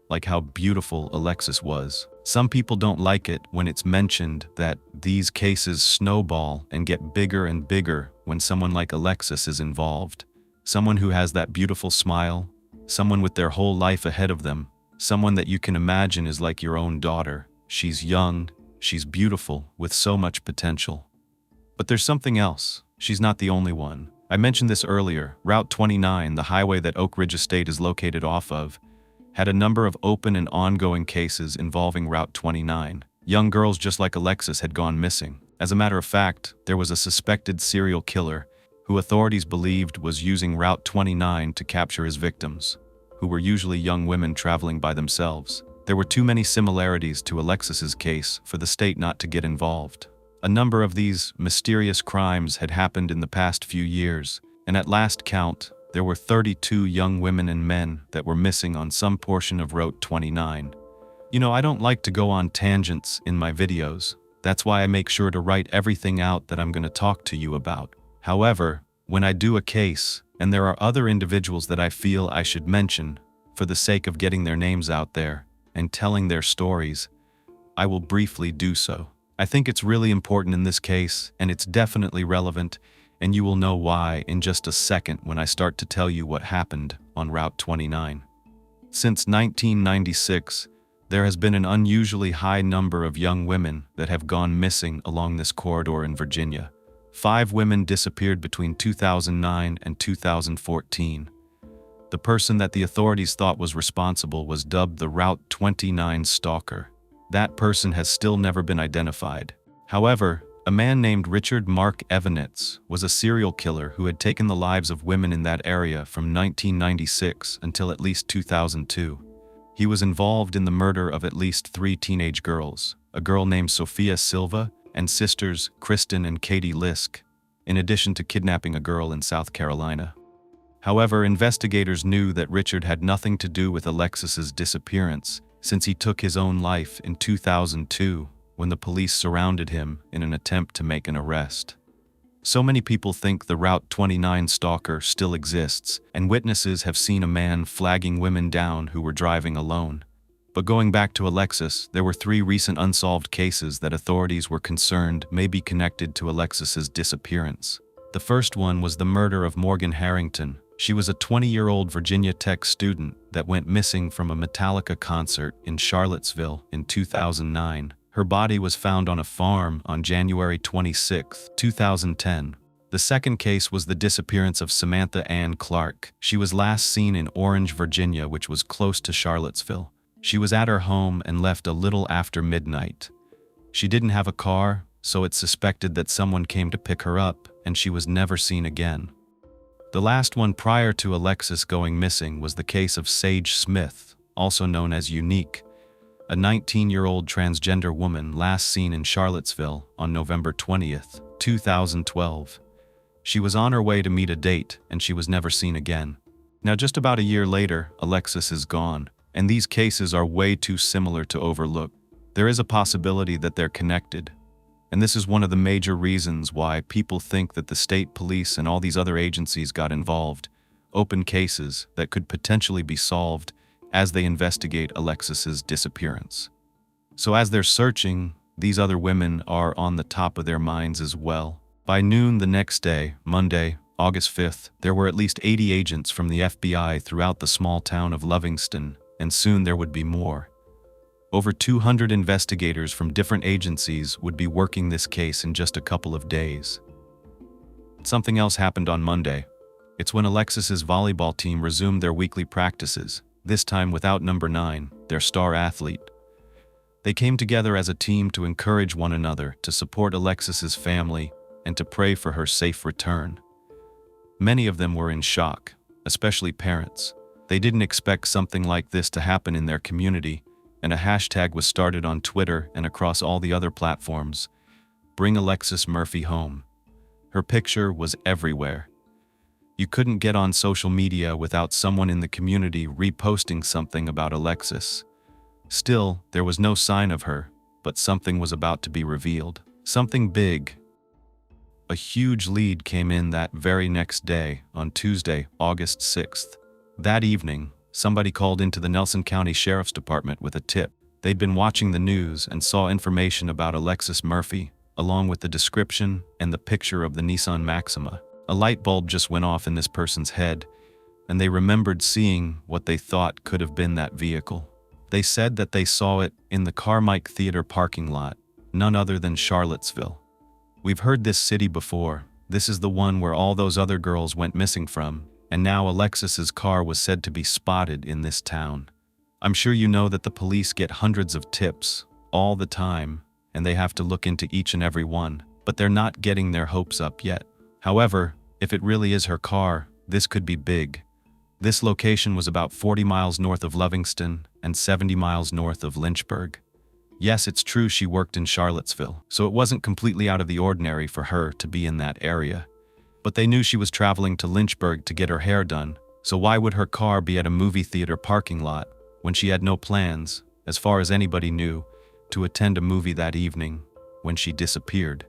like how beautiful Alexis was. Some people don't like it when it's mentioned that these cases snowball and get bigger and bigger when someone like Alexis is involved. Someone who has that beautiful smile, someone with their whole life ahead of them, someone that you can imagine is like your own daughter. She's young, she's beautiful, with so much potential. But there's something else. She's not the only one. I mentioned this earlier. Route 29, the highway that Oak Ridge Estate is located off of, had a number of open and ongoing cases involving Route 29. Young girls just like Alexis had gone missing. As a matter of fact, there was a suspected serial killer who authorities believed was using Route 29 to capture his victims, who were usually young women traveling by themselves. There were too many similarities to Alexis's case for the state not to get involved. A number of these mysterious crimes had happened in the past few years, and at last count, there were 32 young women and men that were missing on some portion of Route 29. You know, I don't like to go on tangents in my videos. That's why I make sure to write everything out that I'm going to talk to you about. However, when I do a case, and there are other individuals that I feel I should mention for the sake of getting their names out there and telling their stories, I will briefly do so. I think it's really important in this case, and it's definitely relevant, and you will know why in just a second when I start to tell you what happened on Route 29. Since 1996, there has been an unusually high number of young women that have gone missing along this corridor in Virginia. 5 women disappeared between 2009 and 2014. The person that the authorities thought was responsible was dubbed the Route 29 Stalker. That person has still never been identified. However, a man named Richard Mark Evanitz was a serial killer who had taken the lives of women in that area from 1996 until at least 2002. He was involved in the murder of at least 3 teenage girls, a girl named Sophia Silva and sisters Kristen and Katie Lisk, in addition to kidnapping a girl in South Carolina. However, investigators knew that Richard had nothing to do with Alexis's disappearance since he took his own life in 2002 when the police surrounded him in an attempt to make an arrest. So many people think the Route 29 stalker still exists, and witnesses have seen a man flagging women down who were driving alone. But going back to Alexis, there were 3 recent unsolved cases that authorities were concerned may be connected to Alexis's disappearance. The first one was the murder of Morgan Harrington. She was a 20-year-old Virginia Tech student that went missing from a Metallica concert in Charlottesville in 2009. Her body was found on a farm on January 26, 2010. The second case was the disappearance of Samantha Ann Clark. She was last seen in Orange, Virginia, which was close to Charlottesville. She was at her home and left a little after midnight. She didn't have a car, so it's suspected that someone came to pick her up, and she was never seen again. The last one prior to Alexis going missing was the case of Sage Smith, also known as Unique, a 19-year-old transgender woman last seen in Charlottesville on November 20th, 2012. She was on her way to meet a date, and she was never seen again. Now, just about a year later, Alexis is gone, and these cases are way too similar to overlook. There is a possibility that they're connected, And this is one of the major reasons why people think that the state police and all these other agencies got involved, open cases that could potentially be solved as they investigate Alexis's disappearance. So as they're searching, these other women are on the top of their minds as well. By noon the next day, Monday, August 5th, there were at least 80 agents from the FBI throughout the small town of Livingston, and soon there would be more. Over 200 investigators from different agencies would be working this case in just a couple of days. Something else happened on Monday. It's when Alexis's volleyball team resumed their weekly practices, this time without number 9, their star athlete. They came together as a team to encourage one another, to support Alexis's family, and to pray for her safe return. Many of them were in shock, especially parents. They didn't expect something like this to happen in their community, and a hashtag was started on Twitter and across all the other platforms. Bring Alexis Murphy home. Her picture was everywhere. You couldn't get on social media without someone in the community reposting something about Alexis. Still, there was no sign of her, but something was about to be revealed. Something big. A huge lead came in that very next day, on Tuesday, August 6th. That evening, somebody called into the Nelson County Sheriff's Department with a tip. They'd been watching the news and saw information about Alexis Murphy, along with the description and the picture of the Nissan Maxima. A light bulb just went off in this person's head, and they remembered seeing what they thought could have been that vehicle. They said that they saw it in the Carmike Theater parking lot, none other than Charlottesville. We've heard this city before. This is the one where all those other girls went missing from, and now Alexis's car was said to be spotted in this town. I'm sure you know that the police get hundreds of tips all the time, and they have to look into each and every one, but they're not getting their hopes up yet. However, if it really is her car, this could be big. This location was about 40 miles north of Livingston and 70 miles north of Lynchburg. Yes, it's true she worked in Charlottesville, so it wasn't completely out of the ordinary for her to be in that area. But they knew she was traveling to Lynchburg to get her hair done, so why would her car be at a movie theater parking lot when she had no plans, as far as anybody knew, to attend a movie that evening when she disappeared?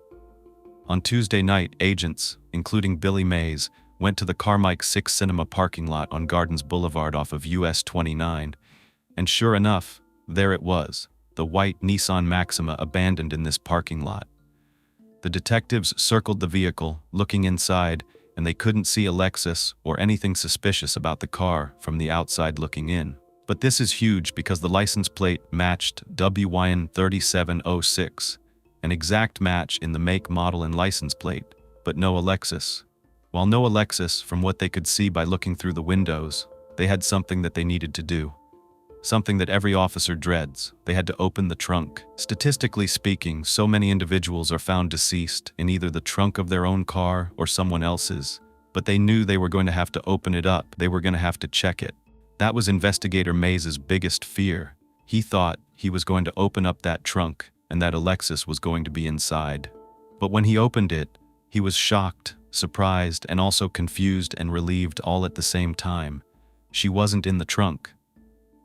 On Tuesday night, agents, including Billy Mays, went to the Carmike 6 Cinema parking lot on Gardens Boulevard off of US 29, and sure enough, there it was, the white Nissan Maxima abandoned in this parking lot. The detectives circled the vehicle, looking inside, and they couldn't see Alexis or anything suspicious about the car from the outside looking in. But this is huge because the license plate matched WYN 3706, an exact match in the make, model, and license plate, but no Alexis. While no Alexis, from what they could see by looking through the windows, they had something that they needed to do. Something that every officer dreads. They had to open the trunk. Statistically speaking, so many individuals are found deceased in either the trunk of their own car or someone else's, but they knew they were going to have to open it up. They were going to have to check it. That was Investigator Mays' biggest fear. He thought he was going to open up that trunk and that Alexis was going to be inside. But when he opened it, he was shocked, surprised, and also confused and relieved all at the same time. She wasn't in the trunk.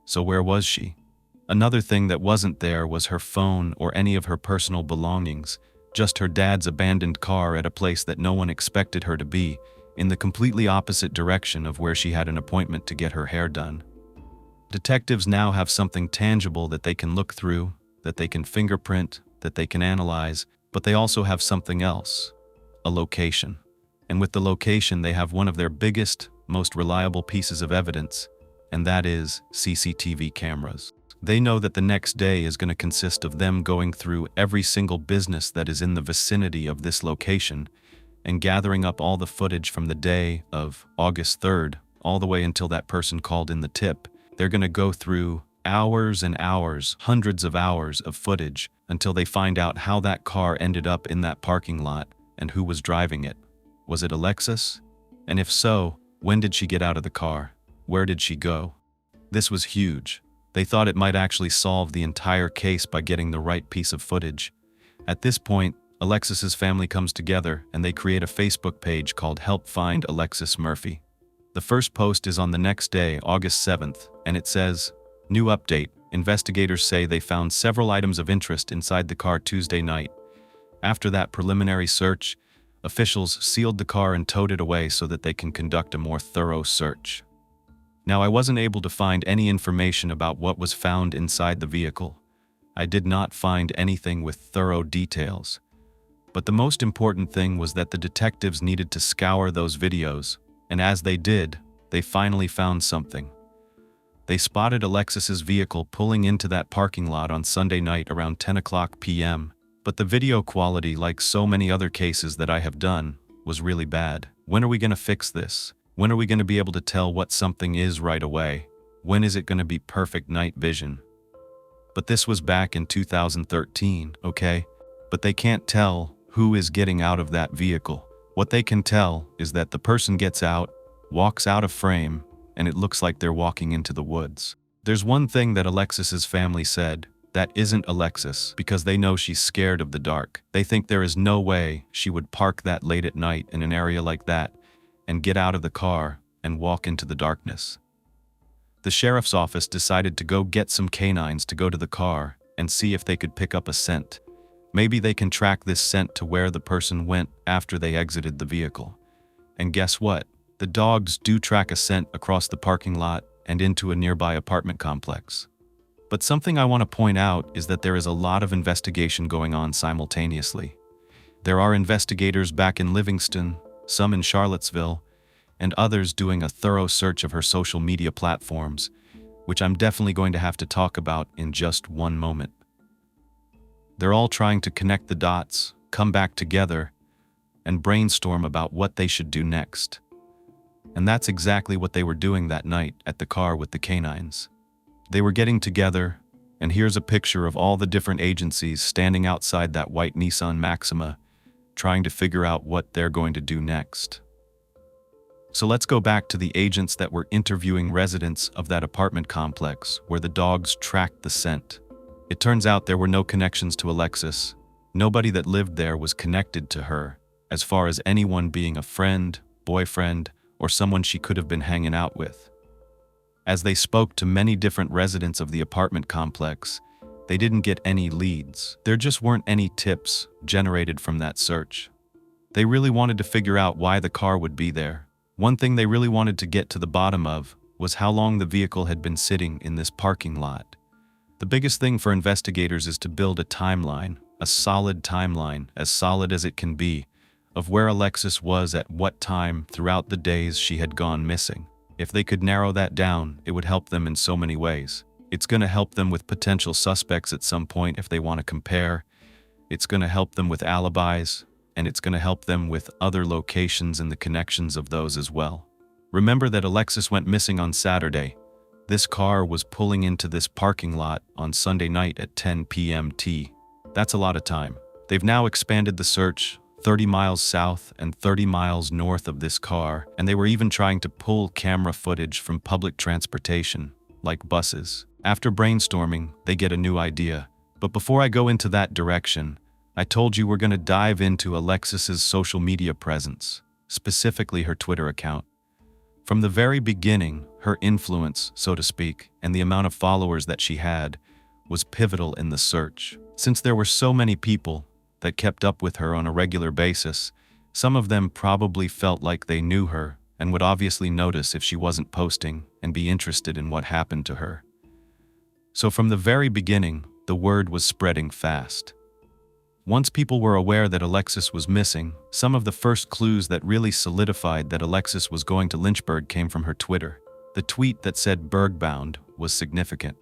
So where was she? Another thing that wasn't there was her phone or any of her personal belongings, just her dad's abandoned car at a place that no one expected her to be, in the completely opposite direction of where she had an appointment to get her hair done. Detectives now have something tangible that they can look through, that they can fingerprint, that they can analyze, but they also have something else, a location. And with the location, they have one of their biggest, most reliable pieces of evidence, and that is CCTV cameras. They know that the next day is going to consist of them going through every single business that is in the vicinity of this location and gathering up all the footage from the day of August 3rd all the way until that person called in the tip. They're going to go through hours and hours, hundreds of hours of footage until they find out how that car ended up in that parking lot and who was driving it. Was it Alexis? And if so, when did she get out of the car? Where did she go? This was huge. They thought it might actually solve the entire case by getting the right piece of footage. At this point, Alexis's family comes together and they create a Facebook page called Help Find Alexis Murphy. The first post is on the next day, August 7th, and it says, "New update. Investigators say they found several items of interest inside the car Tuesday night. After that preliminary search, officials sealed the car and towed it away so that they can conduct a more thorough search. Now, I wasn't able to find any information about what was found inside the vehicle. I did not find anything with thorough details. But the most important thing was that the detectives needed to scour those videos, and as they did, they finally found something. They spotted Alexis's vehicle pulling into that parking lot on Sunday night around 10 p.m., but the video quality, like so many other cases that I have done, was really bad. When are we going to fix this? When are we going to be able to tell what something is right away? When is it going to be perfect night vision? But this was back in 2013, okay? But they can't tell who is getting out of that vehicle. What they can tell is that the person gets out, walks out of frame, and it looks like they're walking into the woods. There's one thing that Alexis's family said. That isn't Alexis, because they know she's scared of the dark. They think there is no way she would park that late at night in an area like that and get out of the car and walk into the darkness. The sheriff's office decided to go get some canines to go to the car and see if they could pick up a scent. Maybe they can track this scent to where the person went after they exited the vehicle. And guess what? The dogs do track a scent across the parking lot and into a nearby apartment complex. But something I want to point out is that there is a lot of investigation going on simultaneously. There are investigators back in Livingston, some in Charlottesville, and others doing a thorough search of her social media platforms, which I'm definitely going to have to talk about in just one moment. They're all trying to connect the dots, come back together, and brainstorm about what they should do next. And that's exactly what they were doing that night at the car with the canines. They were getting together, and here's a picture of all the different agencies standing outside that white Nissan Maxima, trying to figure out what they're going to do next. So let's go back to the agents that were interviewing residents of that apartment complex where the dogs tracked the scent. It turns out there were no connections to Alexis. Nobody that lived there was connected to her, as far as anyone being a friend, boyfriend, or someone she could have been hanging out with. As they spoke to many different residents of the apartment complex, they didn't get any leads. There just weren't any tips generated from that search. They really wanted to figure out why the car would be there. One thing they really wanted to get to the bottom of was how long the vehicle had been sitting in this parking lot. The biggest thing for investigators is to build a timeline, a solid timeline, as solid as it can be, of where Alexis was at what time throughout the days she had gone missing. If they could narrow that down, it would help them in so many ways. It's going to help them with potential suspects at some point if they want to compare. It's going to help them with alibis, and it's going to help them with other locations and the connections of those as well. Remember that Alexis went missing on Saturday. This car was pulling into this parking lot on Sunday night at 10 p.m. That's a lot of time. They've now expanded the search 30 miles south and 30 miles north of this car, and they were even trying to pull camera footage from public transportation, like buses. After brainstorming, they get a new idea. But before I go into that direction, I told you we're going to dive into Alexis's social media presence, specifically her Twitter account. From the very beginning, her influence, so to speak, and the amount of followers that she had was pivotal in the search. Since there were so many people that kept up with her on a regular basis, some of them probably felt like they knew her and would obviously notice if she wasn't posting and be interested in what happened to her. So from the very beginning, the word was spreading fast. Once people were aware that Alexis was missing, some of the first clues that really solidified that Alexis was going to Lynchburg came from her Twitter. The tweet that said "Bergbound" was significant.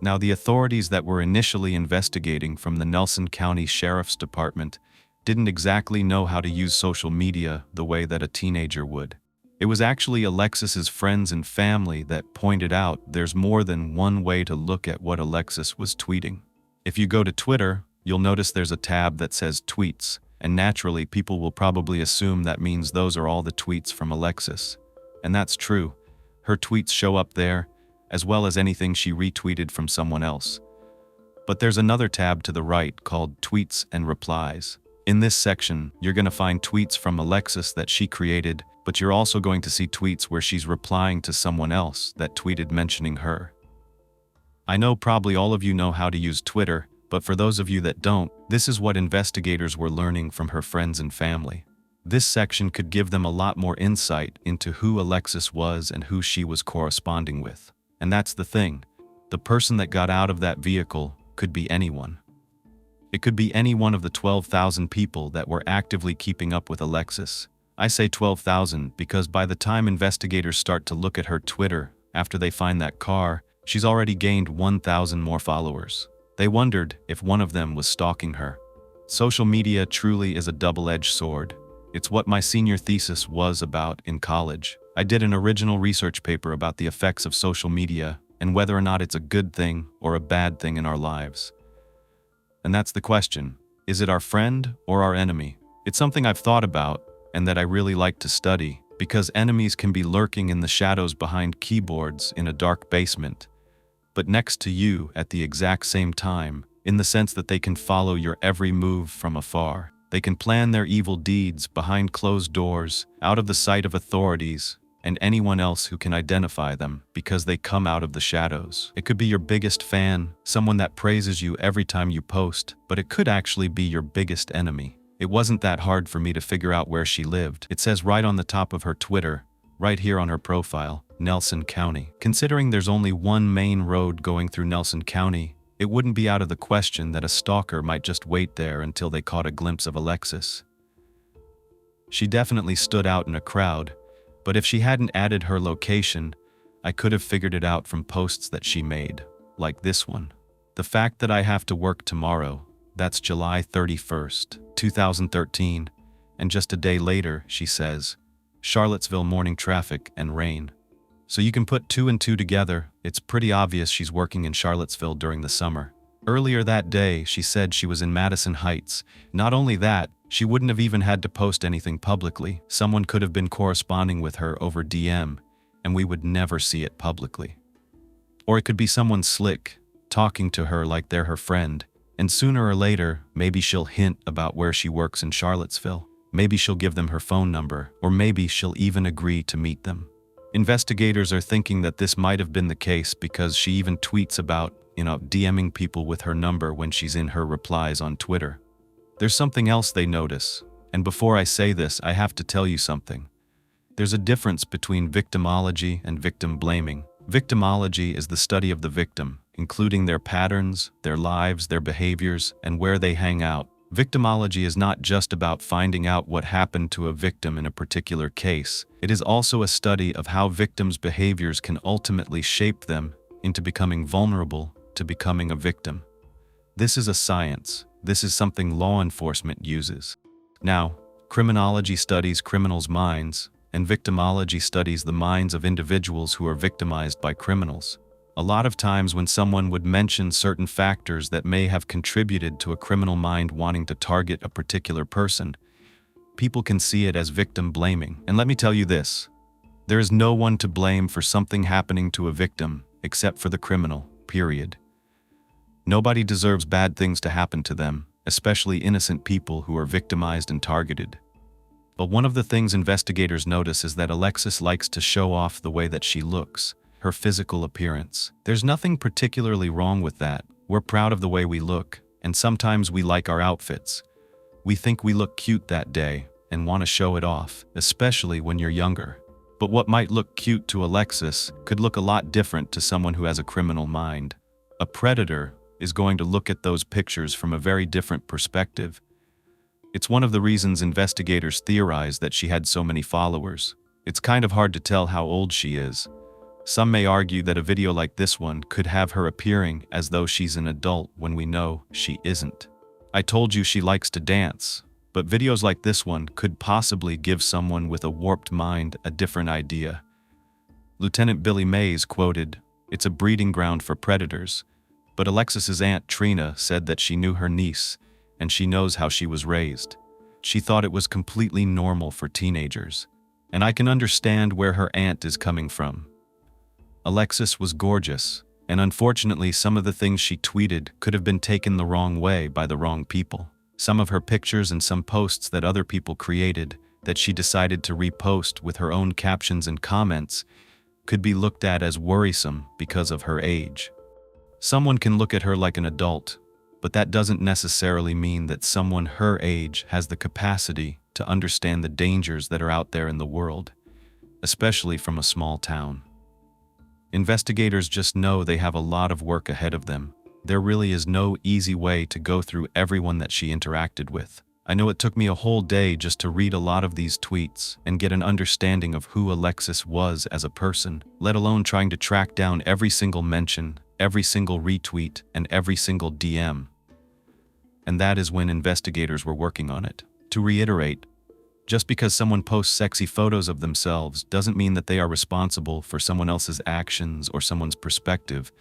Now, the authorities that were initially investigating from the Nelson County Sheriff's Department didn't exactly know how to use social media the way that a teenager would. It was actually Alexis's friends and family that pointed out there's more than one way to look at what Alexis was tweeting. If you go to Twitter, you'll notice there's a tab that says Tweets, and naturally people will probably assume that means those are all the tweets from Alexis. And that's true. Her tweets show up there, as well as anything she retweeted from someone else. But there's another tab to the right called Tweets and Replies. In this section, you're going to find tweets from Alexis that she created, but you're also going to see tweets where she's replying to someone else that tweeted mentioning her. I know probably all of you know how to use Twitter, But for those of you that don't, this is what investigators were learning from her friends and family. This section could give them a lot more insight into who Alexis was and who she was corresponding with. And that's the thing. The person that got out of that vehicle could be anyone. It could be any one of the 12,000 people that were actively keeping up with Alexis. I say 12,000 because by the time investigators start to look at her Twitter after they find that car, she's already gained 1,000 more followers. They wondered if one of them was stalking her. Social media truly is a double-edged sword. It's what my senior thesis was about in college. I did an original research paper about the effects of social media and whether or not it's a good thing or a bad thing in our lives. And that's the question. Is it our friend or our enemy? It's something I've thought about and that I really like to study because enemies can be lurking in the shadows behind keyboards in a dark basement, but next to you at the exact same time, in the sense that they can follow your every move from afar. They can plan their evil deeds behind closed doors, out of the sight of authorities and anyone else who can identify them because they come out of the shadows. It could be your biggest fan, someone that praises you every time you post, but it could actually be your biggest enemy. It wasn't that hard for me to figure out where she lived. It says right on the top of her Twitter, right here on her profile, Nelson County. Considering there's only one main road going through Nelson County, it wouldn't be out of the question that a stalker might just wait there until they caught a glimpse of Alexis. She definitely stood out in a crowd, but if she hadn't added her location, I could have figured it out from posts that she made, like this one. The fact that I have to work tomorrow, that's July 31st, 2013, and just a day later, she says, Charlottesville morning traffic and rain. So you can put two and two together. It's pretty obvious she's working in Charlottesville during the summer. Earlier that day, she said she was in Madison Heights. Not only that, she wouldn't have even had to post anything publicly. Someone could have been corresponding with her over DM, and we would never see it publicly. Or it could be someone slick, talking to her like they're her friend, and sooner or later, maybe she'll hint about where she works in Charlottesville. Maybe she'll give them her phone number, or maybe she'll even agree to meet them. Investigators are thinking that this might have been the case because she even tweets about, DMing people with her number when she's in her replies on Twitter. There's something else they notice, and before I say this, I have to tell you something. There's a difference between victimology and victim blaming. Victimology is the study of the victim, including their patterns, their lives, their behaviors, and where they hang out. Victimology is not just about finding out what happened to a victim in a particular case. It is also a study of how victims' behaviors can ultimately shape them into becoming vulnerable to becoming a victim. This is a science. This is something law enforcement uses. Now, criminology studies criminals' minds, and victimology studies the minds of individuals who are victimized by criminals. A lot of times when someone would mention certain factors that may have contributed to a criminal mind wanting to target a particular person, people can see it as victim blaming. And let me tell you this, there is no one to blame for something happening to a victim except for the criminal, period. Nobody deserves bad things to happen to them, especially innocent people who are victimized and targeted. But one of the things investigators notice is that Alexis likes to show off the way that she looks, her physical appearance. There's nothing particularly wrong with that. We're proud of the way we look, and sometimes we like our outfits. We think we look cute that day and want to show it off, especially when you're younger. But what might look cute to Alexis could look a lot different to someone who has a criminal mind. A predator is going to look at those pictures from a very different perspective. It's one of the reasons investigators theorize that she had so many followers. It's kind of hard to tell how old she is. Some may argue that a video like this one could have her appearing as though she's an adult when we know she isn't. I told you she likes to dance, but videos like this one could possibly give someone with a warped mind a different idea. Lieutenant Billy Mays quoted, "It's a breeding ground for predators," but Alexis's Aunt Trina said that she knew her niece, and she knows how she was raised. She thought it was completely normal for teenagers, and I can understand where her aunt is coming from. Alexis was gorgeous, and unfortunately some of the things she tweeted could have been taken the wrong way by the wrong people. Some of her pictures and some posts that other people created that she decided to repost with her own captions and comments could be looked at as worrisome because of her age. Someone can look at her like an adult, but that doesn't necessarily mean that someone her age has the capacity to understand the dangers that are out there in the world, especially from a small town. Investigators just know they have a lot of work ahead of them. There really is no easy way to go through everyone that she interacted with. I know it took me a whole day just to read a lot of these tweets and get an understanding of who Alexis was as a person, let alone trying to track down every single mention, every single retweet, and every single DM. And that is when investigators were working on it. To reiterate, just because someone posts sexy photos of themselves doesn't mean that they are responsible for someone else's actions or someone's perspective,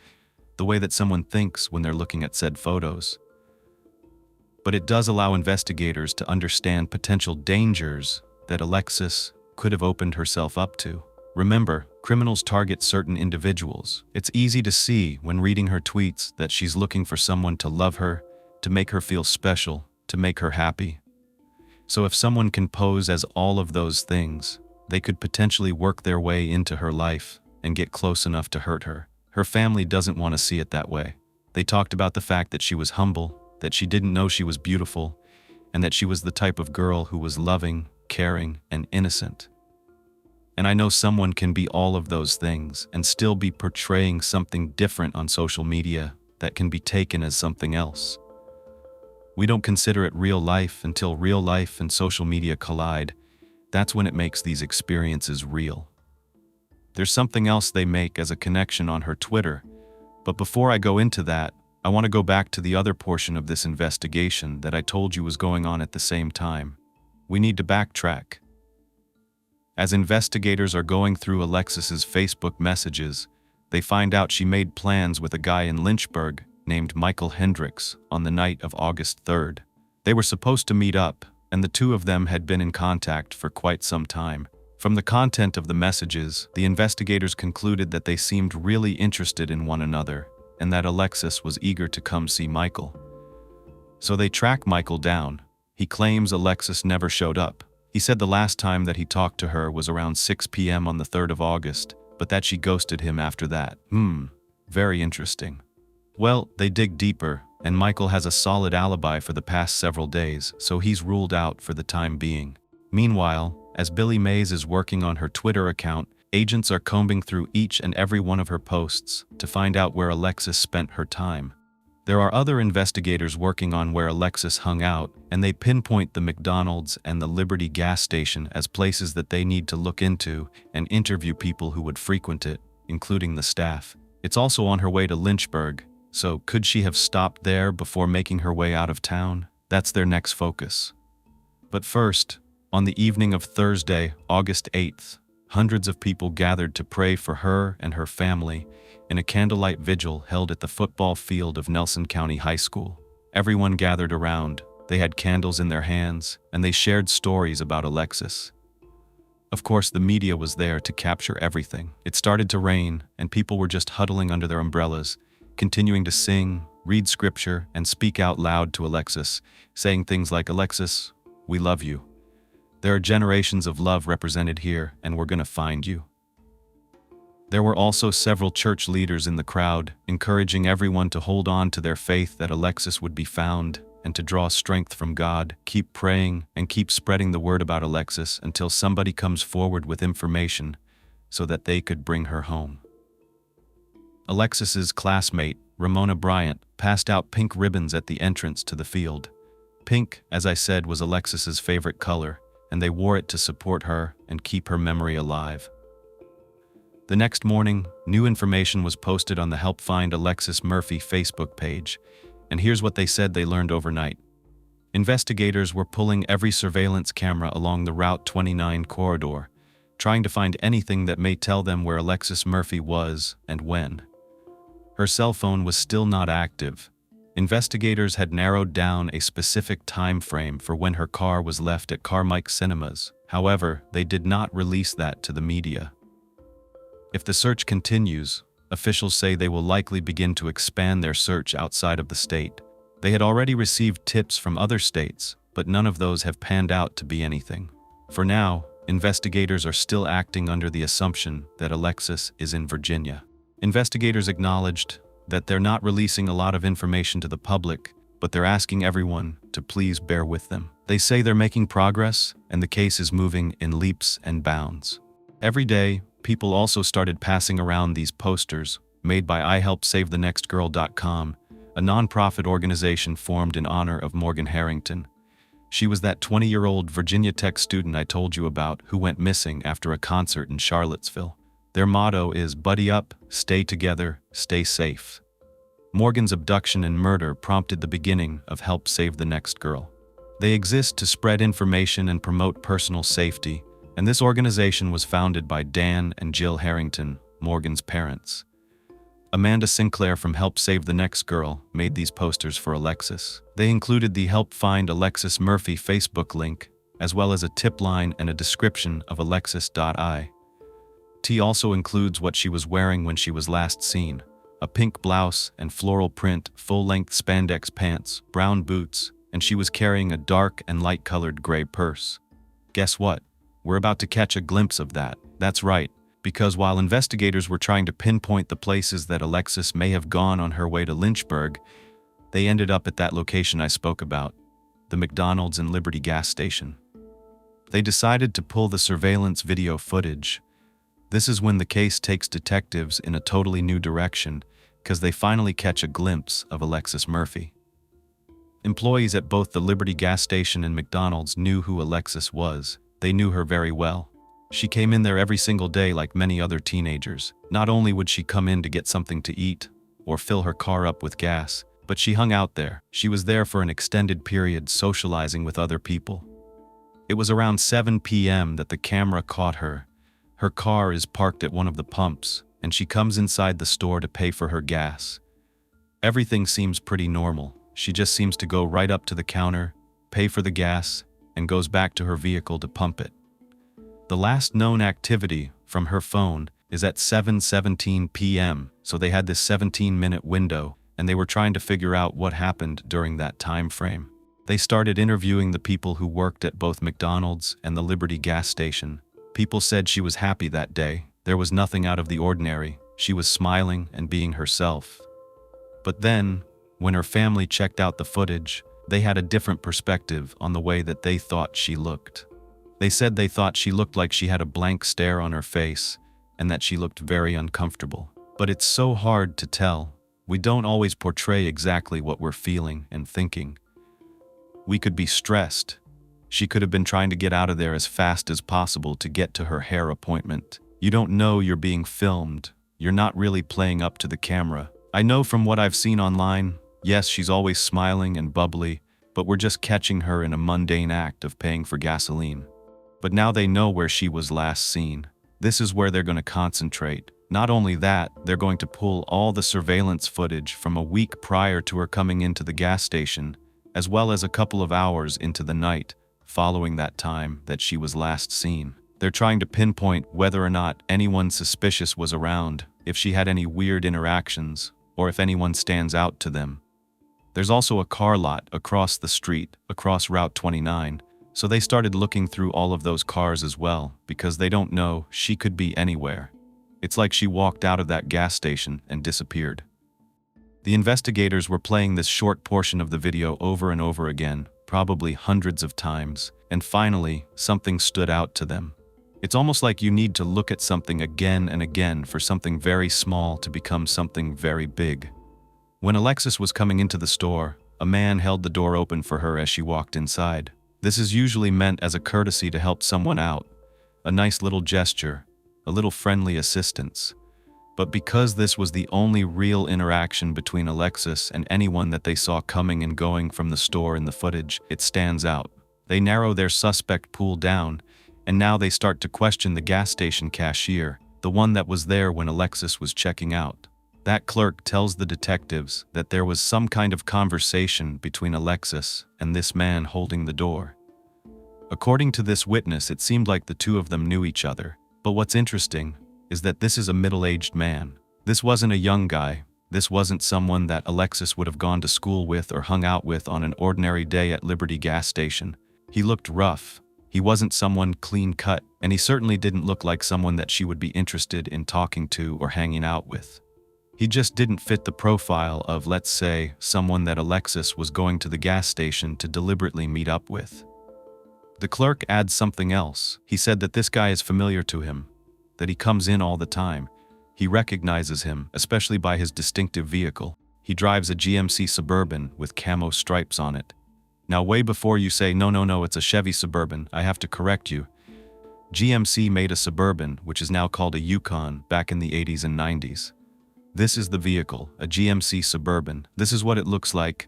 the way that someone thinks when they're looking at said photos. But it does allow investigators to understand potential dangers that Alexis could have opened herself up to. Remember, criminals target certain individuals. It's easy to see when reading her tweets that she's looking for someone to love her, to make her feel special, to make her happy. So if someone can pose as all of those things, they could potentially work their way into her life and get close enough to hurt her. Her family doesn't want to see it that way. They talked about the fact that she was humble, that she didn't know she was beautiful, and that she was the type of girl who was loving, caring, and innocent. And I know someone can be all of those things and still be portraying something different on social media that can be taken as something else. We don't consider it real life until real life and social media collide. That's when it makes these experiences real. There's something else they make as a connection on her Twitter, but before I go into that, I want to go back to the other portion of this investigation that I told you was going on at the same time. We need to backtrack. As investigators are going through Alexis's Facebook messages, they find out she made plans with a guy in Lynchburg named Michael Hendricks on the night of August 3rd. They were supposed to meet up, and the two of them had been in contact for quite some time. From the content of the messages, the investigators concluded that they seemed really interested in one another, and that Alexis was eager to come see Michael. So they track Michael down. He claims Alexis never showed up. He said the last time that he talked to her was around 6 p.m. on the 3rd of August, but that she ghosted him after that. Very interesting. Well, they dig deeper, and Michael has a solid alibi for the past several days, so he's ruled out for the time being. Meanwhile, as Billy Mays is working on her Twitter account, agents are combing through each and every one of her posts to find out where Alexis spent her time. There are other investigators working on where Alexis hung out, and they pinpoint the McDonald's and the Liberty gas station as places that they need to look into and interview people who would frequent it, including the staff. It's also on her way to Lynchburg, so could she have stopped there before making her way out of town? That's their next focus. But first, on the evening of Thursday, August 8th, hundreds of people gathered to pray for her and her family in a candlelight vigil held at the football field of Nelson County High School. Everyone gathered around, they had candles in their hands, and they shared stories about Alexis. Of course, the media was there to capture everything. It started to rain, and people were just huddling under their umbrellas, continuing to sing, read scripture, and speak out loud to Alexis, saying things like, "Alexis, we love you. There are generations of love represented here, and we're gonna find you." There were also several church leaders in the crowd, encouraging everyone to hold on to their faith that Alexis would be found, and to draw strength from God, keep praying, and keep spreading the word about Alexis until somebody comes forward with information so that they could bring her home. Alexis's classmate, Ramona Bryant, passed out pink ribbons at the entrance to the field. Pink, as I said, was Alexis's favorite color, and they wore it to support her and keep her memory alive. The next morning, new information was posted on the Help Find Alexis Murphy Facebook page, and here's what they said they learned overnight. Investigators were pulling every surveillance camera along the Route 29 corridor, trying to find anything that may tell them where Alexis Murphy was and when. Her cell phone was still not active. Investigators had narrowed down a specific time frame for when her car was left at Carmike Cinemas. However, they did not release that to the media. If the search continues, officials say they will likely begin to expand their search outside of the state. They had already received tips from other states, but none of those have panned out to be anything. For now, investigators are still acting under the assumption that Alexis is in Virginia. Investigators acknowledged that they're not releasing a lot of information to the public but they're asking everyone to please bear with them. They say they're making progress, and the case is moving in leaps and bounds. Every day, people also started passing around these posters made by ihelpsavethenextgirl.com, a nonprofit organization formed in honor of Morgan Harrington. She was that 20-year-old Virginia Tech student I told you about who went missing after a concert in Charlottesville. Their motto is "Buddy up, stay together, stay safe." Morgan's abduction and murder prompted the beginning of Help Save the Next Girl. They exist to spread information and promote personal safety, and this organization was founded by Dan and Jill Harrington, Morgan's parents. Amanda Sinclair from Help Save the Next Girl made these posters for Alexis. They included the Help Find Alexis Murphy Facebook link, as well as a tip line and a description of Alexis.I. T also includes what she was wearing when she was last seen: a pink blouse and floral print, full-length spandex pants, brown boots, and she was carrying a dark and light-colored gray purse. Guess what? We're about to catch a glimpse of that. That's right. Because while investigators were trying to pinpoint the places that Alexis may have gone on her way to Lynchburg, they ended up at that location I spoke about, the McDonald's and Liberty gas station. They decided to pull the surveillance video footage. This is when the case takes detectives in a totally new direction, because they finally catch a glimpse of Alexis Murphy. Employees at both the Liberty gas station and McDonald's knew who Alexis was. They knew her very well. She came in there every single day like many other teenagers. Not only would she come in to get something to eat or fill her car up with gas, but she hung out there. She was there for an extended period, socializing with other people. It was around 7 p.m. that the camera caught her. Her car is parked at one of the pumps, and she comes inside the store to pay for her gas. Everything seems pretty normal. She just seems to go right up to the counter, pay for the gas, and goes back to her vehicle to pump it. The last known activity from her phone is at 7:17 p.m., so they had this 17-minute window, and they were trying to figure out what happened during that time frame. They started interviewing the people who worked at both McDonald's and the Liberty gas station. People said she was happy that day. There was nothing out of the ordinary. She was smiling and being herself. But then, when her family checked out the footage, they had a different perspective on the way that they thought she looked. They said they thought she looked like she had a blank stare on her face and that she looked very uncomfortable. But it's so hard to tell. We don't always portray exactly what we're feeling and thinking. We could be stressed. She could have been trying to get out of there as fast as possible to get to her hair appointment. You don't know you're being filmed. You're not really playing up to the camera. I know from what I've seen online, yes, she's always smiling and bubbly, but we're just catching her in a mundane act of paying for gasoline. But now they know where she was last seen. This is where they're going to concentrate. Not only that, they're going to pull all the surveillance footage from a week prior to her coming into the gas station, as well as a couple of hours into the night following that time that she was last seen. They're trying to pinpoint whether or not anyone suspicious was around, if she had any weird interactions, or if anyone stands out to them. There's also a car lot across the street, across Route 29, so they started looking through all of those cars as well, because they don't know, she could be anywhere. It's like she walked out of that gas station and disappeared. The investigators were playing this short portion of the video over and over again, probably hundreds of times, and finally, something stood out to them. It's almost like you need to look at something again and again for something very small to become something very big. When Alexis was coming into the store, a man held the door open for her as she walked inside. This is usually meant as a courtesy to help someone out, a nice little gesture, a little friendly assistance. But because this was the only real interaction between Alexis and anyone that they saw coming and going from the store in the footage, it stands out. They narrow their suspect pool down, and now they start to question the gas station cashier, the one that was there when Alexis was checking out. That clerk tells the detectives that there was some kind of conversation between Alexis and this man holding the door. According to this witness, it seemed like the two of them knew each other. But what's interesting is that this is a middle-aged man. This wasn't a young guy. This wasn't someone that Alexis would have gone to school with or hung out with on an ordinary day at Liberty gas station. He looked rough. He wasn't someone clean-cut, and he certainly didn't look like someone that she would be interested in talking to or hanging out with. He just didn't fit the profile of, let's say, someone that Alexis was going to the gas station to deliberately meet up with. The clerk adds something else. He said that this guy is familiar to him, that he comes in all the time. He recognizes him, especially by his distinctive vehicle. He drives a GMC Suburban with camo stripes on it. Now, way before you say, no, it's a Chevy Suburban, I have to correct you. GMC made a Suburban, which is now called a Yukon, back in the 80s and 90s. This is the vehicle, a GMC Suburban. This is what it looks like.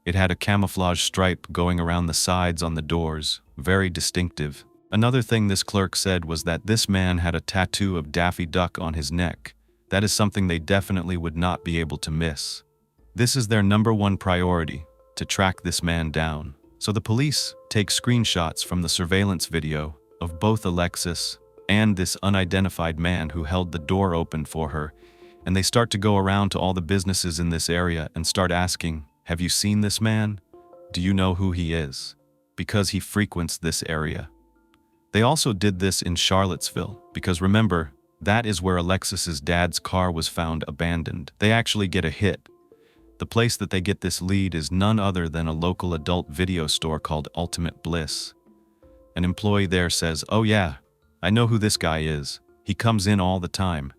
It had a camouflage stripe going around the sides on the doors, very distinctive. Another thing this clerk said was that this man had a tattoo of Daffy Duck on his neck. That is something they definitely would not be able to miss. This is their #1 priority, to track this man down. So the police take screenshots from the surveillance video of both Alexis and this unidentified man who held the door open for her, and they start to go around to all the businesses in this area and start asking, have you seen this man? Do you know who he is? Because he frequents this area. They also did this in Charlottesville, because remember, that is where Alexis's dad's car was found abandoned. They actually get a hit. The place that they get this lead is none other than a local adult video store called Ultimate Bliss. An employee there says, oh yeah, I know who this guy is. He comes in all the time.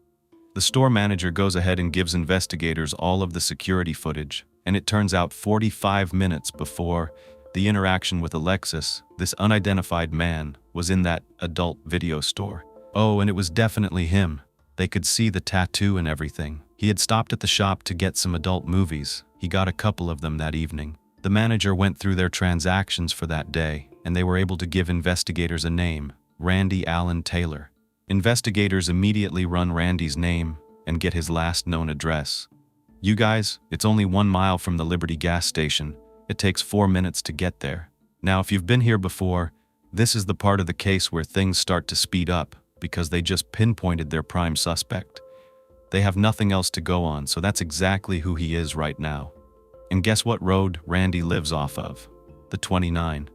The store manager goes ahead and gives investigators all of the security footage, and it turns out 45 minutes before the interaction with Alexis, this unidentified man was in that adult video store. Oh, and it was definitely him. They could see the tattoo and everything. He had stopped at the shop to get some adult movies. He got a couple of them that evening. The manager went through their transactions for that day, and they were able to give investigators a name, Randy Allen Taylor. Investigators immediately run Randy's name and get his last known address. You guys, it's only 1 mile from the Liberty gas station. It takes 4 minutes to get there. Now, if you've been here before, this is the part of the case where things start to speed up because they just pinpointed their prime suspect. They have nothing else to go on, so that's exactly who he is right now. And guess what road Randy lives off of? The 29.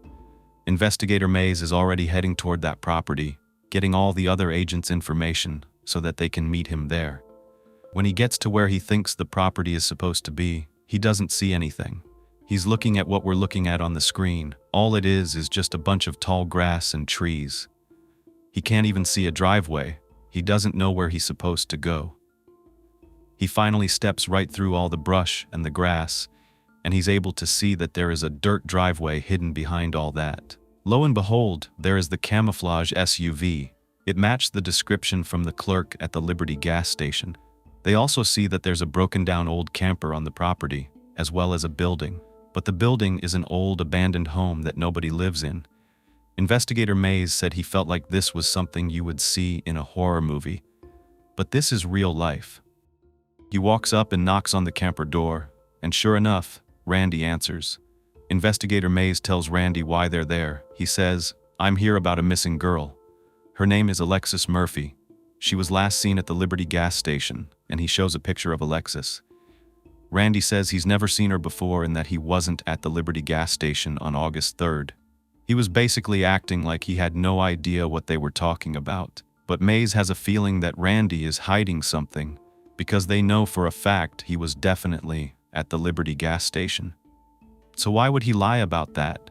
Investigator Mays is already heading toward that property, getting all the other agents' information so that they can meet him there. When he gets to where he thinks the property is supposed to be, he doesn't see anything. He's looking at what we're looking at on the screen. All it is just a bunch of tall grass and trees. He can't even see a driveway. He doesn't know where he's supposed to go. He finally steps right through all the brush and the grass, and he's able to see that there is a dirt driveway hidden behind all that. Lo and behold, there is the camouflage SUV. It matched the description from the clerk at the Liberty gas station. They also see that there's a broken-down old camper on the property, as well as a building. But the building is an old abandoned home that nobody lives in. Investigator Mays said he felt like this was something you would see in a horror movie. But this is real life. He walks up and knocks on the camper door, and sure enough, Randy answers. Investigator Mays tells Randy why they're there. He says, I'm here about a missing girl. Her name is Alexis Murphy. She was last seen at the Liberty gas station, and he shows a picture of Alexis. Randy says he's never seen her before and that he wasn't at the Liberty gas station on August 3rd. He was basically acting like he had no idea what they were talking about. But Mays has a feeling that Randy is hiding something, because they know for a fact he was definitely at the Liberty gas station. So why would he lie about that?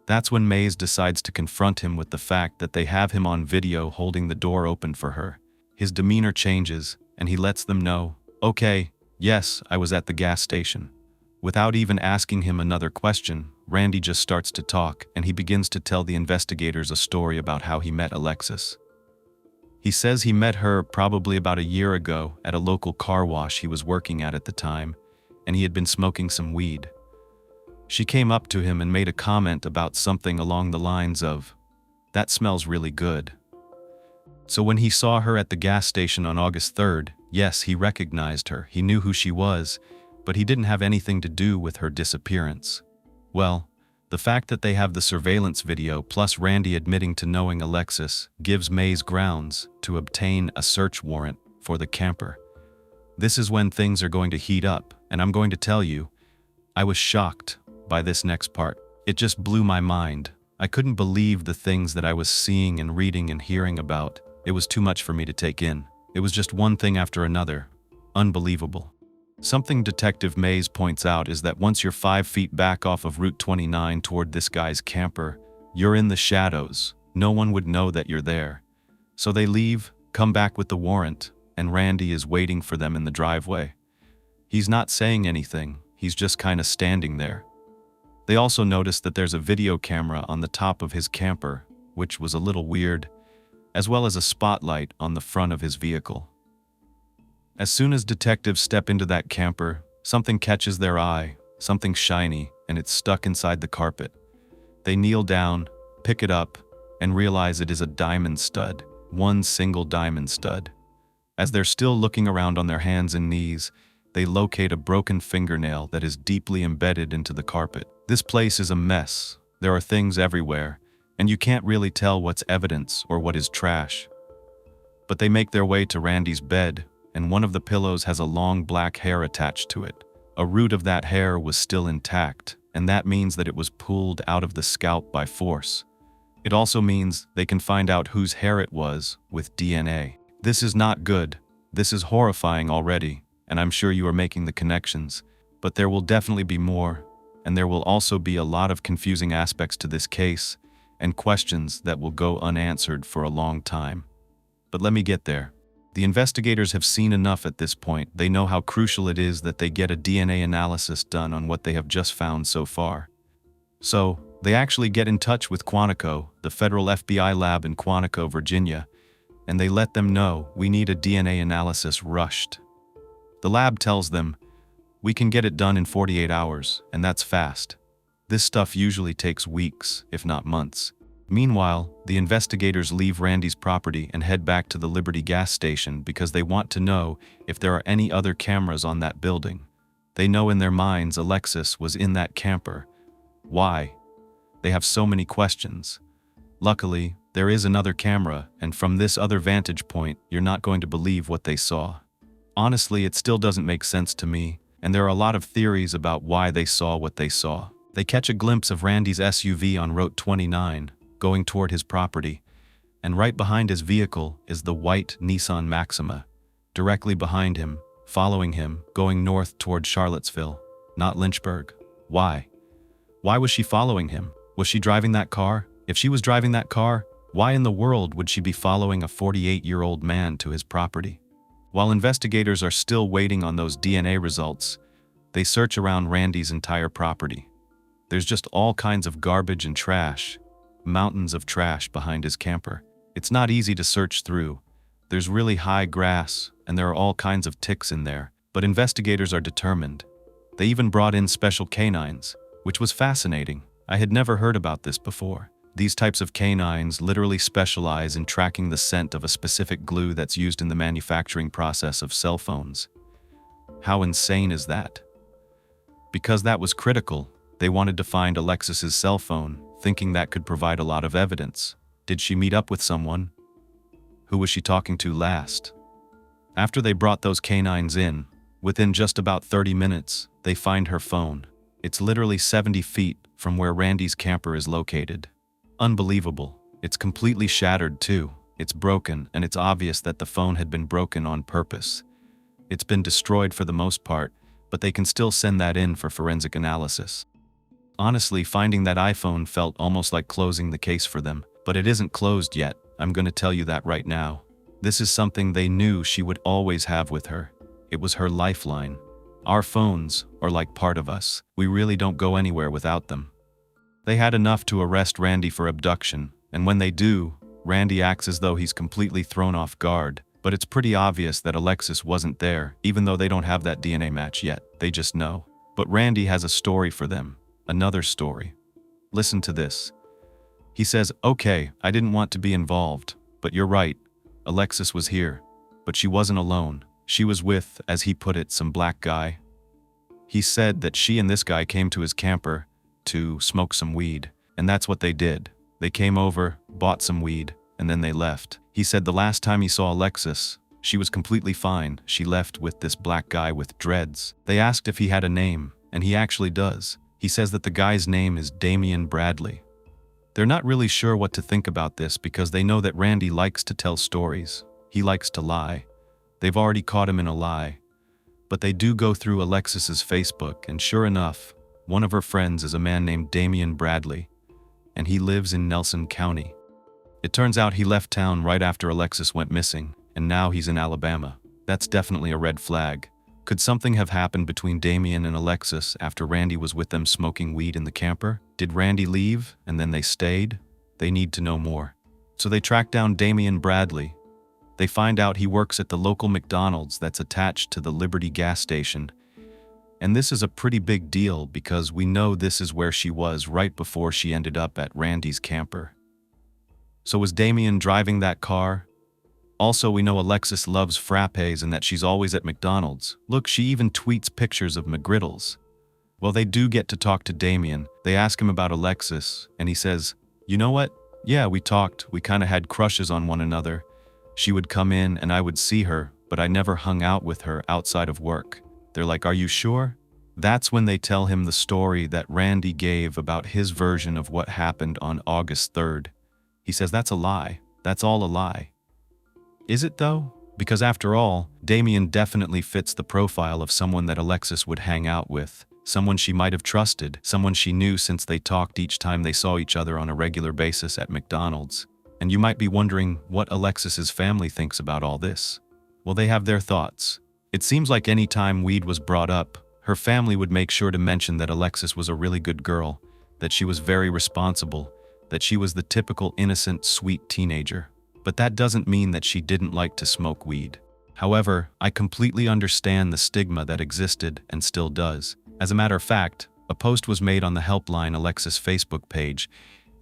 That's when Mays decides to confront him with the fact that they have him on video holding the door open for her. His demeanor changes, and he lets them know, okay, yes, I was at the gas station. Without even asking him another question, Randy just starts to talk, and he begins to tell the investigators a story about how he met Alexis. He says he met her probably about a year ago at a local car wash he was working at the time, and he had been smoking some weed. She came up to him and made a comment about something along the lines of, "That smells really good." So when he saw her at the gas station on August 3rd, yes, he recognized her, he knew who she was, but he didn't have anything to do with her disappearance. Well, the fact that they have the surveillance video plus Randy admitting to knowing Alexis gives Mays grounds to obtain a search warrant for the camper. This is when things are going to heat up, and I'm going to tell you, I was shocked by this next part. It just blew my mind. I couldn't believe the things that I was seeing and reading and hearing about. It was too much for me to take in. It was just one thing after another. Unbelievable. Something Detective Mays points out is that once you're 5 feet back off of Route 29 toward this guy's camper, you're in the shadows. No one would know that you're there. So they leave, come back with the warrant, and Randy is waiting for them in the driveway. He's not saying anything, he's just kinda standing there. They also notice that there's a video camera on the top of his camper, which was a little weird, as well as a spotlight on the front of his vehicle. As soon as detectives step into that camper, something catches their eye, something shiny, and it's stuck inside the carpet. They kneel down, pick it up, and realize it is a diamond stud, one single diamond stud. As they're still looking around on their hands and knees, they locate a broken fingernail that is deeply embedded into the carpet. This place is a mess. There are things everywhere, and you can't really tell what's evidence or what is trash. But they make their way to Randy's bed, and one of the pillows has a long black hair attached to it. A root of that hair was still intact, and that means that it was pulled out of the scalp by force. It also means they can find out whose hair it was with DNA. This is not good. This is horrifying already, and I'm sure you are making the connections. But there will definitely be more, and there will also be a lot of confusing aspects to this case, and questions that will go unanswered for a long time. But let me get there. The investigators have seen enough at this point. They know how crucial it is that they get a DNA analysis done on what they have just found so far. So, they actually get in touch with Quantico, the federal FBI lab in Quantico, Virginia, and they let them know we need a DNA analysis rushed. The lab tells them, we can get it done in 48 hours, and that's fast. This stuff usually takes weeks, if not months. Meanwhile, the investigators leave Randy's property and head back to the Liberty gas station because they want to know if there are any other cameras on that building. They know in their minds Alexis was in that camper. Why? They have so many questions. Luckily, there is another camera, and from this other vantage point, you're not going to believe what they saw. Honestly, it still doesn't make sense to me, and there are a lot of theories about why they saw what they saw. They catch a glimpse of Randy's SUV on Route 29, going toward his property, and right behind his vehicle is the white Nissan Maxima. Directly behind him, following him, going north toward Charlottesville, not Lynchburg. Why? Why was she following him? Was she driving that car? If she was driving that car, why in the world would she be following a 48-year-old man to his property? While investigators are still waiting on those DNA results, they search around Randy's entire property. There's just all kinds of garbage and trash, mountains of trash behind his camper. It's not easy to search through. There's really high grass, and there are all kinds of ticks in there, but investigators are determined. They even brought in special canines, which was fascinating. I had never heard about this before. These types of canines literally specialize in tracking the scent of a specific glue that's used in the manufacturing process of cell phones. How insane is that? Because that was critical, they wanted to find Alexis's cell phone, thinking that could provide a lot of evidence. Did she meet up with someone? Who was she talking to last? After they brought those canines in, within just about 30 minutes, they find her phone. It's literally 70 feet from where Randy's camper is located. Unbelievable. It's completely shattered too. It's broken, and it's obvious that the phone had been broken on purpose. It's been destroyed for the most part, but they can still send that in for forensic analysis. Honestly, finding that iPhone felt almost like closing the case for them, but it isn't closed yet. I'm going to tell you that right now. This is something they knew she would always have with her. It was her lifeline. Our phones are like part of us. We really don't go anywhere without them. They had enough to arrest Randy for abduction, and when they do, Randy acts as though he's completely thrown off guard. But it's pretty obvious that Alexis wasn't there, even though they don't have that DNA match yet. They just know. But Randy has a story for them. Another story. Listen to this. He says, okay, I didn't want to be involved, but you're right. Alexis was here, but she wasn't alone. She was with, as he put it, some black guy. He said that she and this guy came to his camper to smoke some weed, and that's what they did. They came over, bought some weed, and then they left. He said the last time he saw Alexis, she was completely fine. She left with this black guy with dreads. They asked if he had a name, and he actually does. He says that the guy's name is Damian Bradley. They're not really sure what to think about this because they know that Randy likes to tell stories. He likes to lie. They've already caught him in a lie. But they do go through Alexis's Facebook, and sure enough, one of her friends is a man named Damian Bradley, and he lives in Nelson County. It turns out he left town right after Alexis went missing, and now he's in Alabama. That's definitely a red flag. Could something have happened between Damian and Alexis after Randy was with them smoking weed in the camper? Did Randy leave, and then they stayed? They need to know more. So they track down Damian Bradley. They find out he works at the local McDonald's that's attached to the Liberty gas station. And this is a pretty big deal because we know this is where she was right before she ended up at Randy's camper. So was Damian driving that car? Also, we know Alexis loves frappes and that she's always at McDonald's. Look, she even tweets pictures of McGriddles. Well, they do get to talk to Damian. They ask him about Alexis, and he says, "You know what? Yeah, we talked. We kind of had crushes on one another. She would come in and I would see her, but I never hung out with her outside of work." They're like, "Are you sure?" That's when they tell him the story that Randy gave about his version of what happened on August 3rd. He says that's a lie. That's all a lie. Is it though? Because after all, Damian definitely fits the profile of someone that Alexis would hang out with, someone she might have trusted, someone she knew since they talked each time they saw each other on a regular basis at McDonald's. And you might be wondering what Alexis's family thinks about all this. Well, they have their thoughts. It seems like any time weed was brought up, her family would make sure to mention that Alexis was a really good girl, that she was very responsible, that she was the typical innocent, sweet teenager. But that doesn't mean that she didn't like to smoke weed. However, I completely understand the stigma that existed and still does. As a matter of fact, a post was made on the Helpline Alexis Facebook page,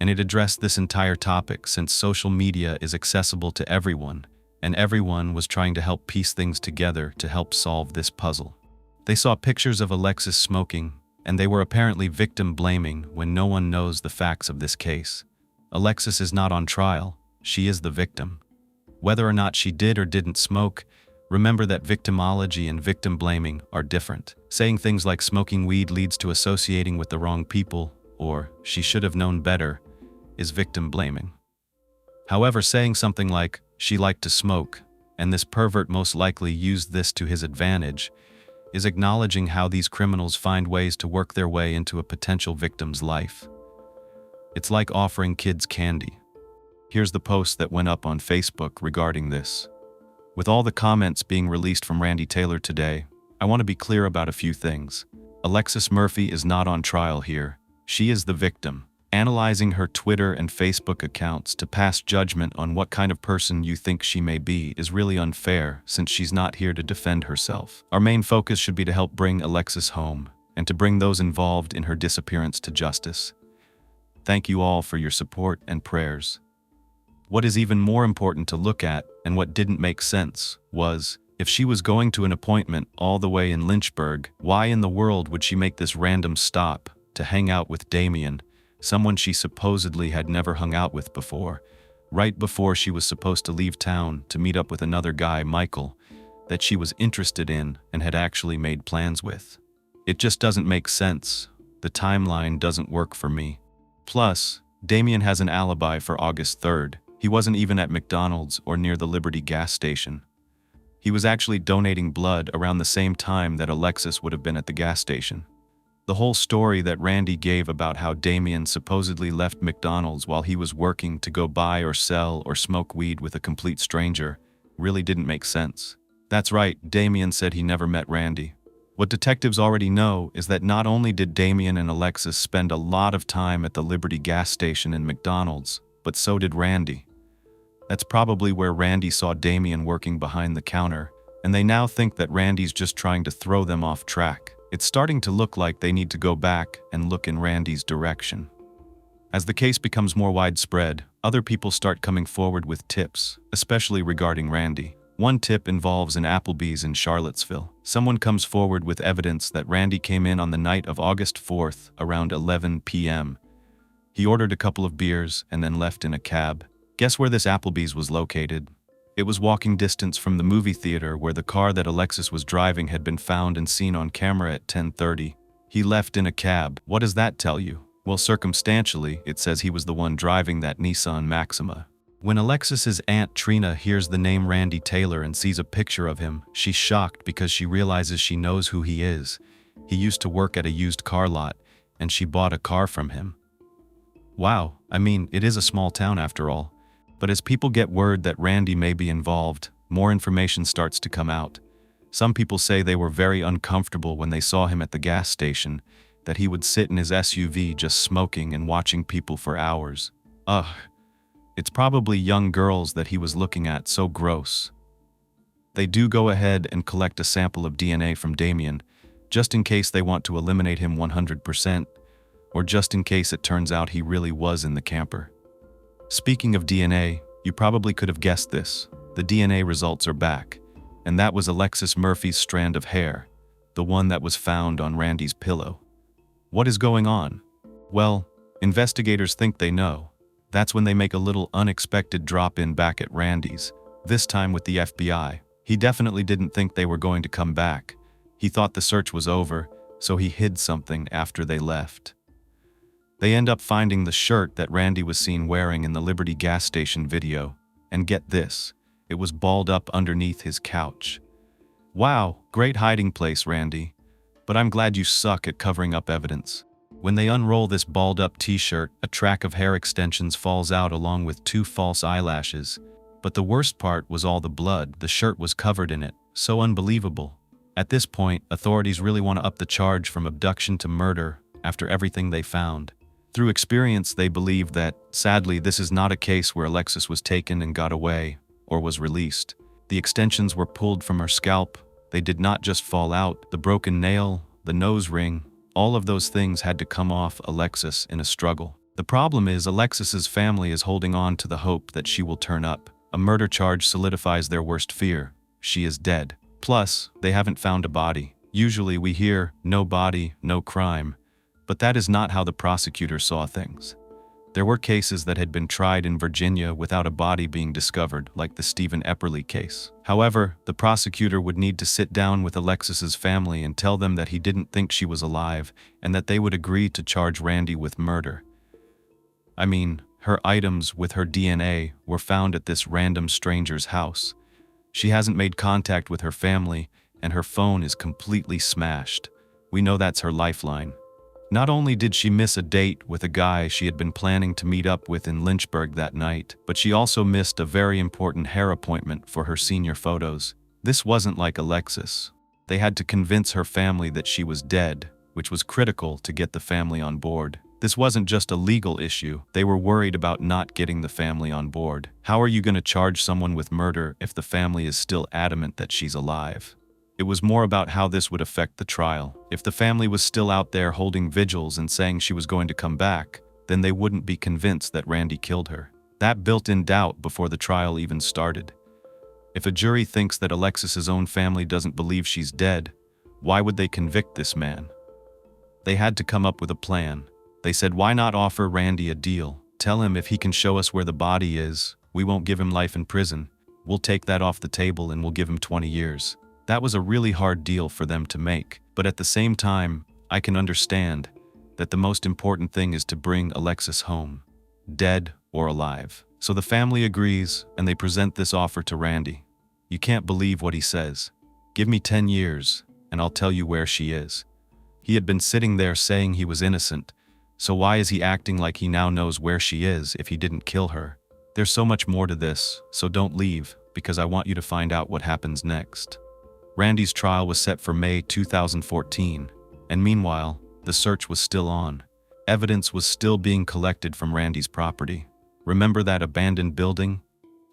and it addressed this entire topic since social media is accessible to everyone, and everyone was trying to help piece things together to help solve this puzzle. They saw pictures of Alexis smoking, and they were apparently victim blaming when no one knows the facts of this case. Alexis is not on trial. She is the victim. Whether or not she did or didn't smoke, remember that victimology and victim blaming are different. Saying things like smoking weed leads to associating with the wrong people, or she should have known better, is victim blaming. However, saying something like, she liked to smoke, and this pervert most likely used this to his advantage, is acknowledging how these criminals find ways to work their way into a potential victim's life. It's like offering kids candy. Here's the post that went up on Facebook regarding this. With all the comments being released from Randy Taylor today, I want to be clear about a few things. Alexis Murphy is not on trial here. She is the victim. Analyzing her Twitter and Facebook accounts to pass judgment on what kind of person you think she may be is really unfair since she's not here to defend herself. Our main focus should be to help bring Alexis home and to bring those involved in her disappearance to justice. Thank you all for your support and prayers. What is even more important to look at, and what didn't make sense, was, if she was going to an appointment all the way in Lynchburg, why in the world would she make this random stop to hang out with Damian, someone she supposedly had never hung out with before, right before she was supposed to leave town to meet up with another guy, Michael, that she was interested in and had actually made plans with? It just doesn't make sense. The timeline doesn't work for me. Plus, Damian has an alibi for August 3rd. He wasn't even at McDonald's or near the Liberty gas station. He was actually donating blood around the same time that Alexis would have been at the gas station. The whole story that Randy gave about how Damian supposedly left McDonald's while he was working to go buy or sell or smoke weed with a complete stranger really didn't make sense. That's right, Damian said he never met Randy. What detectives already know is that not only did Damian and Alexis spend a lot of time at the Liberty gas station and McDonald's, but so did Randy. That's probably where Randy saw Damian working behind the counter, and they now think that Randy's just trying to throw them off track. It's starting to look like they need to go back and look in Randy's direction. As the case becomes more widespread, other people start coming forward with tips, especially regarding Randy. One tip involves an Applebee's in Charlottesville. Someone comes forward with evidence that Randy came in on the night of August 4th around 11 p.m. He ordered a couple of beers and then left in a cab. Guess where this Applebee's was located? It was walking distance from the movie theater where the car that Alexis was driving had been found and seen on camera at 10:30. He left in a cab. What does that tell you? Well, circumstantially, it says he was the one driving that Nissan Maxima. When Alexis's Aunt Trina hears the name Randy Taylor and sees a picture of him, she's shocked because she realizes she knows who he is. He used to work at a used car lot, and she bought a car from him. Wow, I mean, it is a small town after all. But as people get word that Randy may be involved, more information starts to come out. Some people say they were very uncomfortable when they saw him at the gas station, that he would sit in his SUV just smoking and watching people for hours. Ugh. It's probably young girls that he was looking at, so gross. They do go ahead and collect a sample of DNA from Damien, just in case they want to eliminate him 100%, or just in case it turns out he really was in the camper. Speaking of DNA, you probably could have guessed this. The DNA results are back, and that was Alexis Murphy's strand of hair, the one that was found on Randy's pillow. What is going on? Well, investigators think they know. That's when they make a little unexpected drop-in back at Randy's, this time with the FBI. He definitely didn't think they were going to come back. He thought the search was over, so he hid something after they left. They end up finding the shirt that Randy was seen wearing in the Liberty gas station video. And get this, it was balled up underneath his couch. Wow, great hiding place, Randy. But I'm glad you suck at covering up evidence. When they unroll this balled-up t-shirt, a track of hair extensions falls out along with 2 false eyelashes. But the worst part was all the blood. The shirt was covered in it. So unbelievable. At this point, authorities really want to up the charge from abduction to murder after everything they found. Through experience, they believe that, sadly, this is not a case where Alexis was taken and got away, or was released. The extensions were pulled from her scalp. They did not just fall out. The broken nail, the nose ring, all of those things had to come off Alexis in a struggle. The problem is Alexis's family is holding on to the hope that she will turn up. A murder charge solidifies their worst fear. She is dead. Plus, they haven't found a body. Usually we hear, no body, no crime. But that is not how the prosecutor saw things. There were cases that had been tried in Virginia without a body being discovered, like the Stephen Epperly case. However, the prosecutor would need to sit down with Alexis's family and tell them that he didn't think she was alive and that they would agree to charge Randy with murder. I mean, her items with her DNA were found at this random stranger's house. She hasn't made contact with her family, and her phone is completely smashed. We know that's her lifeline. Not only did she miss a date with a guy she had been planning to meet up with in Lynchburg that night, but she also missed a very important hair appointment for her senior photos. This wasn't like Alexis. They had to convince her family that she was dead, which was critical to get the family on board. This wasn't just a legal issue. They were worried about not getting the family on board. How are you going to charge someone with murder if the family is still adamant that she's alive? It was more about how this would affect the trial. If the family was still out there holding vigils and saying she was going to come back, then they wouldn't be convinced that Randy killed her. That built in doubt before the trial even started. If a jury thinks that Alexis's own family doesn't believe she's dead, why would they convict this man? They had to come up with a plan. They said, why not offer Randy a deal? Tell him if he can show us where the body is, we won't give him life in prison. We'll take that off the table and we'll give him 20 years. That was a really hard deal for them to make, but at the same time, I can understand that the most important thing is to bring Alexis home, dead or alive. So the family agrees, and they present this offer to Randy. You can't believe what he says. Give me 10 years, and I'll tell you where she is. He had been sitting there saying he was innocent, so why is he acting like he now knows where she is if he didn't kill her? There's so much more to this, so don't leave, because I want you to find out what happens next. Randy's trial was set for May 2014, and meanwhile, the search was still on. Evidence was still being collected from Randy's property. Remember that abandoned building?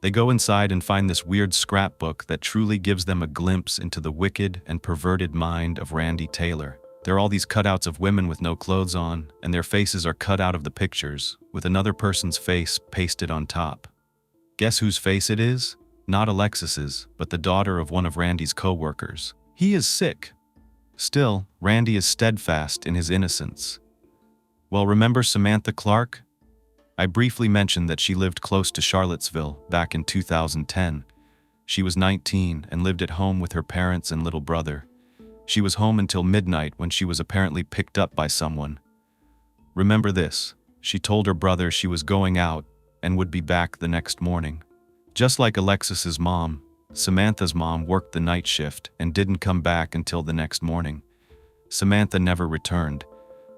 They go inside and find this weird scrapbook that truly gives them a glimpse into the wicked and perverted mind of Randy Taylor. There are all these cutouts of women with no clothes on, and their faces are cut out of the pictures, with another person's face pasted on top. Guess whose face it is? Not Alexis's, but the daughter of one of Randy's co-workers. He is sick. Still, Randy is steadfast in his innocence. Well, remember Samantha Clark? I briefly mentioned that she lived close to Charlottesville back in 2010. She was 19 and lived at home with her parents and little brother. She was home until midnight when she was apparently picked up by someone. Remember this, she told her brother she was going out, and would be back the next morning. Just like Alexis's mom, Samantha's mom worked the night shift and didn't come back until the next morning. Samantha never returned.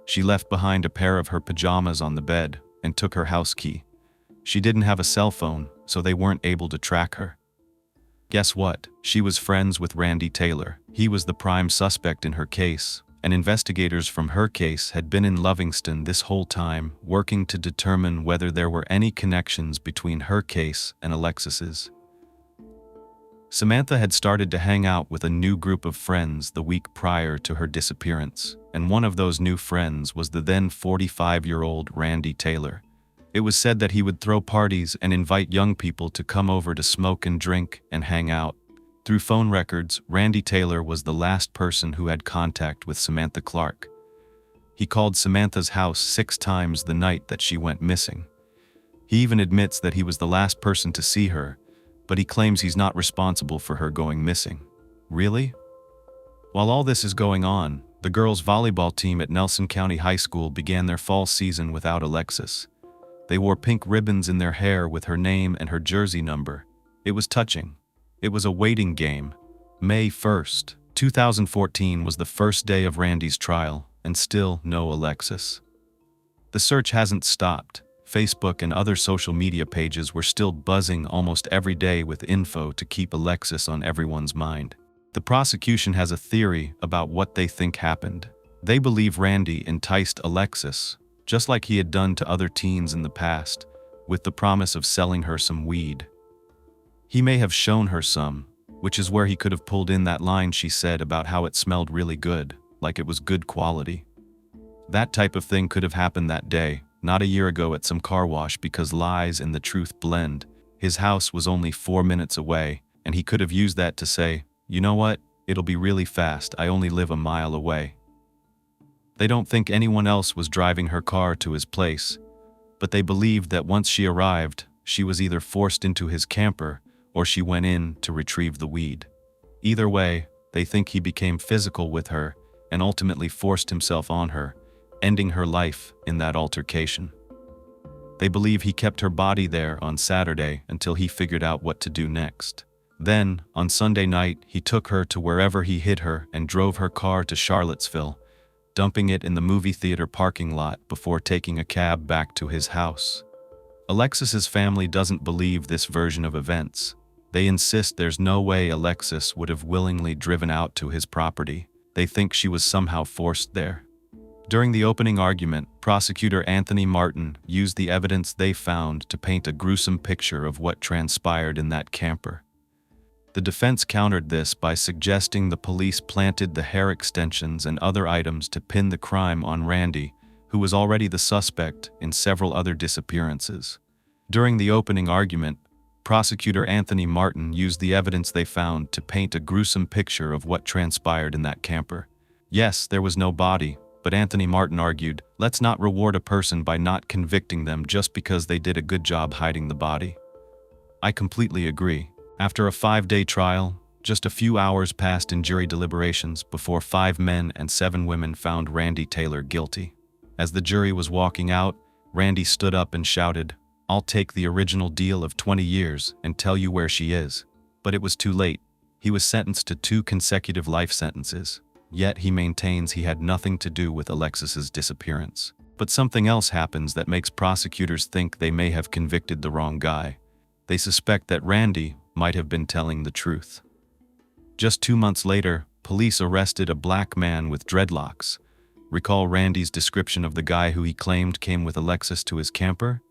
She left behind a pair of her pajamas on the bed and took her house key. She didn't have a cell phone, so they weren't able to track her. Guess what? She was friends with Randy Taylor. He was the prime suspect in her case, and investigators from her case had been in Livingston this whole time, working to determine whether there were any connections between her case and Alexis's. Samantha had started to hang out with a new group of friends the week prior to her disappearance, and one of those new friends was the then 45-year-old Randy Taylor. It was said that he would throw parties and invite young people to come over to smoke and drink and hang out. Through phone records, Randy Taylor was the last person who had contact with Samantha Clark. He called Samantha's house 6 times the night that she went missing. He even admits that he was the last person to see her, but he claims he's not responsible for her going missing. Really? While all this is going on, the girls' volleyball team at Nelson County High School began their fall season without Alexis. They wore pink ribbons in their hair with her name and her jersey number. It was touching. It was a waiting game. May 1st, 2014 was the first day of Randy's trial, and still no Alexis. The search hasn't stopped. Facebook and other social media pages were still buzzing almost every day with info to keep Alexis on everyone's mind. The prosecution has a theory about what they think happened. They believe Randy enticed Alexis, just like he had done to other teens in the past, with the promise of selling her some weed. He may have shown her some, which is where he could have pulled in that line she said about how it smelled really good, like it was good quality. That type of thing could have happened that day, not a year ago at some car wash, because lies and the truth blend. His house was only 4 minutes away, and he could have used that to say, "You know what? It'll be really fast. I only live a mile away." They don't think anyone else was driving her car to his place, but they believed that once she arrived, she was either forced into his camper or she went in to retrieve the weed. Either way, they think he became physical with her and ultimately forced himself on her, ending her life in that altercation. They believe he kept her body there on Saturday until he figured out what to do next. Then, on Sunday night, he took her to wherever he hid her and drove her car to Charlottesville, dumping it in the movie theater parking lot before taking a cab back to his house. Alexis's family doesn't believe this version of events. They insist there's no way Alexis would have willingly driven out to his property. They think she was somehow forced there. During the opening argument, prosecutor Anthony Martin used the evidence they found to paint a gruesome picture of what transpired in that camper. The defense countered this by suggesting the police planted the hair extensions and other items to pin the crime on Randy, who was already the suspect in several other disappearances. During the opening argument, prosecutor Anthony Martin used the evidence they found to paint a gruesome picture of what transpired in that camper. Yes, there was no body, but Anthony Martin argued, let's not reward a person by not convicting them just because they did a good job hiding the body. I completely agree. After a 5-day trial, just a few hours passed in jury deliberations before 5 men and 7 women found Randy Taylor guilty. As the jury was walking out, Randy stood up and shouted, "I'll take the original deal of 20 years and tell you where she is." But it was too late. He was sentenced to 2 consecutive life sentences. Yet he maintains he had nothing to do with Alexis's disappearance. But something else happens that makes prosecutors think they may have convicted the wrong guy. They suspect that Randy might have been telling the truth. Just 2 months later, police arrested a black man with dreadlocks. Recall Randy's description of the guy who he claimed came with Alexis to his camper?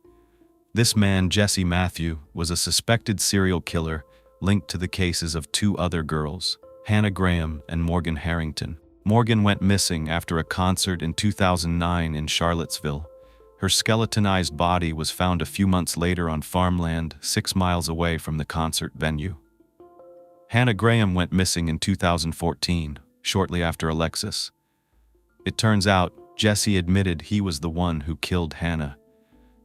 This man, Jesse Matthew, was a suspected serial killer linked to the cases of 2 other girls, Hannah Graham and Morgan Harrington. Morgan went missing after a concert in 2009 in Charlottesville. Her skeletonized body was found a few months later on farmland 6 miles away from the concert venue. Hannah Graham went missing in 2014, shortly after Alexis. It turns out, Jesse admitted he was the one who killed Hannah.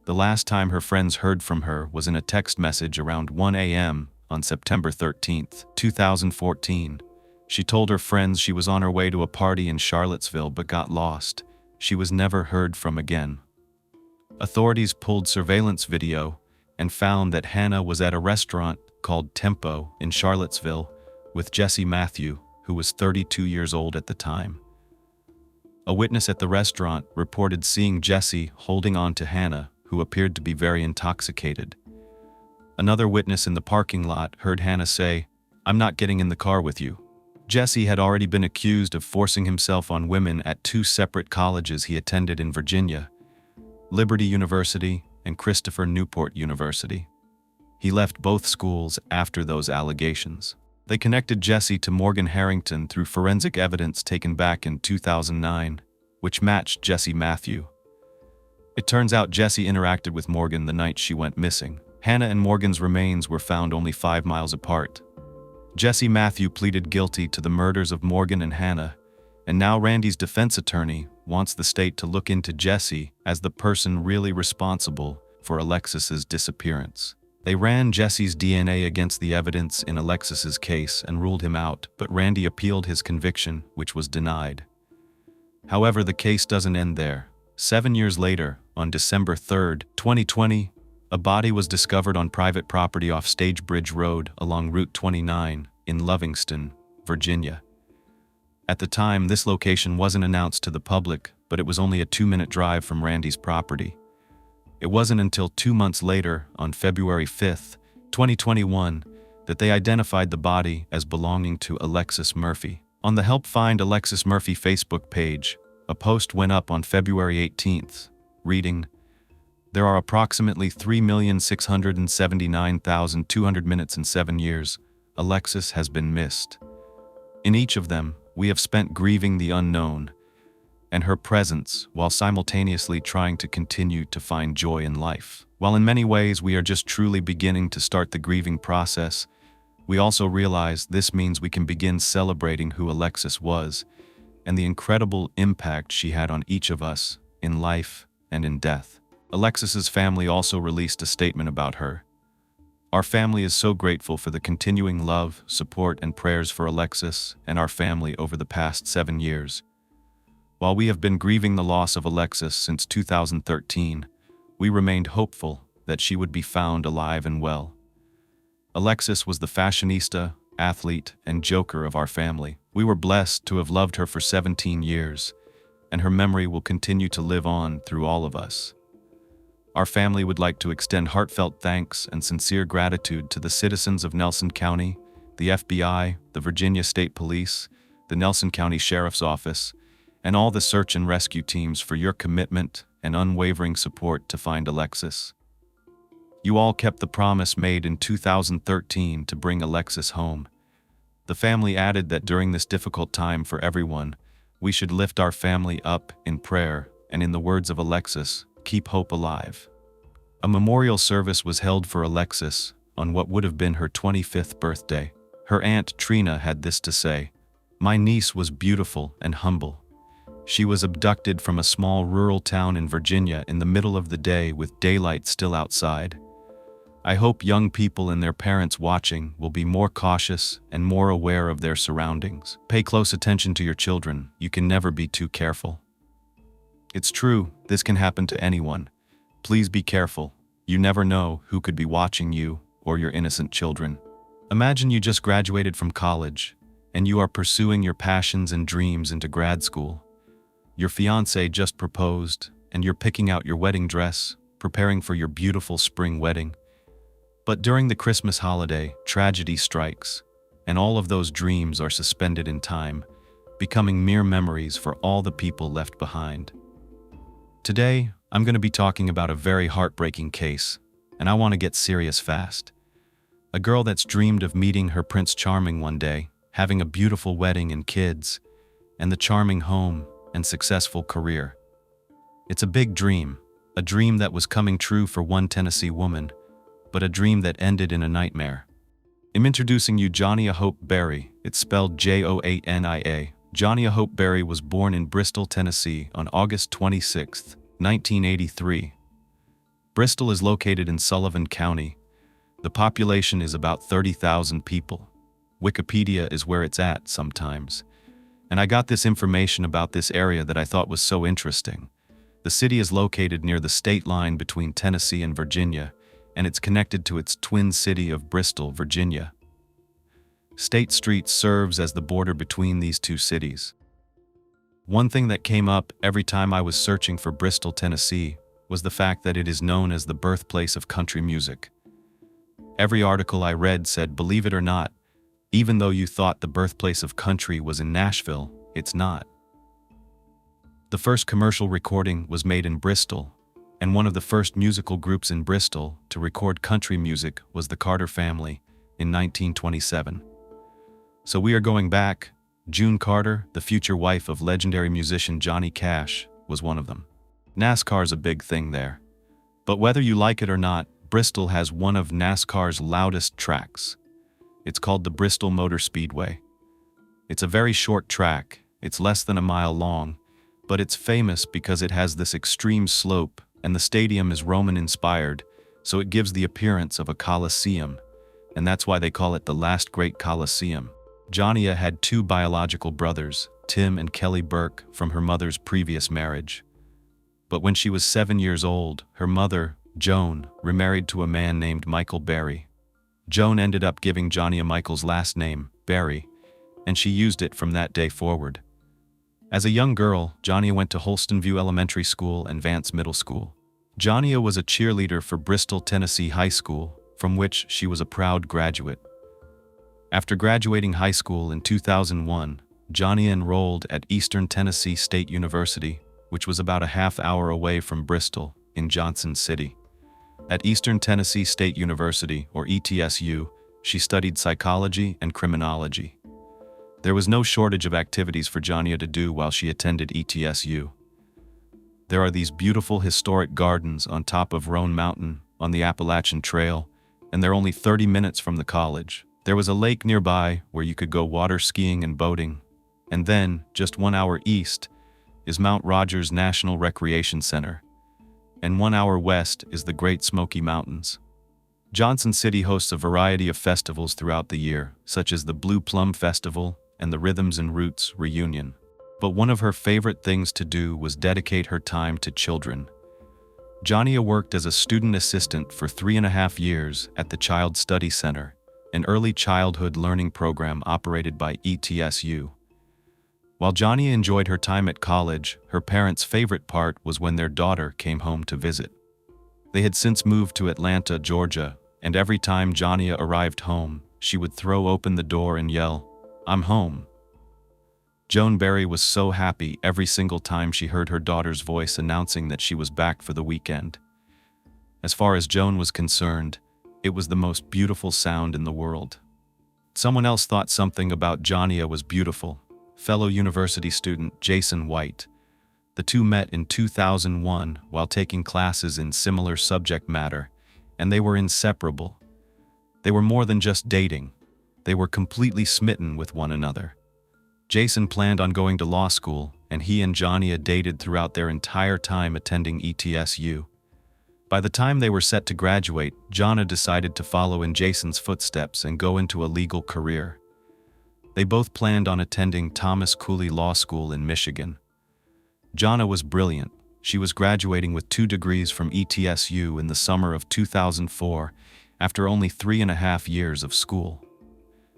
The last time her friends heard from her was in a text message around 1 a.m. on September 13, 2014. She told her friends she was on her way to a party in Charlottesville but got lost. She was never heard from again. Authorities pulled surveillance video, and found that Hannah was at a restaurant called Tempo in Charlottesville with Jesse Matthew, who was 32 years old at the time. A witness at the restaurant reported seeing Jesse holding on to Hannah, who appeared to be very intoxicated. Another witness in the parking lot heard Hannah say, "I'm not getting in the car with you." Jesse had already been accused of forcing himself on women at two separate colleges he attended in Virginia, Liberty University and Christopher Newport University. He left both schools after those allegations. They connected Jesse to Morgan Harrington through forensic evidence taken back in 2009, which matched Jesse Matthew. It turns out Jesse interacted with Morgan the night she went missing. Hannah and Morgan's remains were found only 5 miles apart. Jesse Matthew pleaded guilty to the murders of Morgan and Hannah, and now Randy's defense attorney wants the state to look into Jesse as the person really responsible for Alexis's disappearance. They ran Jesse's DNA against the evidence in Alexis's case and ruled him out, but Randy appealed his conviction, which was denied. However, the case doesn't end there. 7 years later, on December 3, 2020, a body was discovered on private property off Stagebridge Road along Route 29 in Lovingston, Virginia. At the time, this location wasn't announced to the public, but it was only a 2-minute drive from Randy's property. It wasn't until 2 months later, on February 5, 2021, that they identified the body as belonging to Alexis Murphy. On the Help Find Alexis Murphy Facebook page, a post went up on February 18th, reading, "There are approximately 3,679,200 minutes in 7 years. Alexis has been missed. In each of them, we have spent grieving the unknown and her presence while simultaneously trying to continue to find joy in life. While in many ways we are just truly beginning to start the grieving process, we also realize this means we can begin celebrating who Alexis was and the incredible impact she had on each of us in life and in death." Alexis's family also released a statement about her. "Our family is so grateful for the continuing love, support, and prayers for Alexis and our family over the past 7 years. While we have been grieving the loss of Alexis since 2013, we remained hopeful that she would be found alive and well. Alexis was the fashionista, athlete, and joker of our family. We were blessed to have loved her for 17 years, and her memory will continue to live on through all of us. Our family would like to extend heartfelt thanks and sincere gratitude to the citizens of Nelson County, the FBI, the Virginia State Police, the Nelson County Sheriff's Office, and all the search and rescue teams for your commitment and unwavering support to find Alexis. You all kept the promise made in 2013 to bring Alexis home." The family added that during this difficult time for everyone, we should lift our family up in prayer and, in the words of Alexis, keep hope alive. A memorial service was held for Alexis on what would have been her 25th birthday. Her aunt Trina had this to say, "My niece was beautiful and humble. She was abducted from a small rural town in Virginia in the middle of the day with daylight still outside. I hope young people and their parents watching will be more cautious and more aware of their surroundings. Pay close attention to your children. You can never be too careful." It's true, this can happen to anyone. Please be careful. You never know who could be watching you or your innocent children. Imagine you just graduated from college, and you are pursuing your passions and dreams into grad school. Your fiancé just proposed, and you're picking out your wedding dress, preparing for your beautiful spring wedding. But during the Christmas holiday, tragedy strikes, and all of those dreams are suspended in time, becoming mere memories for all the people left behind. Today, I'm going to be talking about a very heartbreaking case, and I want to get serious fast. A girl that's dreamed of meeting her Prince Charming one day, having a beautiful wedding and kids, and the charming home and successful career. It's a big dream, a dream that was coming true for one Tennessee woman, but a dream that ended in a nightmare. I'm introducing you Jonna Hope Berry. It's spelled Joania. Jonna Hope Berry was born in Bristol, Tennessee on August 26, 1983. Bristol is located in Sullivan County. The population is about 30,000 people. Wikipedia is where it's at sometimes. And I got this information about this area that I thought was so interesting. The city is located near the state line between Tennessee and Virginia, and it's connected to its twin city of Bristol, Virginia. State Street serves as the border between these two cities. One thing that came up every time I was searching for Bristol, Tennessee, was the fact that it is known as the birthplace of country music. Every article I read said, believe it or not, even though you thought the birthplace of country was in Nashville, it's not. The first commercial recording was made in Bristol, and one of the first musical groups in Bristol to record country music was the Carter family in 1927. So we are going back. June Carter, the future wife of legendary musician Johnny Cash, was one of them. NASCAR's a big thing there. But whether you like it or not, Bristol has one of NASCAR's loudest tracks. It's called the Bristol Motor Speedway. It's a very short track, it's less than a mile long, but it's famous because it has this extreme slope and the stadium is Roman-inspired, so it gives the appearance of a coliseum, and that's why they call it the last great coliseum. Jonna had two biological brothers, Tim and Kelly Burke, from her mother's previous marriage. But when she was 7 years old, her mother, Joan, remarried to a man named Michael Berry. Joan ended up giving Jonna Michael's last name, Berry, and she used it from that day forward. As a young girl, Jonna went to Holston View Elementary School and Vance Middle School. Jonna was a cheerleader for Bristol, Tennessee High School, from which she was a proud graduate. After graduating high school in 2001, Jonna enrolled at Eastern Tennessee State University, which was about a half-hour away from Bristol, in Johnson City. At Eastern Tennessee State University, or ETSU, she studied psychology and criminology. There was no shortage of activities for Jonna to do while she attended ETSU. There are these beautiful historic gardens on top of Roan Mountain on the Appalachian Trail, and they're only 30 minutes from the college. There was a lake nearby where you could go water skiing and boating, and then, just 1 hour east, is Mount Rogers National Recreation Center, and 1 hour west is the Great Smoky Mountains. Johnson City hosts a variety of festivals throughout the year, such as the Blue Plum Festival and the Rhythms and Roots Reunion. But one of her favorite things to do was dedicate her time to children. Jonna worked as a student assistant for 3.5 years at the Child Study Center, an early childhood learning program operated by ETSU. While Jonna enjoyed her time at college, her parents' favorite part was when their daughter came home to visit. They had since moved to Atlanta, Georgia, and every time Jonna arrived home, she would throw open the door and yell, "I'm home." Jonna Berry was so happy every single time she heard her daughter's voice announcing that she was back for the weekend. As far as Joan was concerned, it was the most beautiful sound in the world. Someone else thought something about Jonna was beautiful. Fellow university student Jason White. The two met in 2001 while taking classes in similar subject matter, and they were inseparable. They were more than just dating. They were completely smitten with one another. Jason planned on going to law school, and he and Jonna dated throughout their entire time attending ETSU. By the time they were set to graduate, Jonna decided to follow in Jason's footsteps and go into a legal career. They both planned on attending Thomas Cooley Law School in Michigan. Jonna was brilliant. She was graduating with 2 degrees from ETSU in the summer of 2004, after only 3.5 years of school.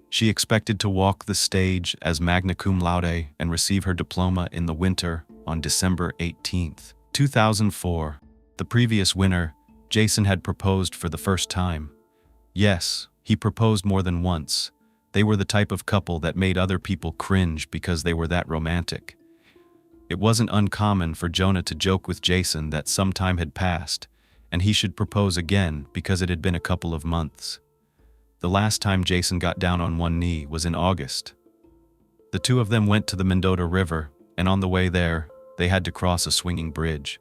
She expected to walk the stage as magna cum laude and receive her diploma in the winter on December 18, 2004. The previous winter, Jason had proposed for the first time. Yes, he proposed more than once. They were the type of couple that made other people cringe because they were that romantic. It wasn't uncommon for Jonna to joke with Jason that some time had passed, and he should propose again because it had been a couple of months. The last time Jason got down on one knee was in August. The two of them went to the Mendota River, and on the way there, they had to cross a swinging bridge.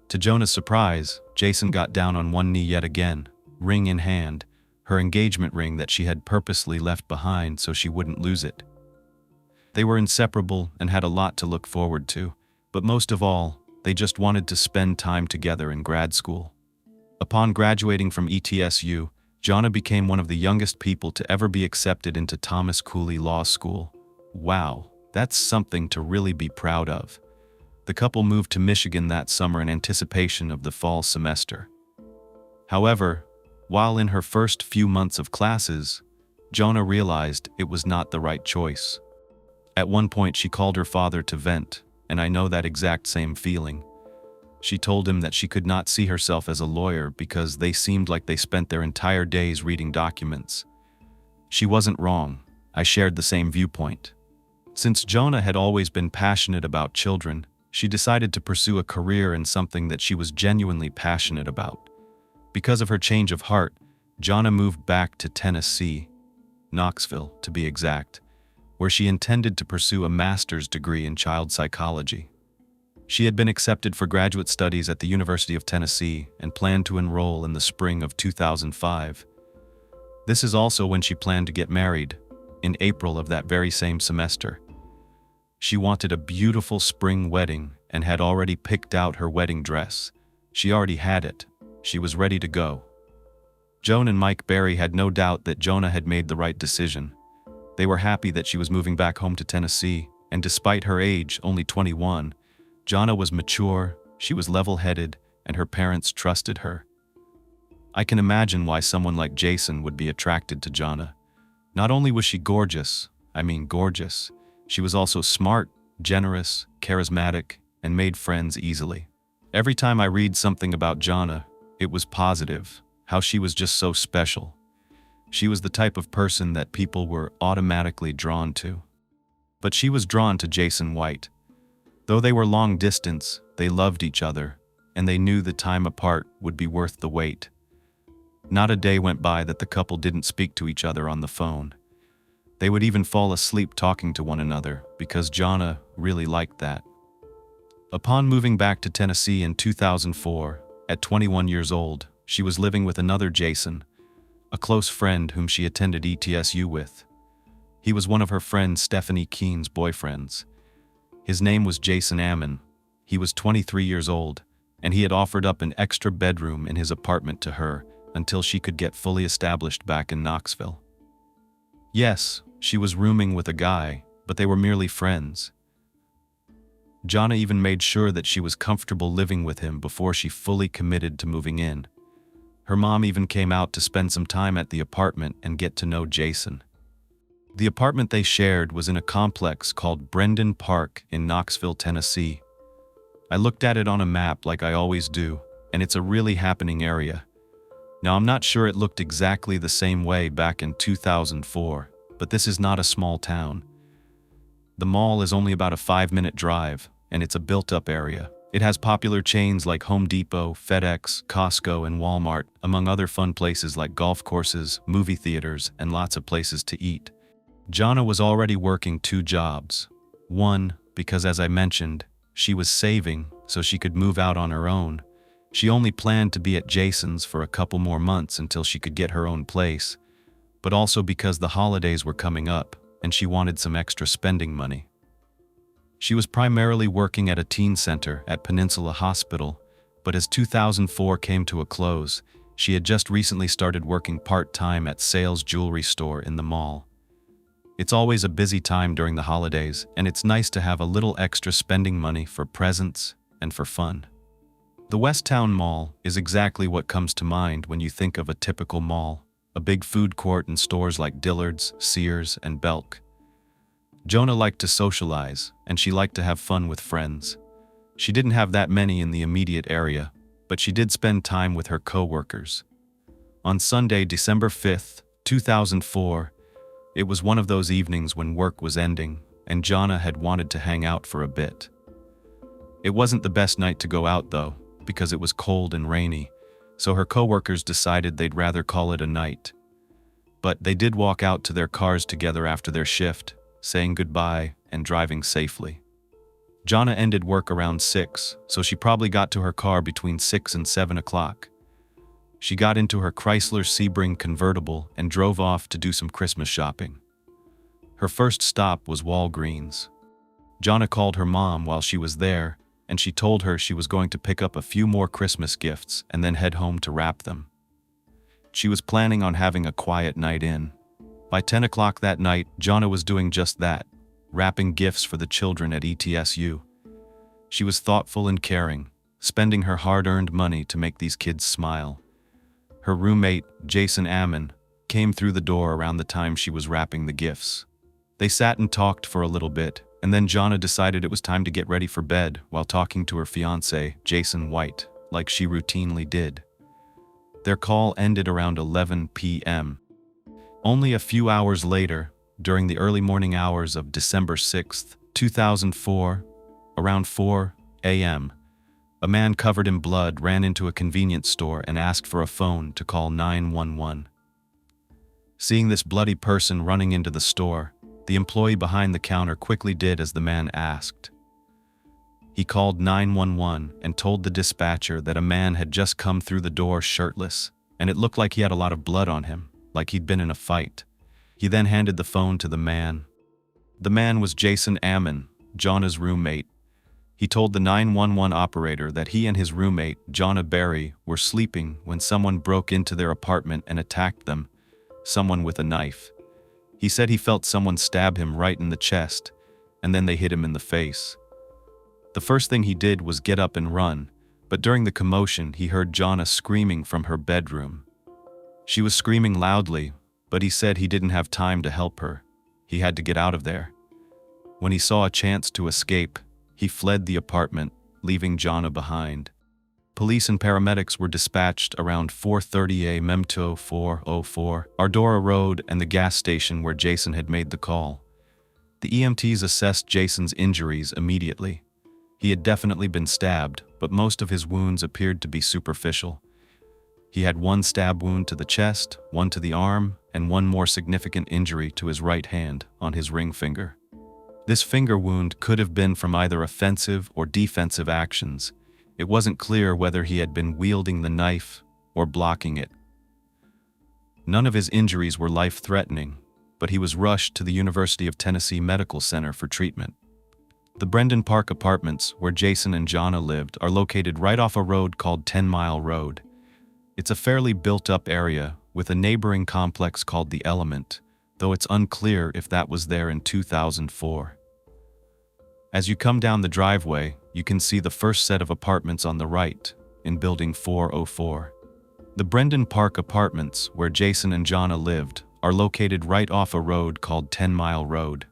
To Jonna's surprise, Jason got down on one knee yet again, ring in hand, her engagement ring that she had purposely left behind so she wouldn't lose it. They were inseparable and had a lot to look forward to, but most of all, they just wanted to spend time together in grad school. Upon graduating from ETSU, Jonna became one of the youngest people to ever be accepted into Thomas Cooley Law School. Wow, that's something to really be proud of. The couple moved to Michigan that summer in anticipation of the fall semester. However, While in her first few months of classes, Jonna realized it was not the right choice. At one point she called her father to vent, and I know that exact same feeling. She told him that she could not see herself as a lawyer because they seemed like they spent their entire days reading documents. She wasn't wrong. I shared the same viewpoint. Since Jonna had always been passionate about children, she decided to pursue a career in something that she was genuinely passionate about. Because of her change of heart, Jonna moved back to Tennessee, Knoxville to be exact, where she intended to pursue a master's degree in child psychology. She had been accepted for graduate studies at the University of Tennessee and planned to enroll in the spring of 2005. This is also when she planned to get married, in April of that very same semester. She wanted a beautiful spring wedding and had already picked out her wedding dress. She already had it. She was ready to go. Joan and Mike Berry had no doubt that Jonna had made the right decision. They were happy that she was moving back home to Tennessee, and despite her age, only 21, Jonna was mature, she was level-headed, and her parents trusted her. I can imagine why someone like Jason would be attracted to Jonna. Not only was she gorgeous, she was also smart, generous, charismatic, and made friends easily. Every time I read something about Jonna, it was positive, how she was just so special. She was the type of person that people were automatically drawn to. But she was drawn to Jason White. Though they were long distance, they loved each other, and they knew the time apart would be worth the wait. Not a day went by that the couple didn't speak to each other on the phone. They would even fall asleep talking to one another because Jonna really liked that. Upon moving back to Tennessee in 2004, at 21 years old, she was living with another Jason, a close friend whom she attended ETSU with. He was one of her friend Stephanie Keene's boyfriends. His name was Jason Ammon. He was 23 years old, and he had offered up an extra bedroom in his apartment to her until she could get fully established back in Knoxville. Yes, she was rooming with a guy, but they were merely friends. Jonna even made sure that she was comfortable living with him before she fully committed to moving in. Her mom even came out to spend some time at the apartment and get to know Jason. The apartment they shared was in a complex called Brendan Park in Knoxville, Tennessee. I looked at it on a map like I always do, and it's a really happening area. Now I'm not sure it looked exactly the same way back in 2004, but this is not a small town. The mall is only about a 5-minute drive, and it's a built-up area. It has popular chains like Home Depot, FedEx, Costco, and Walmart, among other fun places like golf courses, movie theaters, and lots of places to eat. Jonna was already working 2 jobs. One, because as I mentioned, she was saving so she could move out on her own. She only planned to be at Jason's for a couple more months until she could get her own place, but also because the holidays were coming up and she wanted some extra spending money. She was primarily working at a teen center at Peninsula Hospital, but as 2004 came to a close, she had just recently started working part-time at Sales Jewelry Store in the mall. It's always a busy time during the holidays, and it's nice to have a little extra spending money for presents and for fun. The Westtown Mall is exactly what comes to mind when you think of a typical mall, a big food court and stores like Dillard's, Sears, and Belk. Jonna liked to socialize, and she liked to have fun with friends. She didn't have that many in the immediate area, but she did spend time with her co-workers. On Sunday, December 5th, 2004, it was one of those evenings when work was ending, and Jonna had wanted to hang out for a bit. It wasn't the best night to go out, though, because it was cold and rainy, so her co-workers decided they'd rather call it a night. But they did walk out to their cars together after their shift, saying goodbye and driving safely. Jonna ended work around 6, so she probably got to her car between 6 and 7 o'clock. She got into her Chrysler Sebring convertible and drove off to do some Christmas shopping. Her first stop was Walgreens. Jonna called her mom while she was there, and she told her she was going to pick up a few more Christmas gifts and then head home to wrap them. She was planning on having a quiet night in. By 10 o'clock that night, Jonna was doing just that, wrapping gifts for the children at ETSU. She was thoughtful and caring, spending her hard-earned money to make these kids smile. her roommate, Jason Ammon, came through the door around the time she was wrapping the gifts. They sat and talked for a little bit, and then Jonna decided it was time to get ready for bed while talking to her fiancé, Jason White, like she routinely did. Their call ended around 11 p.m. Only a few hours later, during the early morning hours of December 6, 2004, around 4 a.m., a man covered in blood ran into a convenience store and asked for a phone to call 911. Seeing this bloody person running into the store, the employee behind the counter quickly did as the man asked. He called 911 and told the dispatcher that a man had just come through the door shirtless, and it looked like he had a lot of blood on him, like he'd been in a fight. He then handed the phone to the man. The man was Jason Ammon, Jonna's roommate. He told the 911 operator that he and his roommate, Jonna Berry, were sleeping when someone broke into their apartment and attacked them, someone with a knife. He said he felt someone stab him right in the chest, and then they hit him in the face. The first thing he did was get up and run, but during the commotion he heard Jonna screaming from her bedroom. She was screaming loudly, but he said he didn't have time to help her. He had to get out of there. When he saw a chance to escape, he fled the apartment, leaving Jonna behind. Police and paramedics were dispatched around 4:30 a.m. to 4:04, Ardora Road and the gas station where Jason had made the call. The EMTs assessed Jason's injuries immediately. He had definitely been stabbed, but most of his wounds appeared to be superficial. He had one stab wound to the chest, one to the arm, and one more significant injury to his right hand on his ring finger. This finger wound could have been from either offensive or defensive actions. It wasn't clear whether he had been wielding the knife or blocking it. None of his injuries were life-threatening, but he was rushed to the University of Tennessee Medical Center for treatment. The Brendan Park Apartments, where Jason and Jonna lived, are located right off a road called 10 Mile Road. It's a fairly built-up area with a neighboring complex called The Element, though it's unclear if that was there in 2004. As you come down the driveway, you can see the first set of apartments on the right, in Building 404. The Brendan Park Apartments, where Jason and Jonna lived, are located right off a road called 10 Mile Road.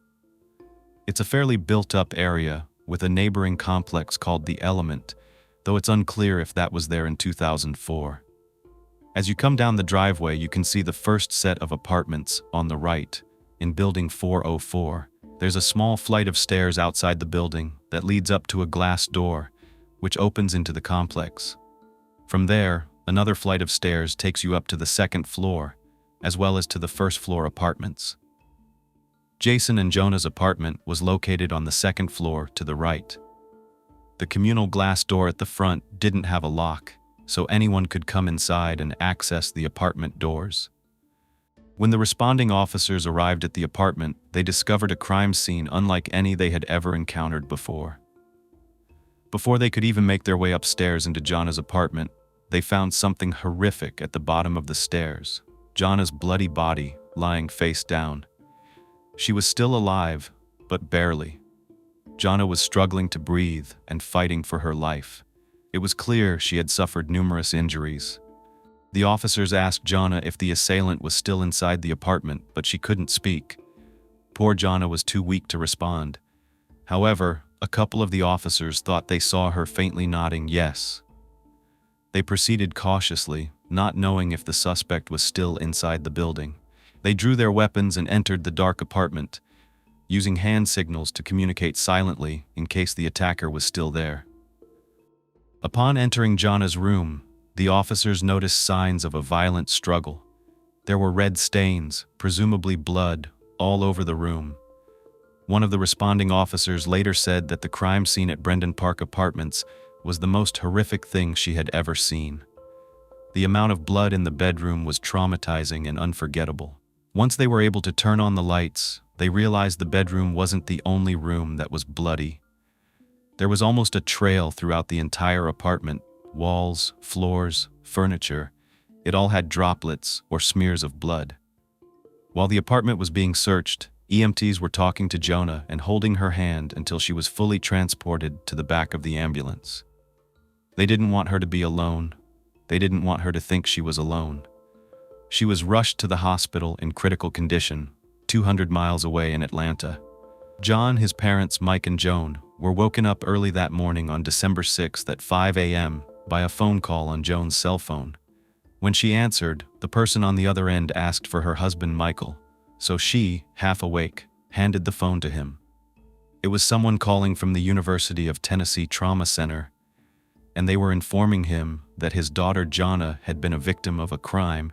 It's a fairly built-up area with a neighboring complex called The Element, though it's unclear if that was there in 2004. As you come down the driveway, you can see the first set of apartments on the right, in Building 404. There's a small flight of stairs outside the building that leads up to a glass door, which opens into the complex. From there, another flight of stairs takes you up to the second floor, as well as to the first floor apartments. Jason and Jonna's apartment was located on the second floor to the right. The communal glass door at the front didn't have a lock, so anyone could come inside and access the apartment doors. When the responding officers arrived at the apartment, they discovered a crime scene unlike any they had ever encountered before. Before they could even make their way upstairs into Jonna's apartment, they found something horrific at the bottom of the stairs: Jonna's bloody body lying face down. She was still alive, but barely. Jonna was struggling to breathe and fighting for her life. It was clear she had suffered numerous injuries. The officers asked Jonna if the assailant was still inside the apartment, but she couldn't speak. Poor Jonna was too weak to respond. However, a couple of the officers thought they saw her faintly nodding yes. They proceeded cautiously, not knowing if the suspect was still inside the building. They drew their weapons and entered the dark apartment, using hand signals to communicate silently in case the attacker was still there. Upon entering Jonna's room, the officers noticed signs of a violent struggle. There were red stains, presumably blood, all over the room. One of the responding officers later said that the crime scene at Brendan Park Apartments was the most horrific thing she had ever seen. The amount of blood in the bedroom was traumatizing and unforgettable. Once they were able to turn on the lights, they realized the bedroom wasn't the only room that was bloody. There was almost a trail throughout the entire apartment: walls, floors, furniture. It all had droplets or smears of blood. While the apartment was being searched, EMTs were talking to Jonna and holding her hand until she was fully transported to the back of the ambulance. They didn't want her to be alone. They didn't want her to think she was alone. She was rushed to the hospital in critical condition, 200 miles away in Atlanta. John, his parents, Mike and Joan, were woken up early that morning on December 6th at 5 a.m. by a phone call on Joan's cell phone. When she answered, the person on the other end asked for her husband Michael, so she, half awake, handed the phone to him. It was someone calling from the University of Tennessee Trauma Center, and they were informing him that his daughter Jonna had been a victim of a crime,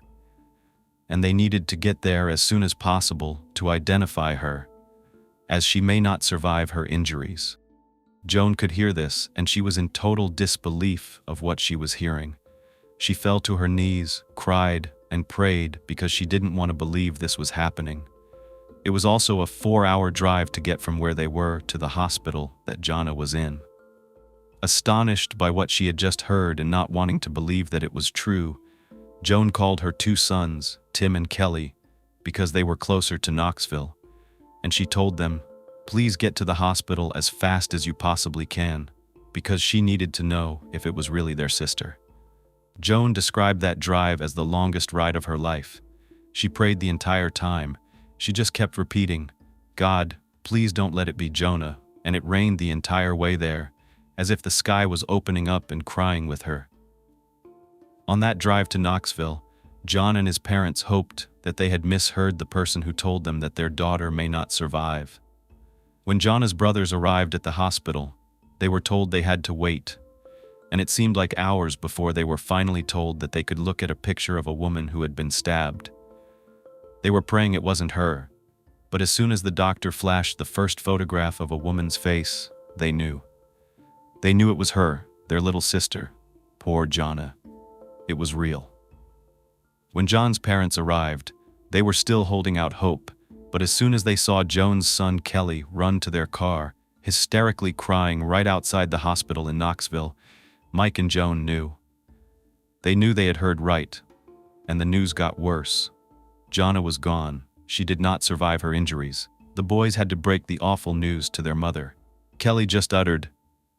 and they needed to get there as soon as possible to identify her, as she may not survive her injuries. Joan could hear this, and she was in total disbelief of what she was hearing. She fell to her knees, cried, and prayed because she didn't want to believe this was happening. It was also a 4-hour drive to get from where they were to the hospital that Jonna was in. Astonished by what she had just heard and not wanting to believe that it was true, Joan called her 2 sons, Tim and Kelly, because they were closer to Knoxville, and she told them, "Please get to the hospital as fast as you possibly can," because she needed to know if it was really their sister. Joan described that drive as the longest ride of her life. She prayed the entire time. She just kept repeating, "God, please don't let it be Jonna," and it rained the entire way there, as if the sky was opening up and crying with her. On that drive to Knoxville, John and his parents hoped that they had misheard the person who told them that their daughter may not survive. When Jonna's brothers arrived at the hospital, they were told they had to wait, and it seemed like hours before they were finally told that they could look at a picture of a woman who had been stabbed. They were praying it wasn't her, but as soon as the doctor flashed the first photograph of a woman's face, they knew. They knew it was her, their little sister. Poor Jonna. It was real. When John's parents arrived, they were still holding out hope, but as soon as they saw Joan's son Kelly run to their car, hysterically crying right outside the hospital in Knoxville, Mike and Joan knew. They knew they had heard right, and the news got worse. Jonna was gone. She did not survive her injuries. The boys had to break the awful news to their mother. Kelly just uttered,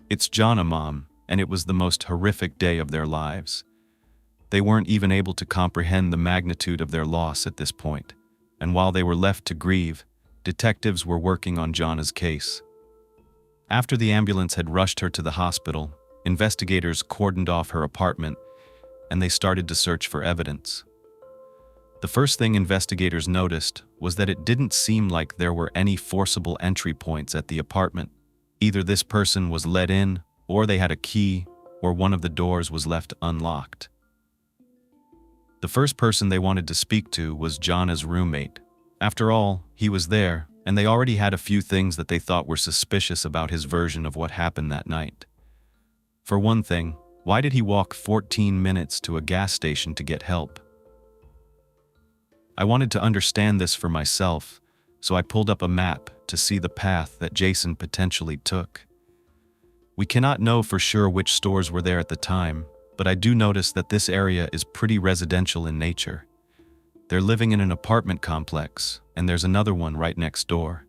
"It's Jonna, Mom," and it was the most horrific day of their lives. They weren't even able to comprehend the magnitude of their loss at this point, and while they were left to grieve, detectives were working on Jonna's case. After the ambulance had rushed her to the hospital, investigators cordoned off her apartment, and they started to search for evidence. The first thing investigators noticed was that it didn't seem like there were any forcible entry points at the apartment. Either this person was let in, or they had a key, or one of the doors was left unlocked. The first person they wanted to speak to was Jonna's roommate. After all, he was there, and they already had a few things that they thought were suspicious about his version of what happened that night. For one thing, why did he walk 14 minutes to a gas station to get help? I wanted to understand this for myself, so I pulled up a map to see the path that Jason potentially took. We cannot know for sure which stores were there at the time, but I do notice that this area is pretty residential in nature. They're living in an apartment complex, and there's another one right next door.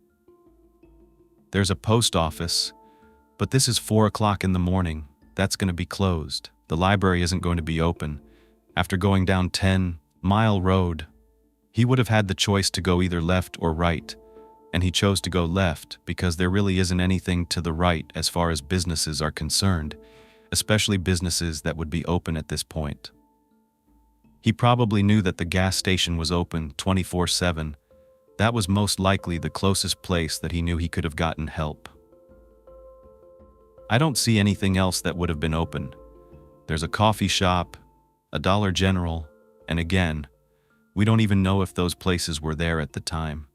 There's a post office, but this is 4 o'clock in the morning. That's going to be closed. The library isn't going to be open. After going down 10 Mile Road, he would have had the choice to go either left or right, and he chose to go left because there really isn't anything to the right as far as businesses are concerned, especially businesses that would be open at this point. He probably knew that the gas station was open 24/7. That was most likely the closest place that he knew he could have gotten help. I don't see anything else that would have been open. There's a coffee shop, a Dollar General, and again, we don't even know if those places were there at the time.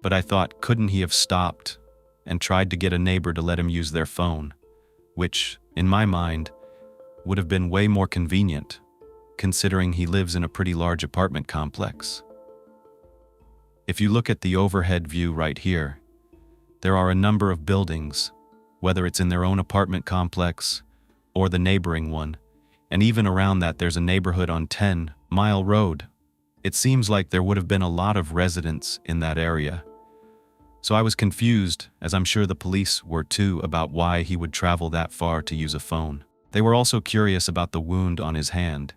But I thought, couldn't he have stopped and tried to get a neighbor to let him use their phone, which, in my mind, would have been way more convenient, considering he lives in a pretty large apartment complex. If you look at the overhead view right here, there are a number of buildings, whether it's in their own apartment complex or the neighboring one, and even around that there's a neighborhood on 10 Mile Road. It seems like there would have been a lot of residents in that area. So I was confused, as I'm sure the police were too, about why he would travel that far to use a phone. They were also curious about the wound on his hand.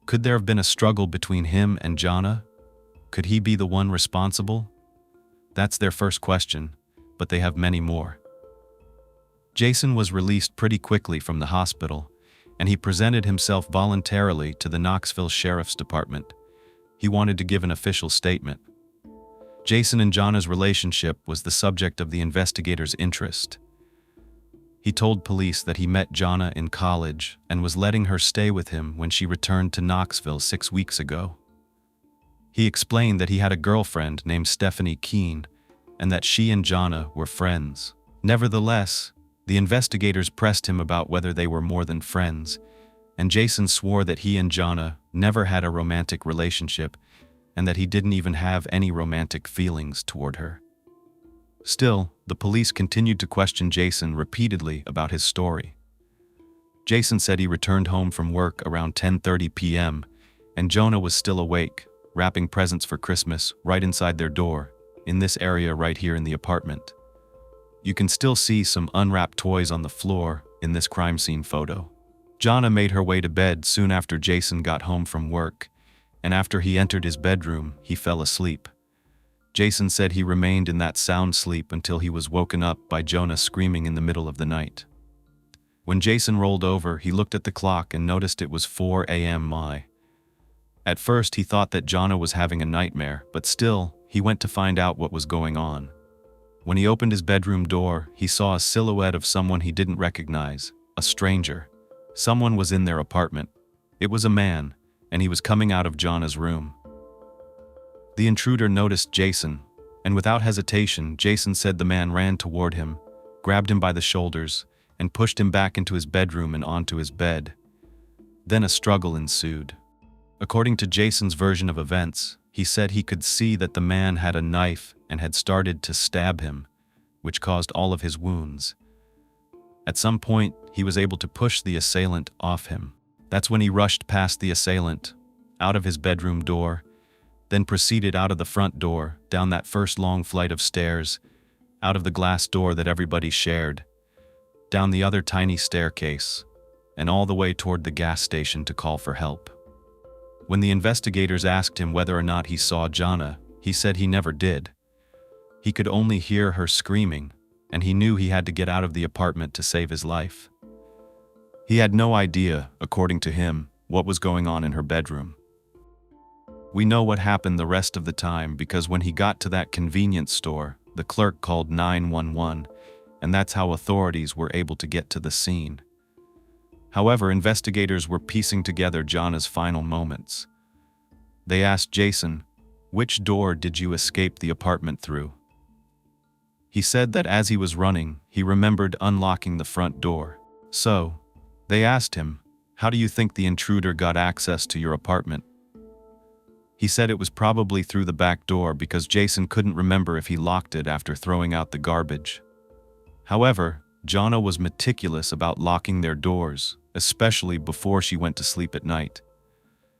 Could there have been a struggle between him and Jonna? Could he be the one responsible? That's their first question, but they have many more. Jason was released pretty quickly from the hospital, and he presented himself voluntarily to the Knoxville Sheriff's Department. He wanted to give an official statement. Jason and Jonna's relationship was the subject of the investigators' interest. He told police that he met Jonna in college and was letting her stay with him when she returned to Knoxville 6 weeks ago. He explained that he had a girlfriend named Stephanie Keene and that she and Jonna were friends. Nevertheless, the investigators pressed him about whether they were more than friends, and Jason swore that he and Jonna never had a romantic relationship and that he didn't even have any romantic feelings toward her. Still, the police continued to question Jason repeatedly about his story. Jason said he returned home from work around 10:30 p.m. and Jonna was still awake, wrapping presents for Christmas right inside their door, in this area right here in the apartment. You can still see some unwrapped toys on the floor in this crime scene photo. Jonna made her way to bed soon after Jason got home from work, and after he entered his bedroom, he fell asleep. Jason said he remained in that sound sleep until he was woken up by Jonna screaming in the middle of the night. When Jason rolled over, he looked at the clock and noticed it was 4 a.m. At first, he thought that Jonna was having a nightmare, but still, he went to find out what was going on. When he opened his bedroom door, he saw a silhouette of someone he didn't recognize, a stranger. Someone was in their apartment. It was a man, and he was coming out of Jonna's room. The intruder noticed Jason, and without hesitation, Jason said the man ran toward him, grabbed him by the shoulders, and pushed him back into his bedroom and onto his bed. Then a struggle ensued. According to Jason's version of events, he said he could see that the man had a knife and had started to stab him, which caused all of his wounds. At some point, he was able to push the assailant off him. That's when he rushed past the assailant, out of his bedroom door, then proceeded out of the front door, down that first long flight of stairs, out of the glass door that everybody shared, down the other tiny staircase, and all the way toward the gas station to call for help. When the investigators asked him whether or not he saw Jonna, he said he never did. He could only hear her screaming, and he knew he had to get out of the apartment to save his life. He had no idea, according to him, what was going on in her bedroom. We know what happened the rest of the time because when he got to that convenience store, the clerk called 911, and that's how authorities were able to get to the scene. However, investigators were piecing together Jonna's final moments. They asked Jason, "Which door did you escape the apartment through?" He said that as he was running, he remembered unlocking the front door. So, they asked him, "How do you think the intruder got access to your apartment?" He said it was probably through the back door because Jason couldn't remember if he locked it after throwing out the garbage. However, Jonna was meticulous about locking their doors, especially before she went to sleep at night.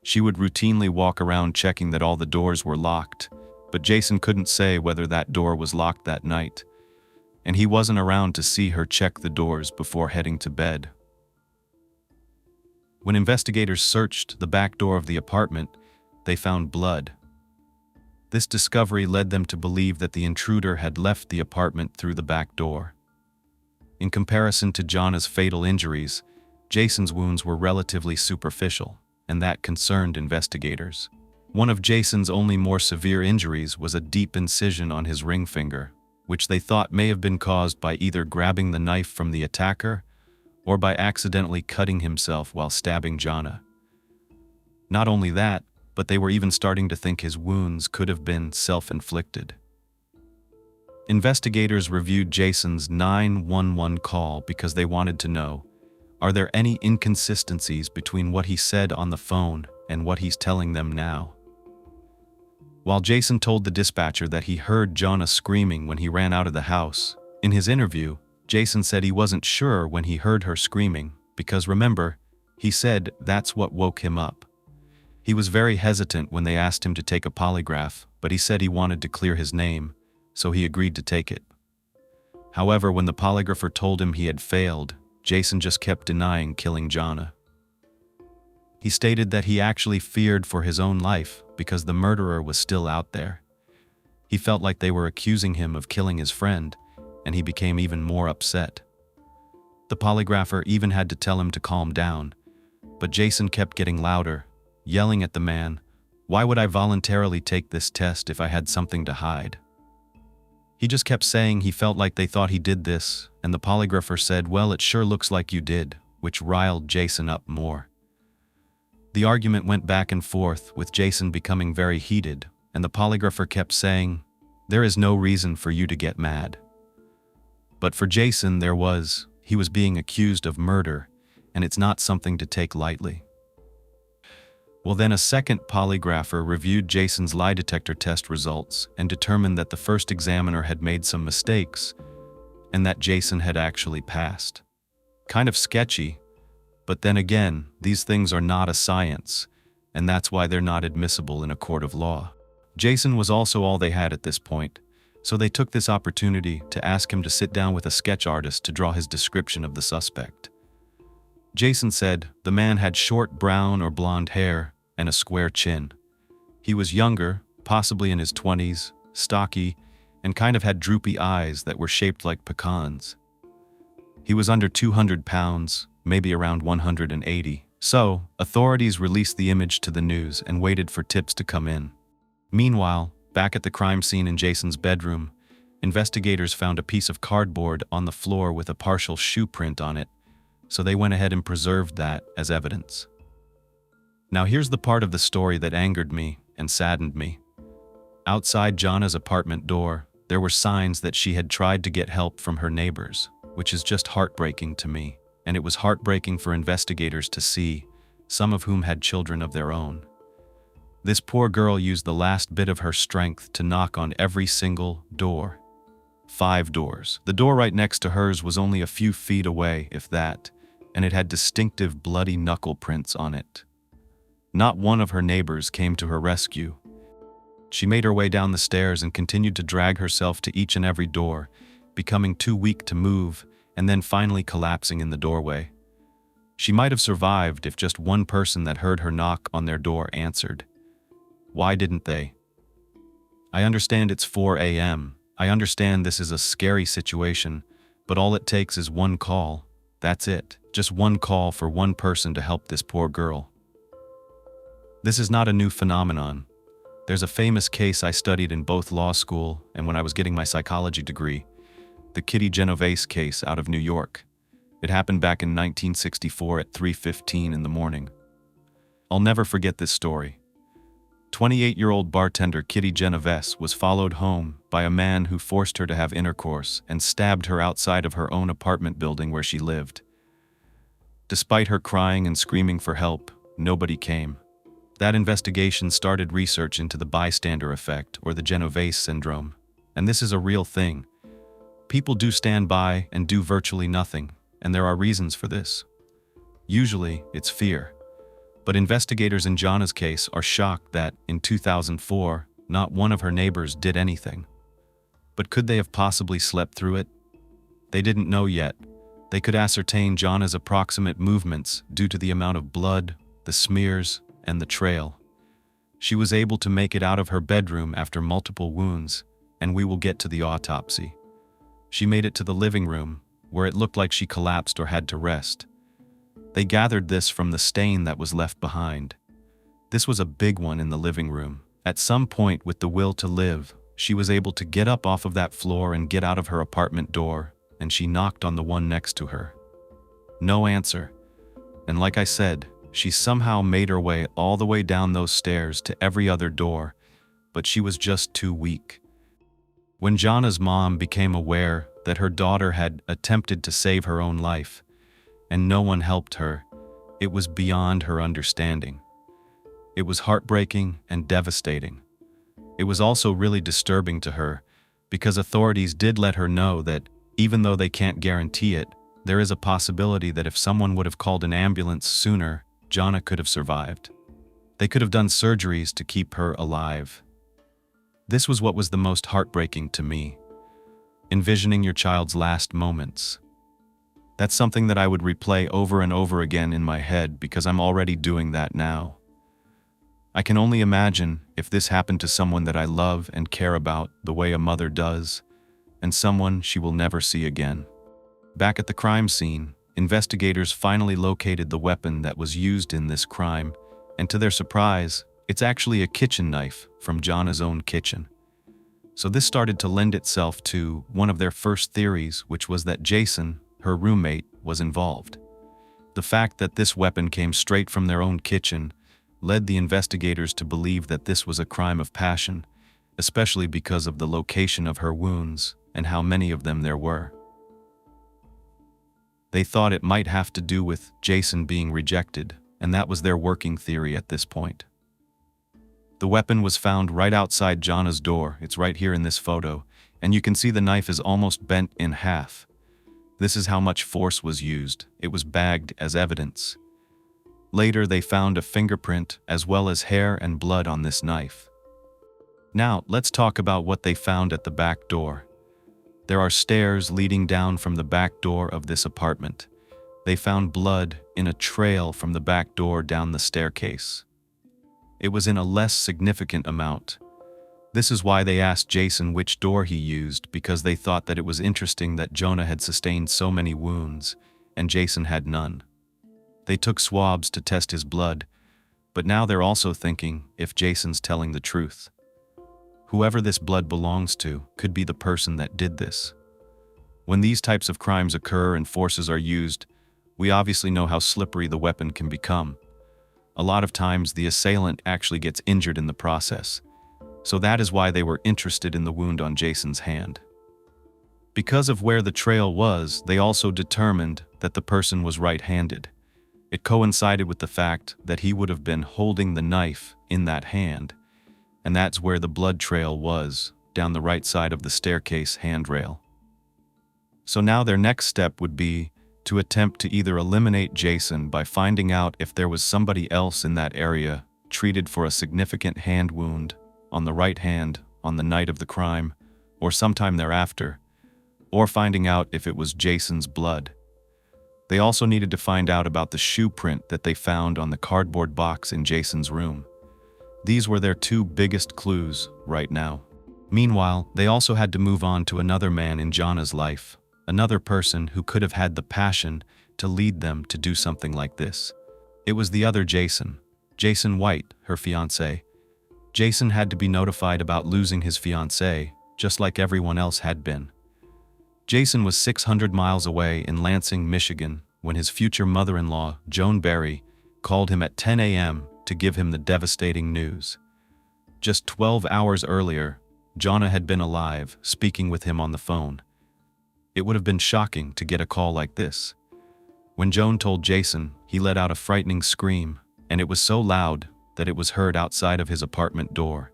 She would routinely walk around checking that all the doors were locked, but Jason couldn't say whether that door was locked that night, and he wasn't around to see her check the doors before heading to bed. When investigators searched the back door of the apartment, they found blood. This discovery led them to believe that the intruder had left the apartment through the back door. In comparison to Jonna's fatal injuries, Jason's wounds were relatively superficial, and that concerned investigators. One of Jason's only more severe injuries was a deep incision on his ring finger, which they thought may have been caused by either grabbing the knife from the attacker or by accidentally cutting himself while stabbing Jonna. Not only that, but they were even starting to think his wounds could have been self-inflicted. Investigators reviewed Jason's 911 call because they wanted to know, are there any inconsistencies between what he said on the phone and what he's telling them now? While Jason told the dispatcher that he heard Jonna screaming when he ran out of the house, in his interview, Jason said he wasn't sure when he heard her screaming because remember, he said that's what woke him up. He was very hesitant when they asked him to take a polygraph, but he said he wanted to clear his name, so he agreed to take it. However, when the polygrapher told him he had failed, Jason just kept denying killing Jonna. He stated that he actually feared for his own life because the murderer was still out there. He felt like they were accusing him of killing his friend, and he became even more upset. The polygrapher even had to tell him to calm down, but Jason kept getting louder, yelling at the man, "Why would I voluntarily take this test if I had something to hide?" He just kept saying he felt like they thought he did this, and the polygrapher said, "Well, it sure looks like you did," which riled Jason up more. The argument went back and forth, with Jason becoming very heated, and the polygrapher kept saying, "There is no reason for you to get mad." But for Jason, there was. He was being accused of murder, and it's not something to take lightly. Well, then a second polygrapher reviewed Jason's lie detector test results and determined that the first examiner had made some mistakes, and that Jason had actually passed. Kind of sketchy, but then again, these things are not a science, and that's why they're not admissible in a court of law. Jason was also all they had at this point, so they took this opportunity to ask him to sit down with a sketch artist to draw his description of the suspect. Jason said the man had short brown or blonde hair and a square chin. He was younger, possibly in his 20s, stocky, and kind of had droopy eyes that were shaped like pecans. He was under 200 pounds, maybe around 180. So, authorities released the image to the news and waited for tips to come in. Meanwhile, back at the crime scene in Jason's bedroom, investigators found a piece of cardboard on the floor with a partial shoe print on it, so they went ahead and preserved that as evidence. Now here's the part of the story that angered me and saddened me. Outside Jonna's apartment door, there were signs that she had tried to get help from her neighbors, which is just heartbreaking to me, and it was heartbreaking for investigators to see, some of whom had children of their own. This poor girl used the last bit of her strength to knock on every single door. 5 doors. The door right next to hers was only a few feet away, if that, and it had distinctive bloody knuckle prints on it. Not one of her neighbors came to her rescue. She made her way down the stairs and continued to drag herself to each and every door, becoming too weak to move, and then finally collapsing in the doorway. She might have survived if just one person that heard her knock on their door answered. Why didn't they? I understand it's 4 a.m. I understand this is a scary situation, but all it takes is one call. That's it. Just one call for one person to help this poor girl. This is not a new phenomenon. There's a famous case I studied in both law school and when I was getting my psychology degree, the Kitty Genovese case out of New York. It happened back in 1964 at 3:15 in the morning. I'll never forget this story. 28-year-old bartender Kitty Genovese was followed home by a man who forced her to have intercourse and stabbed her outside of her own apartment building where she lived. Despite her crying and screaming for help, nobody came. That investigation started research into the bystander effect, or the Genovese syndrome. And this is a real thing. People do stand by and do virtually nothing, and there are reasons for this. Usually, it's fear. But investigators in Jonna's case are shocked that, in 2004, not one of her neighbors did anything. But could they have possibly slept through it? They didn't know yet. They could ascertain Jonna's approximate movements due to the amount of blood, the smears, and the trail. She was able to make it out of her bedroom after multiple wounds, and we will get to the autopsy. She made it to the living room, where it looked like she collapsed or had to rest. They gathered this from the stain that was left behind. This was a big one in the living room. At some point, with the will to live, she was able to get up off of that floor and get out of her apartment door, and she knocked on the one next to her. No answer. And like I said, she somehow made her way all the way down those stairs to every other door, but she was just too weak. When Jonna's mom became aware that her daughter had attempted to save her own life, and no one helped her, it was beyond her understanding. It was heartbreaking and devastating. It was also really disturbing to her, because authorities did let her know that, even though they can't guarantee it, there is a possibility that if someone would have called an ambulance sooner, Jonna could have survived. They could have done surgeries to keep her alive. This was what was the most heartbreaking to me. Envisioning your child's last moments. That's something that I would replay over and over again in my head because I'm already doing that now. I can only imagine if this happened to someone that I love and care about the way a mother does, and someone she will never see again. Back at the crime scene, investigators finally located the weapon that was used in this crime, and to their surprise, it's actually a kitchen knife from Jonna's own kitchen. So this started to lend itself to one of their first theories, which was that Jason, her roommate, was involved. The fact that this weapon came straight from their own kitchen led the investigators to believe that this was a crime of passion, especially because of the location of her wounds and how many of them there were. They thought it might have to do with Jason being rejected, and that was their working theory at this point. The weapon was found right outside Jonna's door. It's right here in this photo, and you can see the knife is almost bent in half. This is how much force was used. It was bagged as evidence. Later, they found a fingerprint as well as hair and blood on this knife. Now, let's talk about what they found at the back door. There are stairs leading down from the back door of this apartment. They found blood in a trail from the back door down the staircase. It was in a less significant amount. This is why they asked Jason which door he used, because they thought that it was interesting that Jonna had sustained so many wounds, and Jason had none. They took swabs to test his blood, but now they're also thinking if Jason's telling the truth. Whoever this blood belongs to could be the person that did this. When these types of crimes occur and forces are used, we obviously know how slippery the weapon can become. A lot of times the assailant actually gets injured in the process, so that is why they were interested in the wound on Jason's hand. Because of where the trail was, they also determined that the person was right-handed. It coincided with the fact that he would have been holding the knife in that hand, and that's where the blood trail was, down the right side of the staircase handrail. So now their next step would be to attempt to either eliminate Jason by finding out if there was somebody else in that area treated for a significant hand wound on the right hand on the night of the crime or sometime thereafter, or finding out if it was Jason's blood. They also needed to find out about the shoe print that they found on the cardboard box in Jason's room. These were their two biggest clues right now. Meanwhile, they also had to move on to another man in Jonna's life, another person who could have had the passion to lead them to do something like this. It was the other Jason, Jason White, her fiancé. Jason had to be notified about losing his fiancée, just like everyone else had been. Jason was 600 miles away in Lansing, Michigan, when his future mother-in-law, Jonna Berry, called him at 10 a.m. to give him the devastating news. Just 12 hours earlier, Jonna had been alive, speaking with him on the phone. It would have been shocking to get a call like this. When Jonna told Jason, he let out a frightening scream, and it was so loud that it was heard outside of his apartment door.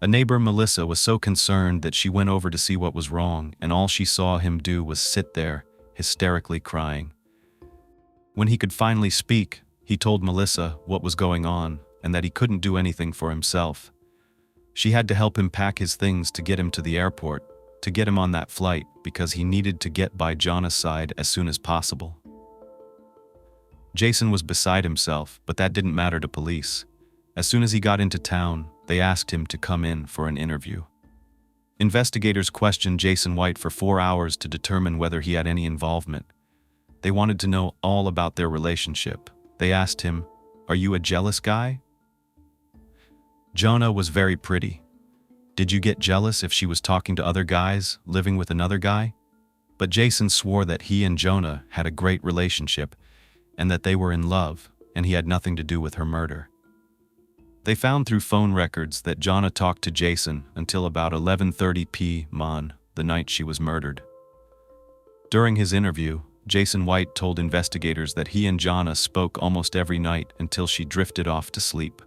A neighbor, Melissa, was so concerned that she went over to see what was wrong, and all she saw him do was sit there, hysterically crying. When he could finally speak, he told Melissa what was going on and that he couldn't do anything for himself. She had to help him pack his things to get him to the airport, to get him on that flight, because he needed to get by Jonna's side as soon as possible. Jason was beside himself, but that didn't matter to police. As soon as he got into town, they asked him to come in for an interview. Investigators questioned Jason White for 4 hours to determine whether he had any involvement. They wanted to know all about their relationship. They asked him, "Are you a jealous guy?" Jonna was very pretty. Did you get jealous if she was talking to other guys, living with another guy? But Jason swore that he and Jonna had a great relationship and that they were in love, and he had nothing to do with her murder. They found through phone records that Jonna talked to Jason until about 11:30 p.m. the night she was murdered. During his interview, Jason White told investigators that he and Jonna spoke almost every night until she drifted off to sleep.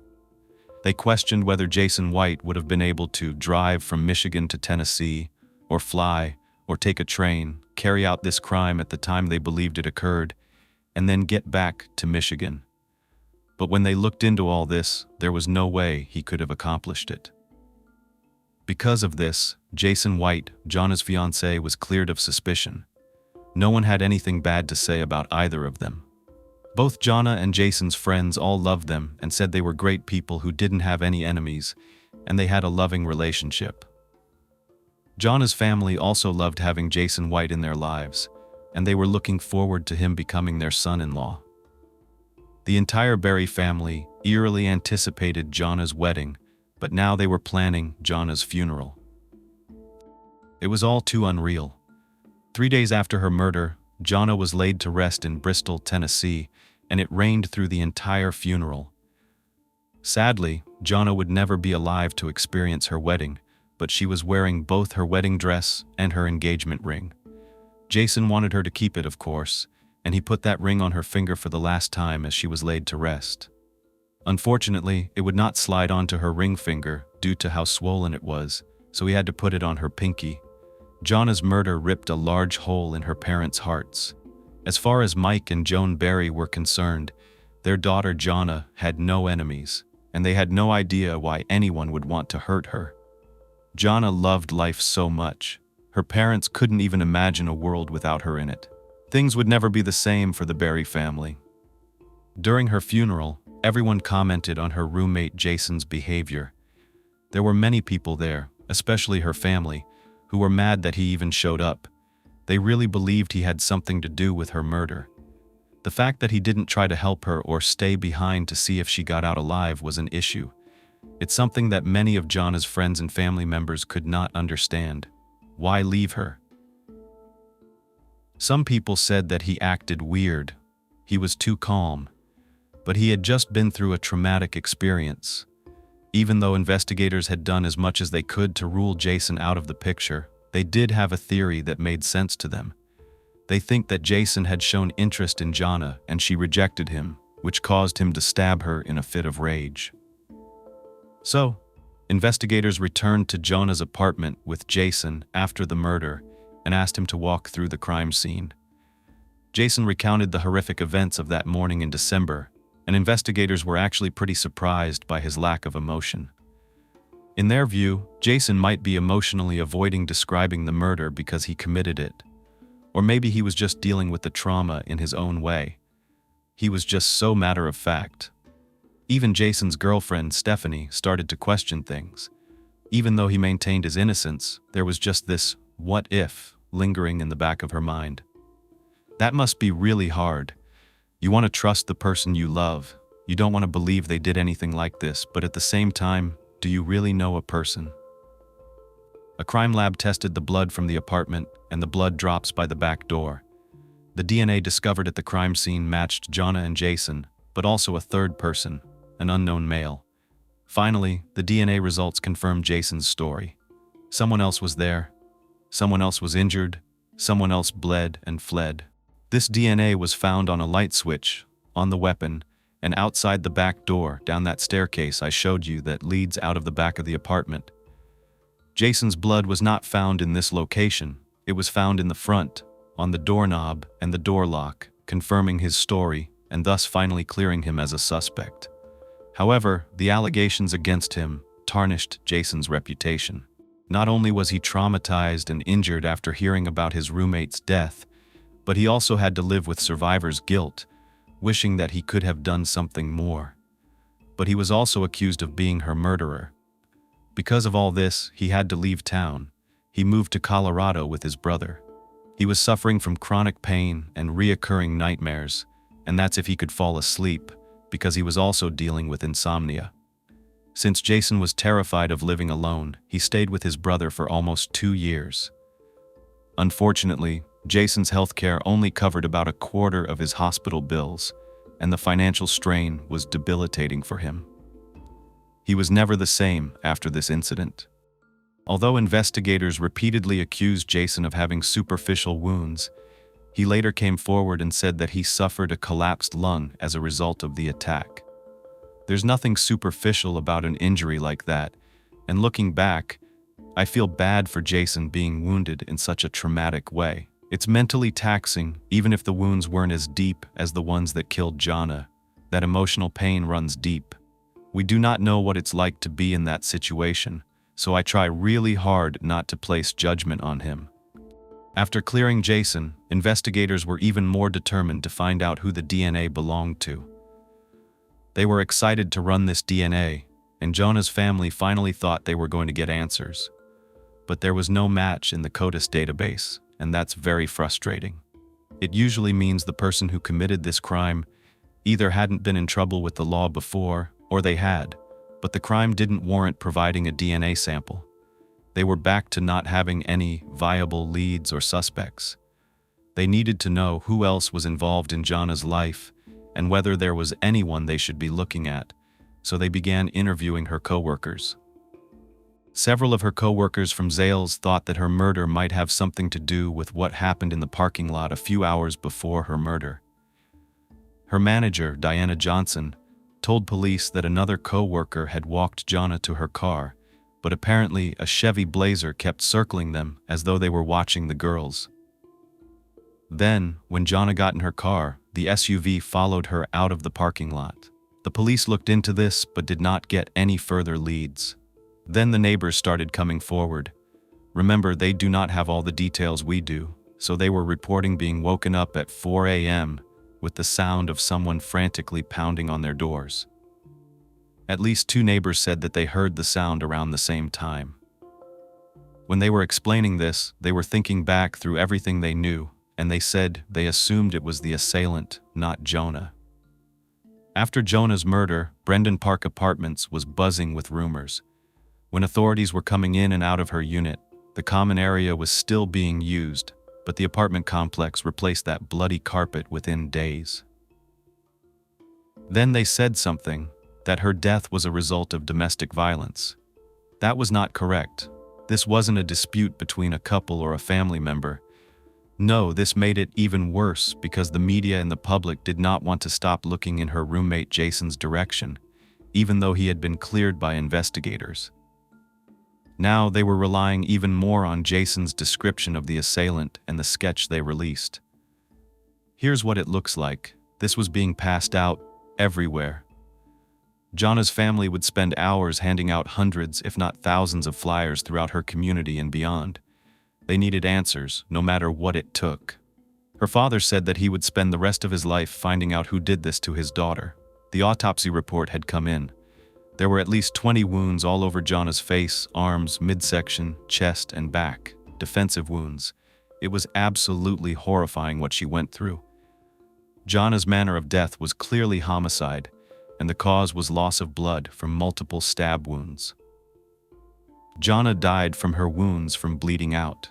They questioned whether Jason White would have been able to drive from Michigan to Tennessee, or fly, or take a train, carry out this crime at the time they believed it occurred, and then get back to Michigan. But when they looked into all this, there was no way he could have accomplished it. Because of this, Jason White, Jonna's fiancé, was cleared of suspicion. No one had anything bad to say about either of them. Both Jonna and Jason's friends all loved them and said they were great people who didn't have any enemies, and they had a loving relationship. Jonna's family also loved having Jason White in their lives, and they were looking forward to him becoming their son-in-law. The entire Berry family eagerly anticipated Jonna's wedding, but now they were planning Jonna's funeral. It was all too unreal. 3 days after her murder, Jonna was laid to rest in Bristol, Tennessee, and it rained through the entire funeral. Sadly, Jonna would never be alive to experience her wedding, but she was wearing both her wedding dress and her engagement ring. Jason wanted her to keep it, of course, and he put that ring on her finger for the last time as she was laid to rest. Unfortunately, it would not slide onto her ring finger due to how swollen it was, so he had to put it on her pinky. Jonna's murder ripped a large hole in her parents' hearts. As far as Mike and Jonna Berry were concerned, their daughter Jonna had no enemies, and they had no idea why anyone would want to hurt her. Jonna loved life so much. Her parents couldn't even imagine a world without her in it. Things would never be the same for the Berry family. During her funeral, everyone commented on her roommate Jason's behavior. There were many people there, especially her family, who were mad that he even showed up. They really believed he had something to do with her murder. The fact that he didn't try to help her or stay behind to see if she got out alive was an issue. It's something that many of Jonna's friends and family members could not understand. Why leave her? Some people said that he acted weird. He was too calm. But he had just been through a traumatic experience. Even though investigators had done as much as they could to rule Jason out of the picture, they did have a theory that made sense to them. They think that Jason had shown interest in Jonna and she rejected him, which caused him to stab her in a fit of rage. So, investigators returned to Jonna's apartment with Jason after the murder and asked him to walk through the crime scene. Jason recounted the horrific events of that morning in December, and investigators were actually pretty surprised by his lack of emotion. In their view, Jason might be emotionally avoiding describing the murder because he committed it. Or maybe he was just dealing with the trauma in his own way. He was just so matter-of-fact. Even Jason's girlfriend, Stephanie, started to question things. Even though he maintained his innocence, there was just this "what if" lingering in the back of her mind. That must be really hard. You want to trust the person you love. You don't want to believe they did anything like this, but at the same time, do you really know a person? A crime lab tested the blood from the apartment, and the blood drops by the back door. The DNA discovered at the crime scene matched Jonna and Jason, but also a third person, an unknown male. Finally, the DNA results confirmed Jason's story. Someone else was there. Someone else was injured. Someone else bled and fled. This DNA was found on a light switch, on the weapon, and outside the back door down that staircase I showed you that leads out of the back of the apartment. Jason's blood was not found in this location. It was found in the front, on the doorknob and the door lock, confirming his story and thus finally clearing him as a suspect. However, the allegations against him tarnished Jason's reputation. Not only was he traumatized and injured after hearing about his roommate's death, but he also had to live with survivor's guilt, wishing that he could have done something more. But he was also accused of being her murderer. Because of all this, he had to leave town. He moved to Colorado with his brother. He was suffering from chronic pain and reoccurring nightmares, and that's if he could fall asleep, because he was also dealing with insomnia. Since Jason was terrified of living alone, he stayed with his brother for almost 2 years. Unfortunately, Jason's healthcare only covered about a quarter of his hospital bills, and the financial strain was debilitating for him. He was never the same after this incident. Although investigators repeatedly accused Jason of having superficial wounds, he later came forward and said that he suffered a collapsed lung as a result of the attack. There's nothing superficial about an injury like that, and looking back, I feel bad for Jason being wounded in such a traumatic way. It's mentally taxing, even if the wounds weren't as deep as the ones that killed Jonna. That emotional pain runs deep. We do not know what it's like to be in that situation, so I try really hard not to place judgment on him. After clearing Jason, investigators were even more determined to find out who the DNA belonged to. They were excited to run this DNA, and Jonna's family finally thought they were going to get answers. But there was no match in the Curtis database, and that's very frustrating. It usually means the person who committed this crime either hadn't been in trouble with the law before, or they had, but the crime didn't warrant providing a DNA sample. They were back to not having any viable leads or suspects. They needed to know who else was involved in Jonna's life and whether there was anyone they should be looking at, so they began interviewing her co-workers. Several of her co-workers from Zales thought that her murder might have something to do with what happened in the parking lot a few hours before her murder. Her manager, Diana Johnson, told police that another co-worker had walked Jonna to her car, but apparently a Chevy Blazer kept circling them as though they were watching the girls. Then, when Jonna got in her car, the SUV followed her out of the parking lot. The police looked into this but did not get any further leads. Then the neighbors started coming forward. Remember, they do not have all the details we do, so they were reporting being woken up at 4 a.m. with the sound of someone frantically pounding on their doors. At least 2 neighbors said that they heard the sound around the same time. When they were explaining this, they were thinking back through everything they knew, and they said they assumed it was the assailant, not Jonna. After Jonna's murder, Brendan Park Apartments was buzzing with rumors. When authorities were coming in and out of her unit, the common area was still being used, but the apartment complex replaced that bloody carpet within days. Then they said something, that her death was a result of domestic violence. That was not correct. This wasn't a dispute between a couple or a family member. No, this made it even worse because the media and the public did not want to stop looking in her roommate Jason's direction, even though he had been cleared by investigators. Now they were relying even more on Jason's description of the assailant and the sketch they released. Here's what it looks like. This was being passed out everywhere. Jonna's family would spend hours handing out hundreds, if not thousands, of flyers throughout her community and beyond. They needed answers, no matter what it took. Her father said that he would spend the rest of his life finding out who did this to his daughter. The autopsy report had come in. There were at least 20 wounds all over Jonna's face, arms, midsection, chest, and back. Defensive wounds. It was absolutely horrifying what she went through. Jonna's manner of death was clearly homicide, and the cause was loss of blood from multiple stab wounds. Jonna died from her wounds from bleeding out.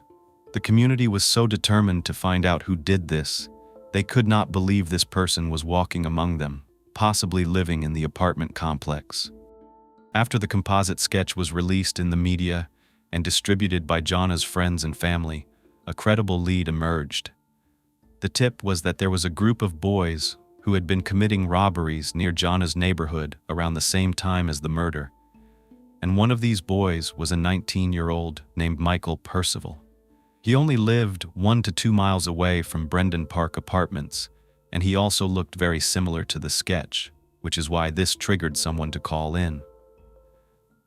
The community was so determined to find out who did this, they could not believe this person was walking among them, possibly living in the apartment complex. After the composite sketch was released in the media and distributed by Jonna's friends and family, a credible lead emerged. The tip was that there was a group of boys who had been committing robberies near Jonna's neighborhood around the same time as the murder. And one of these boys was a 19-year-old named Michael Percival. He only lived 1 to 2 miles away from Brendan Park Apartments, and he also looked very similar to the sketch, which is why this triggered someone to call in.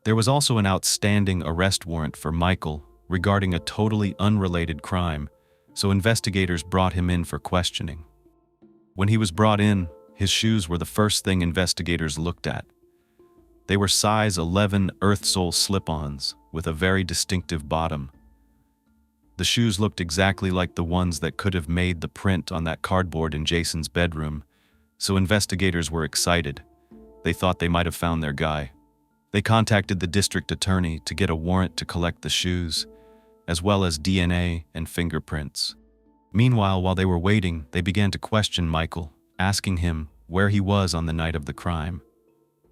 There was also an outstanding arrest warrant for Michael regarding a totally unrelated crime, so investigators brought him in for questioning. When he was brought in, his shoes were the first thing investigators looked at. They were size 11 Earth Sole slip-ons with a very distinctive bottom. The shoes looked exactly like the ones that could have made the print on that cardboard in Jason's bedroom, so investigators were excited. They thought they might have found their guy. They contacted the district attorney to get a warrant to collect the shoes, as well as DNA and fingerprints. Meanwhile, while they were waiting, they began to question Michael, asking him where he was on the night of the crime.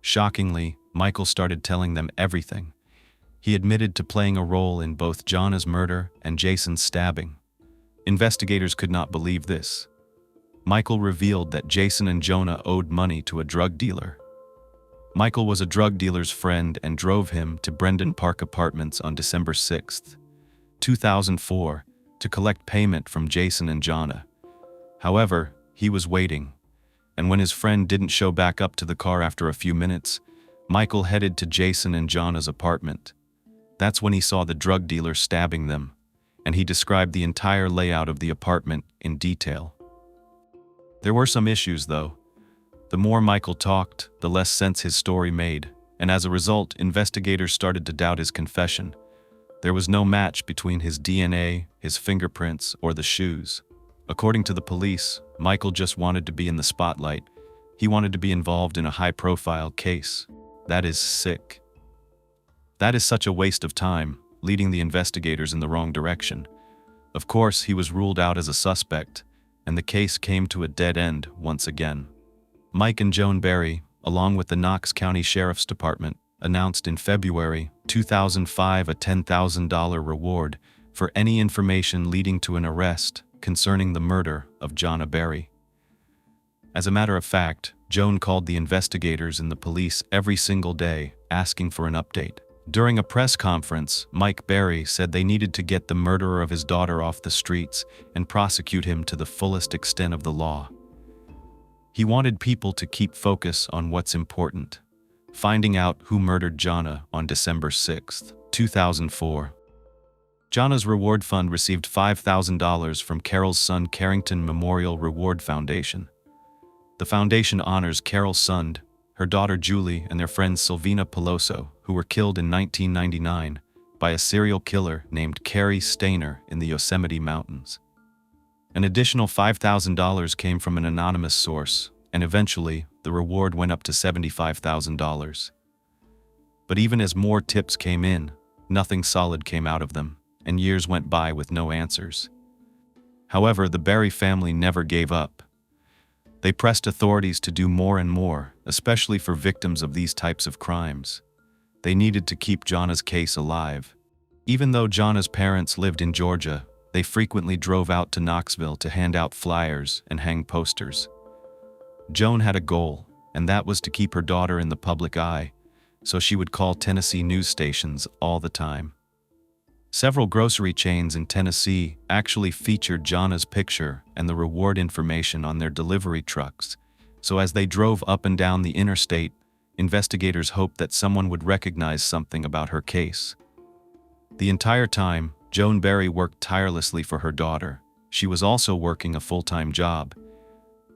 Shockingly, Michael started telling them everything. He admitted to playing a role in both Jonna's murder and Jason's stabbing. Investigators could not believe this. Michael revealed that Jason and Jonna owed money to a drug dealer. Michael was a drug dealer's friend and drove him to Brendan Park Apartments on December 6, 2004, to collect payment from Jason and Jonna. However, he was waiting, and when his friend didn't show back up to the car after a few minutes, Michael headed to Jason and Jonna's apartment. That's when he saw the drug dealer stabbing them. and he described the entire layout of the apartment in detail. There were some issues, though. The more Michael talked, the less sense his story made, and as a result, investigators started to doubt his confession. There was no match between his DNA, his fingerprints, or the shoes. According to the police, Michael just wanted to be in the spotlight. He wanted to be involved in a high-profile case. That is sick. That is such a waste of time, leading the investigators in the wrong direction. Of course, he was ruled out as a suspect, and the case came to a dead end once again. Mike and Jonna Berry, along with the Knox County Sheriff's Department, announced in February 2005 a $10,000 reward for any information leading to an arrest concerning the murder of Jonna Berry. As a matter of fact, Jonna called the investigators and the police every single day, asking for an update. During a press conference, Mike Berry said they needed to get the murderer of his daughter off the streets and prosecute him to the fullest extent of the law. He wanted people to keep focus on what's important, finding out who murdered Jonna on December 6, 2004. Jonna's reward fund received $5,000 from Carol's son Carrington Memorial Reward Foundation. The foundation honors Carol's son, her daughter Julie, and their friend Silvina Peloso, who were killed in 1999 by a serial killer named Cary Stayner in the Yosemite Mountains. An additional $5,000 came from an anonymous source, and eventually, the reward went up to $75,000. But even as more tips came in, nothing solid came out of them, and years went by with no answers. However, the Berry family never gave up. They pressed authorities to do more and more, especially for victims of these types of crimes. They needed to keep Jonna's case alive. Even though Jonna's parents lived in Georgia, they frequently drove out to Knoxville to hand out flyers and hang posters. Jonna had a goal, and that was to keep her daughter in the public eye, so she would call Tennessee news stations all the time. Several grocery chains in Tennessee actually featured Jonna's picture and the reward information on their delivery trucks, so as they drove up and down the interstate, investigators hoped that someone would recognize something about her case. The entire time, Jonna Berry worked tirelessly for her daughter. She was also working a full-time job.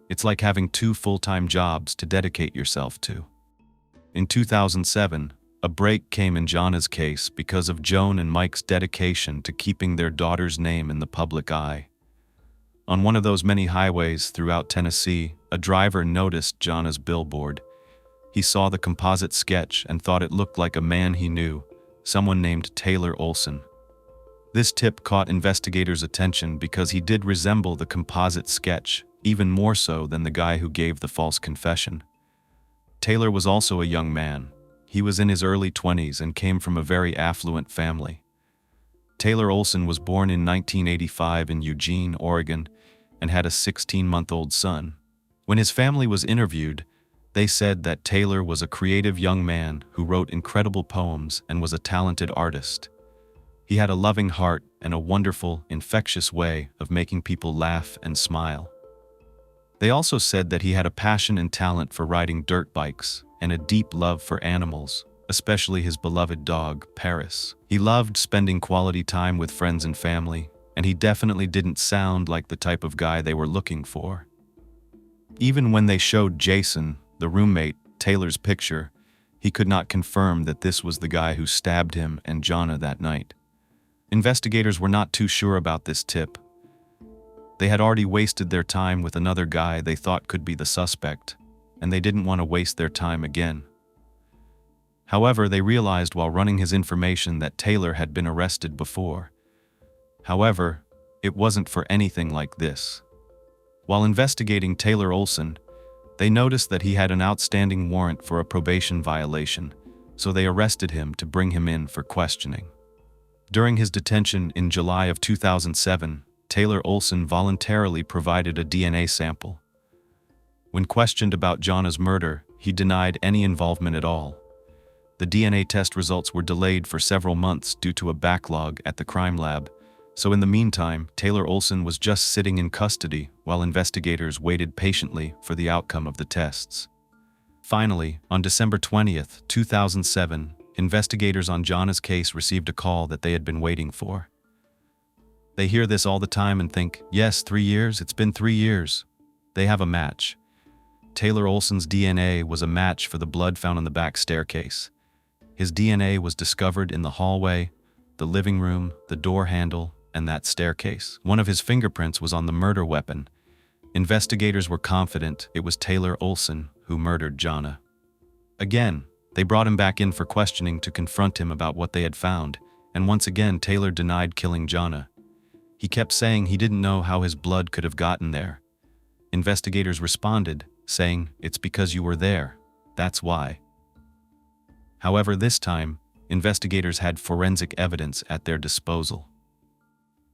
It's like having two full-time jobs to dedicate yourself to. In 2007, a break came in Jonna's case because of Jonna and Mike's dedication to keeping their daughter's name in the public eye. On one of those many highways throughout Tennessee, a driver noticed Jonna's billboard. He saw the composite sketch and thought it looked like a man he knew, someone named Taylor Olson. This tip caught investigators' attention because he did resemble the composite sketch, even more so than the guy who gave the false confession. Taylor was also a young man. He was in his early 20s and came from a very affluent family. Taylor Olson was born in 1985 in Eugene, Oregon, and had a 16-month-old son. When his family was interviewed, they said that Taylor was a creative young man who wrote incredible poems and was a talented artist. He had a loving heart and a wonderful, infectious way of making people laugh and smile. They also said that he had a passion and talent for riding dirt bikes and a deep love for animals, especially his beloved dog, Paris. He loved spending quality time with friends and family, and he definitely didn't sound like the type of guy they were looking for. Even when they showed Jason, the roommate, Taylor's picture, he could not confirm that this was the guy who stabbed him and Jonna that night. Investigators were not too sure about this tip. They had already wasted their time with another guy they thought could be the suspect, and they didn't want to waste their time again. However, they realized while running his information that Taylor had been arrested before. However, it wasn't for anything like this. While investigating Taylor Olson, they noticed that he had an outstanding warrant for a probation violation, so they arrested him to bring him in for questioning. During his detention in July of 2007, Taylor Olson voluntarily provided a DNA sample. When questioned about Jonna's murder, he denied any involvement at all. The DNA test results were delayed for several months due to a backlog at the crime lab, so in the meantime, Taylor Olson was just sitting in custody while investigators waited patiently for the outcome of the tests. Finally, on December 20th, 2007, investigators on Jonna's case received a call that they had been waiting for. They hear this all the time and think, yes, 3 years, it's been 3 years. They have a match. Taylor Olson's DNA was a match for the blood found on the back staircase. His DNA was discovered in the hallway, the living room, the door handle, and that staircase. One of his fingerprints was on the murder weapon. Investigators were confident it was Taylor Olson who murdered Jonna. Again, they brought him back in for questioning to confront him about what they had found, and once again Taylor denied killing Jonna. He kept saying he didn't know how his blood could have gotten there. Investigators responded, saying, "It's because you were there. That's why." However, this time, investigators had forensic evidence at their disposal.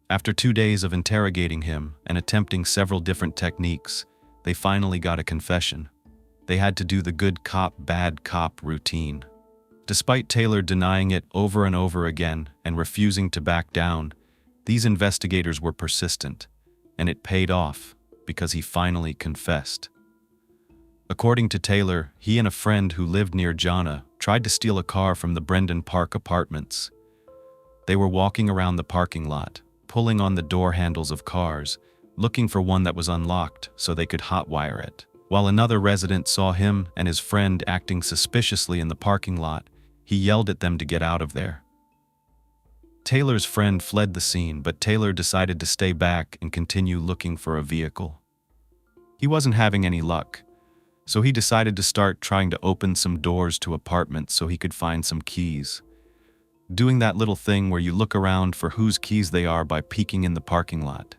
After 2 days of interrogating him and attempting several different techniques, they finally got a confession. They had to do the good cop, bad cop routine. Despite Taylor denying it over and over again and refusing to back down, these investigators were persistent, and it paid off because he finally confessed. According to Taylor, he and a friend who lived near Jonna tried to steal a car from the Brendan Park apartments. They were walking around the parking lot, pulling on the door handles of cars, looking for one that was unlocked so they could hotwire it. While another resident saw him and his friend acting suspiciously in the parking lot, he yelled at them to get out of there. Taylor's friend fled the scene, but Taylor decided to stay back and continue looking for a vehicle. He wasn't having any luck, so he decided to start trying to open some doors to apartments so he could find some keys. Doing that little thing where you look around for whose keys they are by peeking in the parking lot.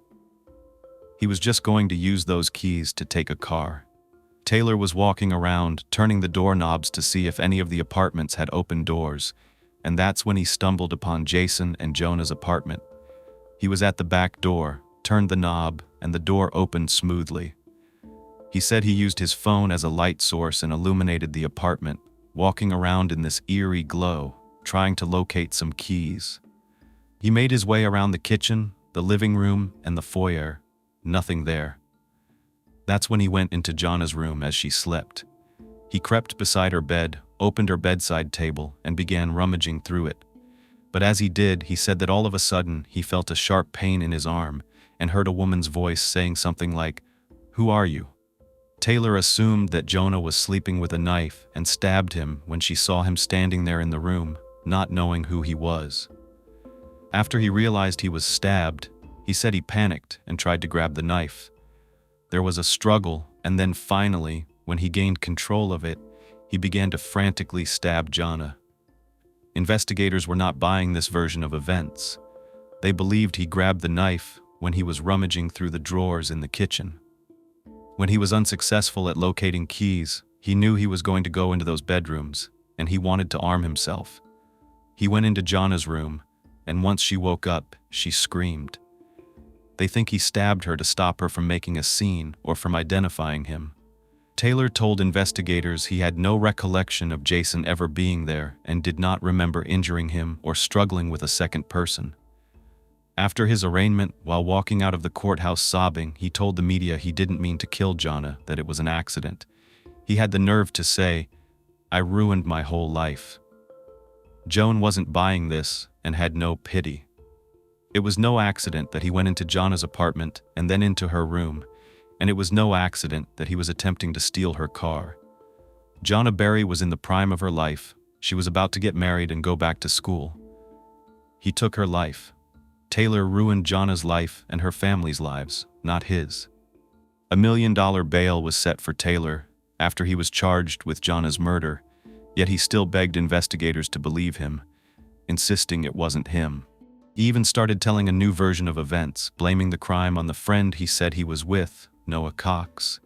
He was just going to use those keys to take a car. Taylor was walking around, turning the doorknobs to see if any of the apartments had open doors, and that's when he stumbled upon Jason and Jonna's apartment. He was at the back door, turned the knob, and the door opened smoothly. He said he used his phone as a light source and illuminated the apartment, walking around in this eerie glow, trying to locate some keys. He made his way around the kitchen, the living room, and the foyer. Nothing there. That's when he went into Jonna's room as she slept. He crept beside her bed, opened her bedside table, and began rummaging through it. But as he did, he said that all of a sudden he felt a sharp pain in his arm and heard a woman's voice saying something like, "Who are you?" Taylor assumed that Jonna was sleeping with a knife and stabbed him when she saw him standing there in the room, not knowing who he was. After he realized he was stabbed, he said he panicked and tried to grab the knife. There was a struggle, and then finally, when he gained control of it, he began to frantically stab Jonna. Investigators were not buying this version of events. They believed he grabbed the knife when he was rummaging through the drawers in the kitchen. When he was unsuccessful at locating keys, he knew he was going to go into those bedrooms, and he wanted to arm himself. He went into Jonna's room, and once she woke up, she screamed. They think he stabbed her to stop her from making a scene or from identifying him. Taylor told investigators he had no recollection of Jason ever being there and did not remember injuring him or struggling with a second person. After his arraignment, while walking out of the courthouse sobbing, he told the media he didn't mean to kill Jonna, that it was an accident. He had the nerve to say, "I ruined my whole life." Joan wasn't buying this and had no pity. It was no accident that he went into Jonna's apartment and then into her room, and it was no accident that he was attempting to steal her car. Jonna Berry was in the prime of her life. She was about to get married and go back to school. He took her life. Taylor ruined Jonna's life and her family's lives, not his. $1 million bail was set for Taylor after he was charged with Jonna's murder, yet he still begged investigators to believe him, insisting it wasn't him. He even started telling a new version of events, blaming the crime on the friend he said he was with, Noah Cox.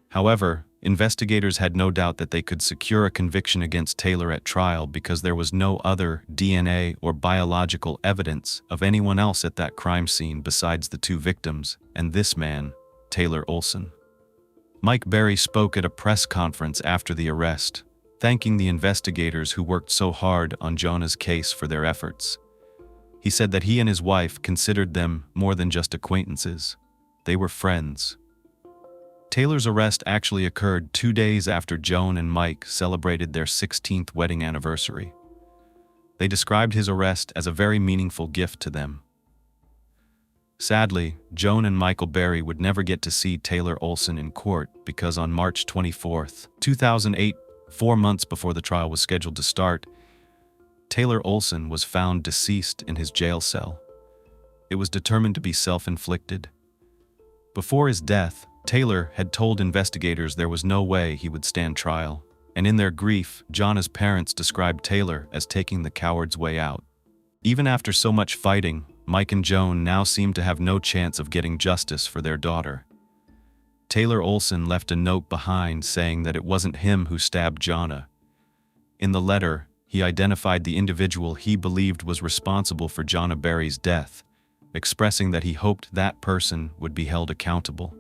However, investigators had no doubt that they could secure a conviction against Taylor at trial because there was no other DNA or biological evidence of anyone else at that crime scene besides the two victims and this man, Taylor Olson. Mike Berry spoke at a press conference after the arrest, thanking the investigators who worked so hard on Jonna's case for their efforts. He said that he and his wife considered them more than just acquaintances. They were friends. Taylor's arrest actually occurred 2 days after Joan and Mike celebrated their 16th wedding anniversary. They described his arrest as a very meaningful gift to them. Sadly, Joan and Michael Berry would never get to see Taylor Olson in court because on March 24, 2008, 4 months before the trial was scheduled to start, Taylor Olson was found deceased in his jail cell. It was determined to be self-inflicted. Before his death, Taylor had told investigators there was no way he would stand trial, and in their grief, Jonna's parents described Taylor as taking the coward's way out. Even after so much fighting, Mike and Joan now seemed to have no chance of getting justice for their daughter. Taylor Olson left a note behind saying that it wasn't him who stabbed Jonna. In the letter, he identified the individual he believed was responsible for Jonna Berry's death, expressing that he hoped that person would be held accountable.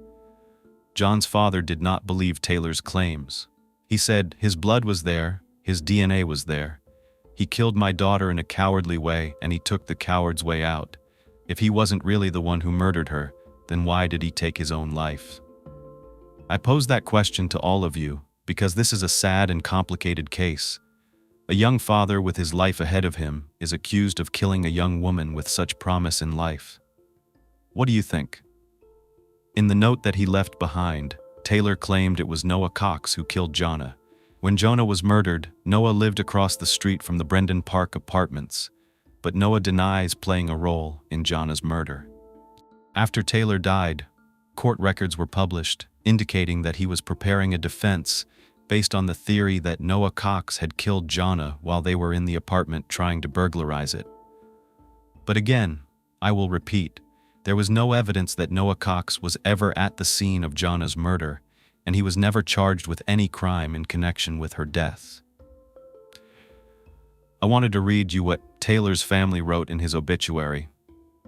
John's father did not believe Taylor's claims. He said his blood was there, his DNA was there. He killed my daughter in a cowardly way and he took the coward's way out. If he wasn't really the one who murdered her, then why did he take his own life? I pose that question to all of you because this is a sad and complicated case. A young father with his life ahead of him is accused of killing a young woman with such promise in life. What do you think? In the note that he left behind, Taylor claimed it was Noah Cox who killed Jonna. When Jonna was murdered, Noah lived across the street from the Brendan Park apartments, but Noah denies playing a role in Jonna's murder. After Taylor died, court records were published indicating that he was preparing a defense based on the theory that Noah Cox had killed Jonna while they were in the apartment trying to burglarize it. But again, I will repeat, there was no evidence that Noah Cox was ever at the scene of Jonna's murder, and he was never charged with any crime in connection with her death. I wanted to read you what Taylor's family wrote in his obituary.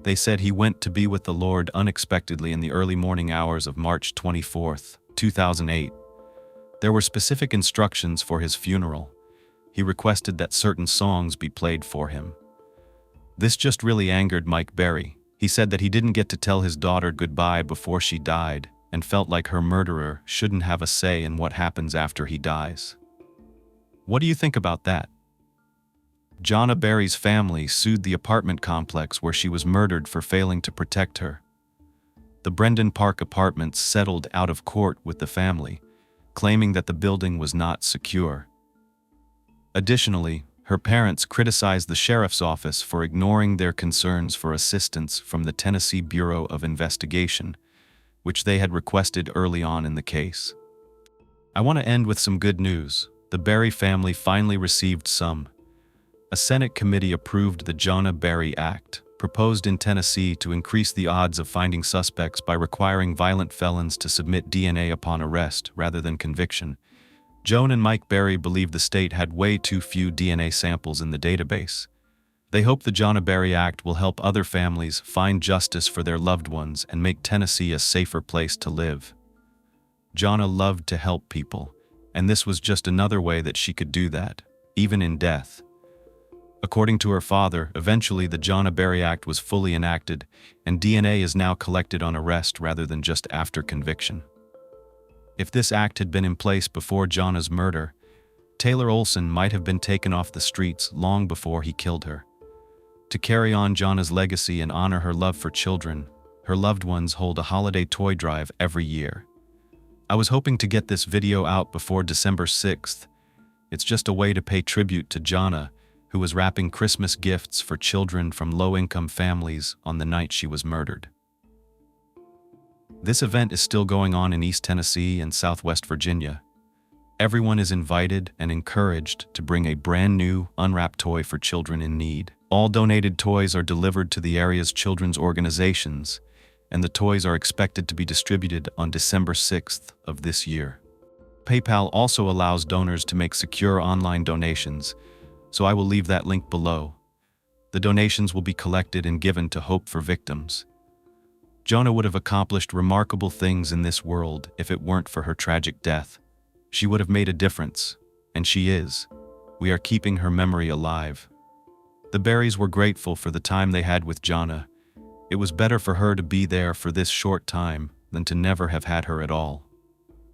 They said he went to be with the Lord unexpectedly in the early morning hours of March 24, 2008. There were specific instructions for his funeral. He requested that certain songs be played for him. This just really angered Mike Berry. He said that he didn't get to tell his daughter goodbye before she died and felt like her murderer shouldn't have a say in what happens after he dies. What do you think about that? Jonna Berry's family sued the apartment complex where she was murdered for failing to protect her. The Brendan Park apartments settled out of court with the family, claiming that the building was not secure. Additionally, her parents criticized the sheriff's office for ignoring their concerns for assistance from the Tennessee Bureau of Investigation, which they had requested early on in the case. I want to end with some good news. The Berry family finally received a Senate committee approved the Jonna Berry Act, proposed in Tennessee to increase the odds of finding suspects by requiring violent felons to submit DNA upon arrest rather than conviction. Joan and Mike Berry believe the state had way too few DNA samples in the database. They hope the Jonna Berry Act will help other families find justice for their loved ones and make Tennessee a safer place to live. Jonna loved to help people, and this was just another way that she could do that, even in death. According to her father, eventually the Jonna Berry Act was fully enacted, and DNA is now collected on arrest rather than just after conviction. If this act had been in place before Jonna's murder, Taylor Olson might have been taken off the streets long before he killed her. To carry on Jonna's legacy and honor her love for children, her loved ones hold a holiday toy drive every year. I was hoping to get this video out before December 6th. It's just a way to pay tribute to Jonna, who was wrapping Christmas gifts for children from low-income families on the night she was murdered. This event is still going on in East Tennessee and Southwest Virginia. Everyone is invited and encouraged to bring a brand new, unwrapped toy for children in need. All donated toys are delivered to the area's children's organizations, and the toys are expected to be distributed on December 6th of this year. PayPal also allows donors to make secure online donations, so I will leave that link below. The donations will be collected and given to Hope for Victims. Jonna would have accomplished remarkable things in this world if it weren't for her tragic death. She would have made a difference, and she is. We are keeping her memory alive. The Berrys were grateful for the time they had with Jonna. It was better for her to be there for this short time than to never have had her at all.